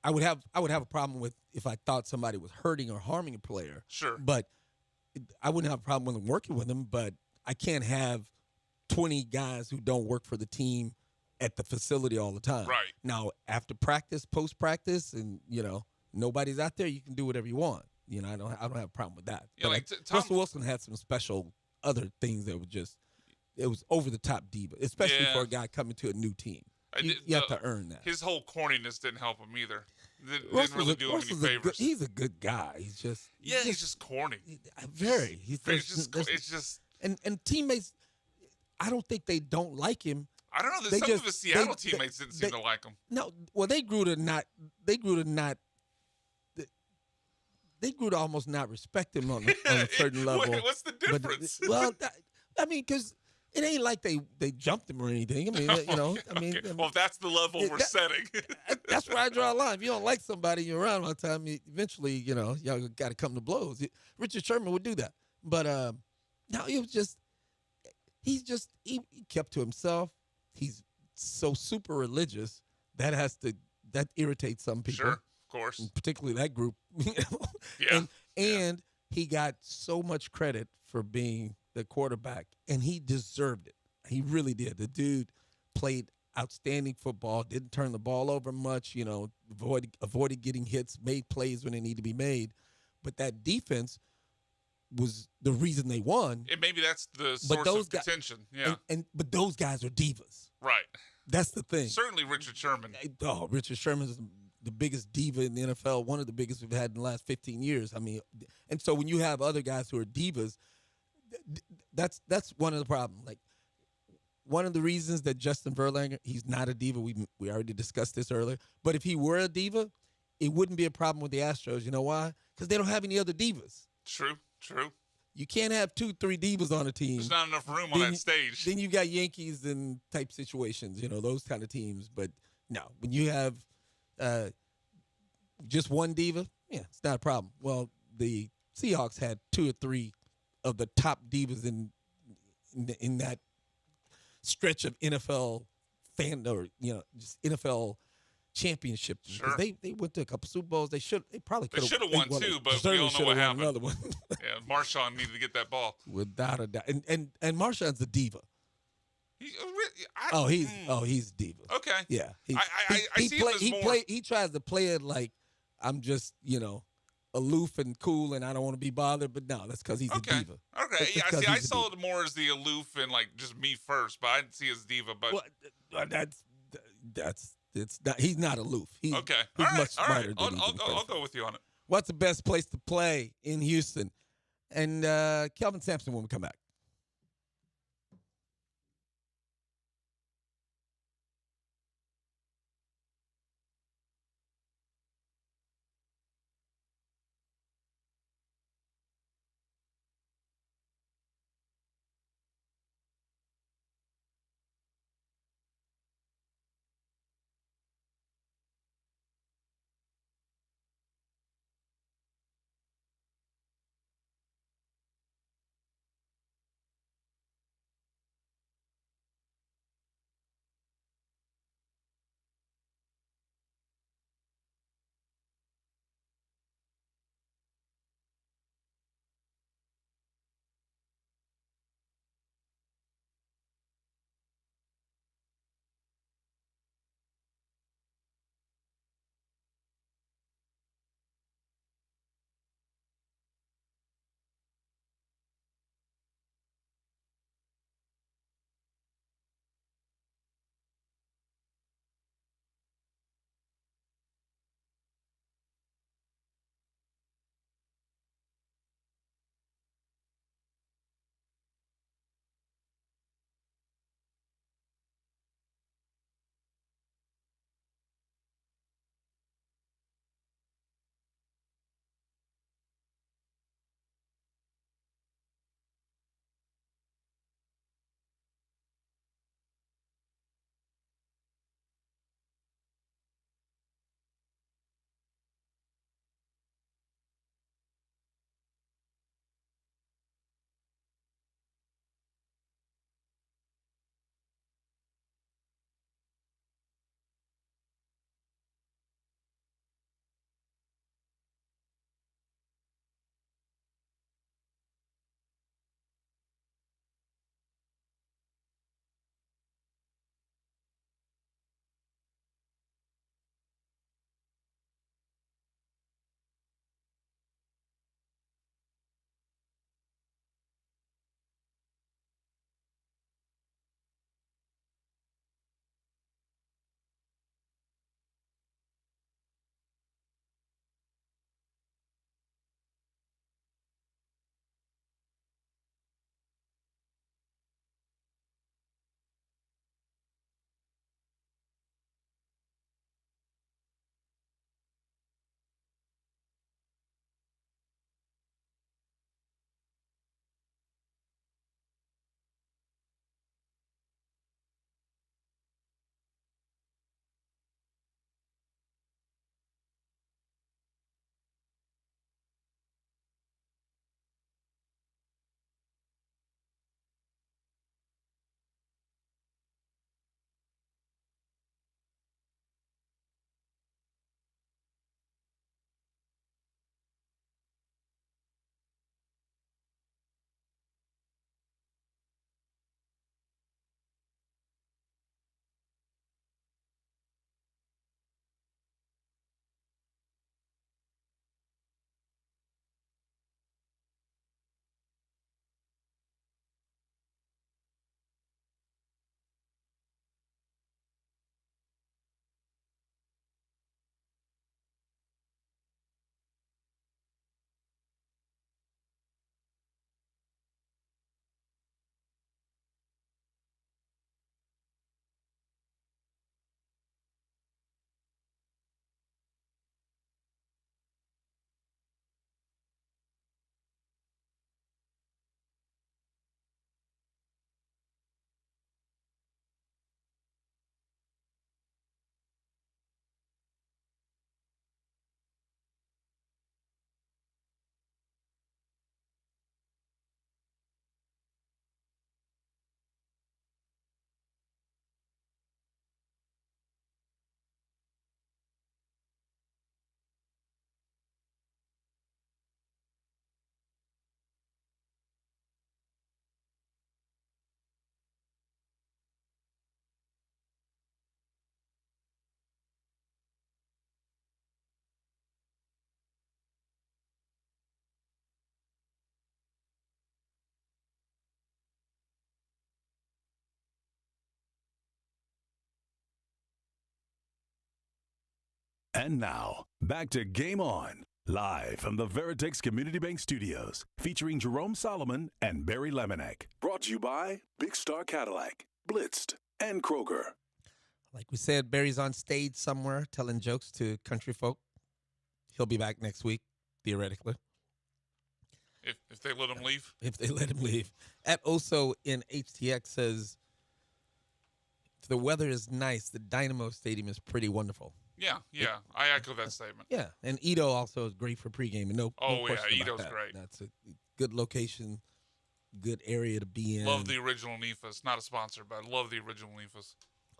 I would have a problem with if I thought somebody was hurting or harming a player. Sure. But I wouldn't have a problem with working with them, but I can't have 20 guys who don't work for the team at the facility all the time. Right. Now, after practice, post-practice, and, nobody's out there, you can do whatever you want. I don't have a problem with that. Yeah, but Russell Wilson had some special other things that were it was over-the-top diva, especially for a guy coming to a new team. You have to earn that. His whole corniness didn't help him either. Didn't really do him any favors. He's a good guy. He's just corny. Very. It's just. And teammates, I don't think they don't like him. I don't know. Some of his Seattle teammates didn't seem to like him. No, well, they grew to almost not respect him on a certain level. What's the difference? Because it ain't like they jumped him or anything. I mean, Okay. Well, if that's the level we're setting. That's where I draw a line. If you don't like somebody, you're around all the time. Eventually, y'all got to come to blows. Richard Sherman would do that, but no, it was just he kept to himself. He's so super religious that irritates some people. Sure, of course, and particularly that group. Yeah. And he got so much credit for being the quarterback, and he deserved it. He really did. The dude played outstanding football, didn't turn the ball over much, avoided getting hits, made plays when they need to be made. But that defense was the reason they won. And maybe that's the source of contention. Yeah. But those guys are divas. Right. That's the thing. Certainly Richard Sherman. Oh, Richard Sherman is the biggest diva in the NFL, one of the biggest we've had in the last 15 years. I mean, and so when you have other guys who are divas, that's one of the problems. Like, one of the reasons that Justin Verlander, he's not a diva, we already discussed this earlier, but if he were a diva, it wouldn't be a problem with the Astros. You know why? Because they don't have any other divas. True. you can't have 2-3 divas on a team. There's not enough room on that stage. Then you got Yankees and type situations, those kind of teams. But no, when you have just one diva, yeah, it's not a problem. Well, the Seahawks had 2 or 3 of the top divas in that stretch of NFL just NFL championship. Sure. They went to a couple Super Bowls. They probably could have won too, but we all know what happened. Another one. Yeah, Marshawn needed to get that ball. Without a doubt. And Marshawn's a diva. He's a diva. Okay. Yeah. I see him as more. He tries to play it like I'm just, aloof and cool and I don't want to be bothered, but no, that's because he's a diva. Okay. Yeah, I saw it more as the aloof and like just me first, but I didn't see it as diva. But it's not. He's not aloof. He's okay. He's much smarter than I'll go with you on it. What's the best place to play in Houston? And Kelvin Sampson when we come back. And now, back to Game On, live from the Veritex Community Bank Studios, featuring Jerome Solomon and Barry Lemonek. Brought to you by Big Star Cadillac, Blitzed, and Kroger. Like we said, Barry's on stage somewhere telling jokes to country folk. He'll be back next week, theoretically. If they let him leave? If they let him leave. At Oso in HTX says, if the weather is nice, the Dynamo Stadium is pretty wonderful. Yeah. I echo that statement. Yeah, and Ito also is great for pregame. And no question about Ito's that. great. That's a good location, good area to be in. Love the original Nefas. Not a sponsor, but I love the original Nefas.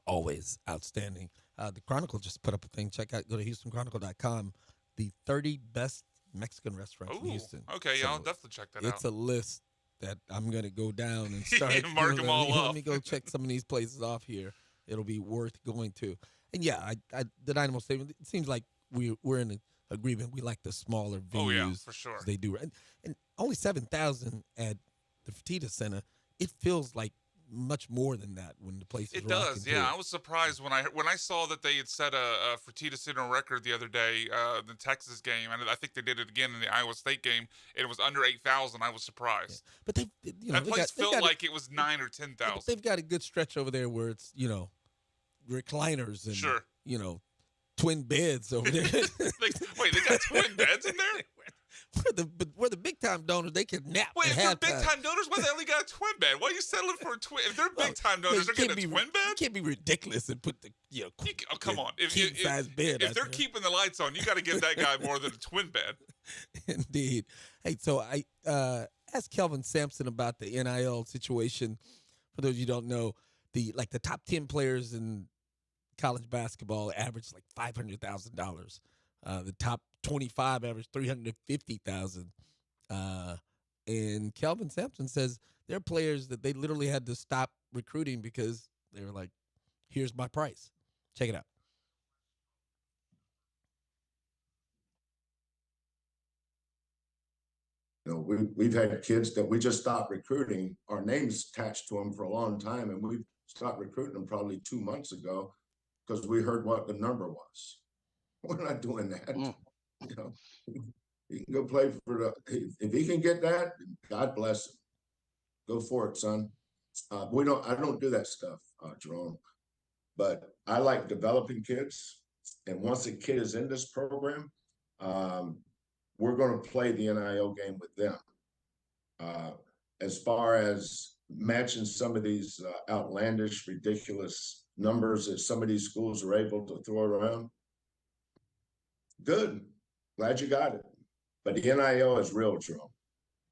Always outstanding. The Chronicle just put up a thing. Check out, go to HoustonChronicle.com. The 30 best Mexican restaurants in Houston. Okay, yeah, I'll definitely check that out. It's a list that I'm going to go down and start. Mark them all off. Let me go check some of these places off here. It'll be worth going to. And yeah, the Dynamo Stadium, it seems like we're in agreement. We like the smaller venues. Oh, yeah, for sure. They do. And only 7,000 at the Fertitta Center. It feels like much more than that when the place is It does, rocking, yeah. too. I was surprised when I saw that they had set a Fertitta Center record the other day, the Texas game, and I think they did it again in the Iowa State game. And it was under 8,000. I was surprised. Yeah. But that place felt like it was 9,000 or 10,000. They've got a good stretch over there where it's recliners and twin beds over there. Wait, they got twin beds in there? We're the big time donors. They can nap. Wait, if they're big time donors, why they only got a twin bed? Why are you settling for a twin? If they're big time donors, they're getting a twin bed. You can't be ridiculous and put the come on. If they're keeping the lights on, you got to give that guy more than a twin bed. Indeed. Hey, so I asked Kelvin Sampson about the NIL situation. For those of you who don't know, the top 10 players in college basketball average like $500,000. The top 25 average $350,000. And Kelvin Sampson says there are players that they literally had to stop recruiting because they were like, here's my price. Check it out. We've had kids that we just stopped recruiting. Our names attached to them for a long time, and we've stopped recruiting them probably 2 months ago because we heard what the number was. We're not doing that. He can go play for if he can get that, God bless him. Go for it, son. I don't do that stuff, Jerome. But I like developing kids. And once a kid is in this program, we're going to play the NIL game with them. As far as matching some of these outlandish, ridiculous numbers that some of these schools are able to throw around, good. Glad you got it. But the NIL is real, Jerome.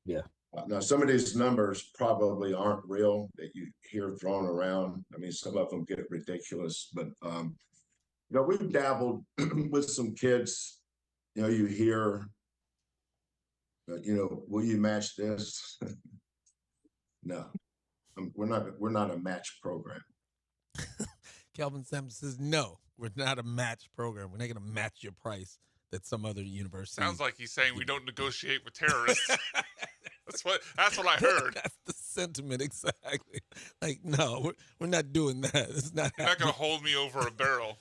Yeah. Now, some of these numbers probably aren't real that you hear thrown around. I mean, some of them get ridiculous. But, we've dabbled with some kids. You hear, will you match this? No. We're not a match program. Kelvin Sampson says, no, we're not a match program. We're not going to match your price that some other university. Sounds like he's saying we don't negotiate with terrorists. That's what I heard. That's the sentiment, exactly. Like, no, we're not doing that. It's not. You're not going to hold me over a barrel.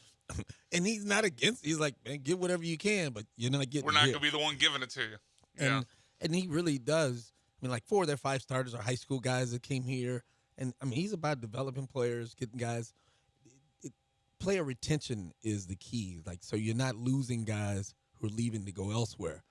And he's not against. He's like, man, get whatever you can, but you're not getting. We're not going to be the one giving it to you. And he really does. I mean, like 4 of their 5 starters are high school guys that came here, and I mean, he's about developing players, getting guys. Player retention is the key. Like, so you're not losing guys who are leaving to go elsewhere.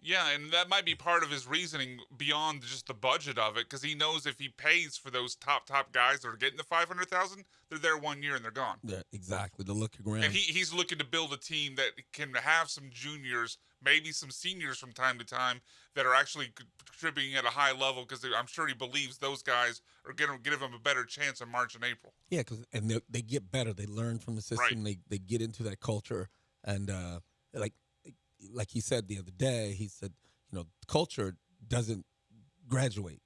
Yeah, and that might be part of his reasoning beyond just the budget of it, because he knows if he pays for those top guys that are getting the $500,000, they're there 1 year and they're gone. Yeah, exactly. To look around. And he's looking to build a team that can have some juniors, maybe some seniors from time to time that are actually contributing at a high level, because I'm sure he believes those guys are going to give him a better chance in March and April. Yeah, because they get better. They learn from the system. Right. They get into that culture. And like he said the other day, he said, culture doesn't graduate.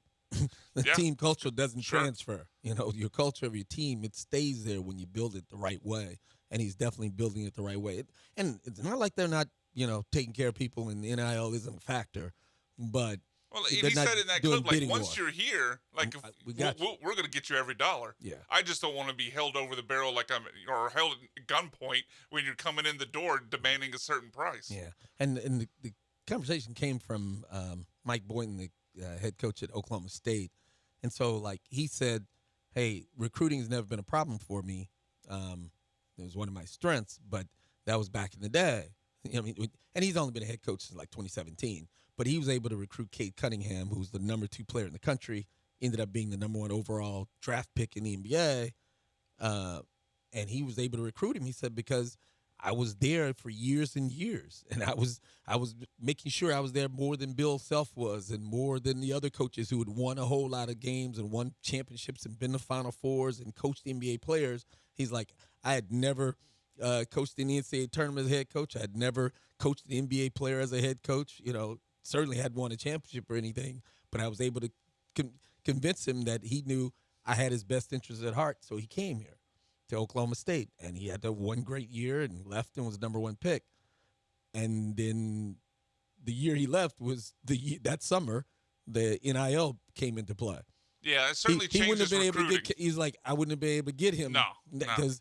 Team culture doesn't transfer. Your culture of your team, it stays there when you build it the right way. And he's definitely building it the right way. And it's not like they're not, taking care of people and the NIL isn't a factor. But Well, and he said in that clip, like, once you're here, like, we're going to get you every dollar. Yeah. I just don't want to be held over the barrel or held at gunpoint when you're coming in the door demanding a certain price. Yeah. And the conversation came from Mike Boynton, the head coach at Oklahoma State. And so, like, he said, hey, recruiting has never been a problem for me. It was one of my strengths, but that was back in the day. I mean, and he's only been a head coach since like 2017, but he was able to recruit Cade Cunningham, who's the number 2 player in the country, ended up being the number 1 overall draft pick in the NBA. And he was able to recruit him. He said, because I was there for years and years, and I was making sure I was there more than Bill Self was, and more than the other coaches who had won a whole lot of games and won championships and been to Final Fours and coached NBA players. He's like, I had never coached in the NCAA tournament as a head coach. I had never coached an NBA player as a head coach. Certainly hadn't won a championship or anything, but I was able to convince him that he knew I had his best interests at heart. So he came here to Oklahoma State, and he had that one great year and left and was the number 1 pick. And then the year he left was that summer, the NIL came into play. Yeah, it certainly he wouldn't have been recruiting. able to get. He's like, I wouldn't have been able to get him. No, because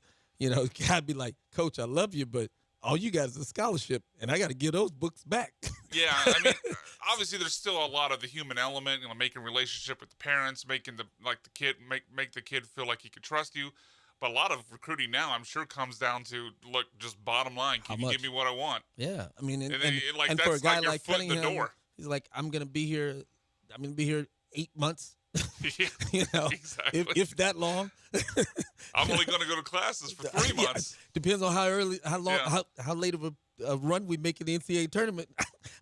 I'd be like, Coach, I love you, but all you got is a scholarship, and I got to give those books back. Yeah, I mean, obviously there's still a lot of the human element, making relationship with the parents, making the kid make the kid feel like he can trust you. But a lot of recruiting now, I'm sure, comes down to just bottom line. Can you give me what I want? Yeah, I mean, and that's for a guy your like foot in the Cunningham, door. he's like, I'm gonna be here 8 months. Yeah, exactly. if that long. I'm only going to go to classes for 3 months. Depends on how long, how late of a run we make in the NCAA tournament.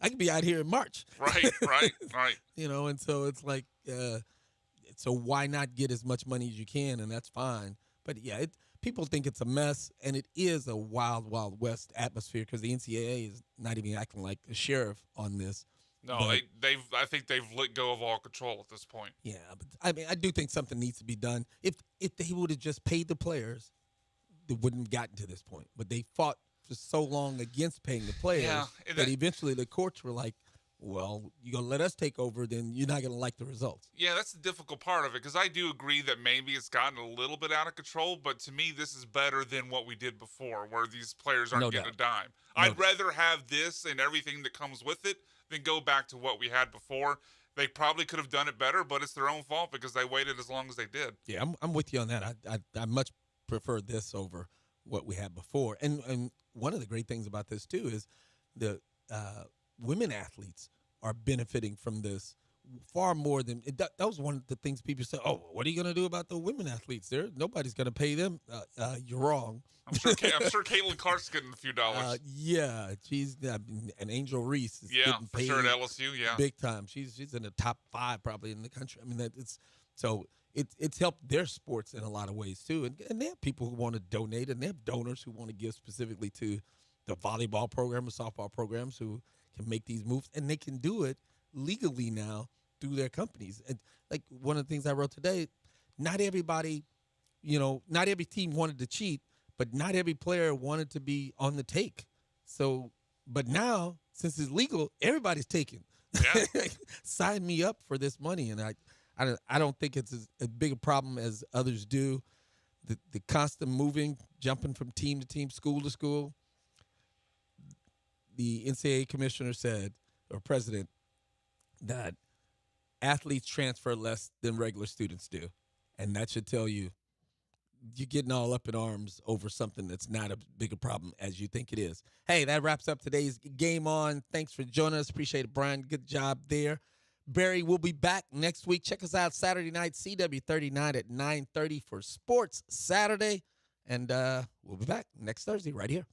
I could be out here in March. Right. And so it's like, so why not get as much money as you can, and that's fine. But yeah, people think it's a mess, and it is a wild, wild west atmosphere because the NCAA is not even acting like a sheriff on this. No, I think they've let go of all control at this point. Yeah, but I mean, I do think something needs to be done. If they would have just paid the players, they wouldn't have gotten to this point. But they fought for so long against paying the players that eventually the courts were like, well, you're going to let us take over, then you're not going to like the results. Yeah, that's the difficult part of it, because I do agree that maybe it's gotten a little bit out of control, but to me, this is better than what we did before, where these players aren't getting a dime. I'd rather have this and everything that comes with it than go back to what we had before. They probably could have done it better, but it's their own fault because they waited as long as they did. Yeah, I'm with you on that. I much prefer this over what we had before. And one of the great things about this, too, is the women athletes are benefiting from this far more than that was one of the things people say. Oh, what are you going to do about the women athletes? Nobody's going to pay them. You're wrong. I'm sure Caitlin Clark's getting a few dollars. Yeah, she's and Angel Reese is getting paid for sure at LSU. Yeah, big time. She's in the top 5 probably in the country. I mean, it's helped their sports in a lot of ways too. And they have people who want to donate, and they have donors who want to give specifically to the volleyball program or softball programs who can make these moves, and they can do it legally now through their companies. And like one of the things I wrote today, not everybody, not every team wanted to cheat, but not every player wanted to be on the take. So, but now since it's legal, everybody's taking. Yeah. Sign me up for this money, and I don't think it's as big a problem as others do. The constant moving, jumping from team to team, school to school. The NCAA commissioner said, or president, that athletes transfer less than regular students do. And that should tell you you're getting all up in arms over something that's not as big a problem as you think it is. Hey, that wraps up today's Game On. Thanks for joining us. Appreciate it, Brian. Good job there. Barry, we'll be back next week. Check us out Saturday night, CW39 at 9:30 for Sports Saturday. And we'll be back next Thursday right here.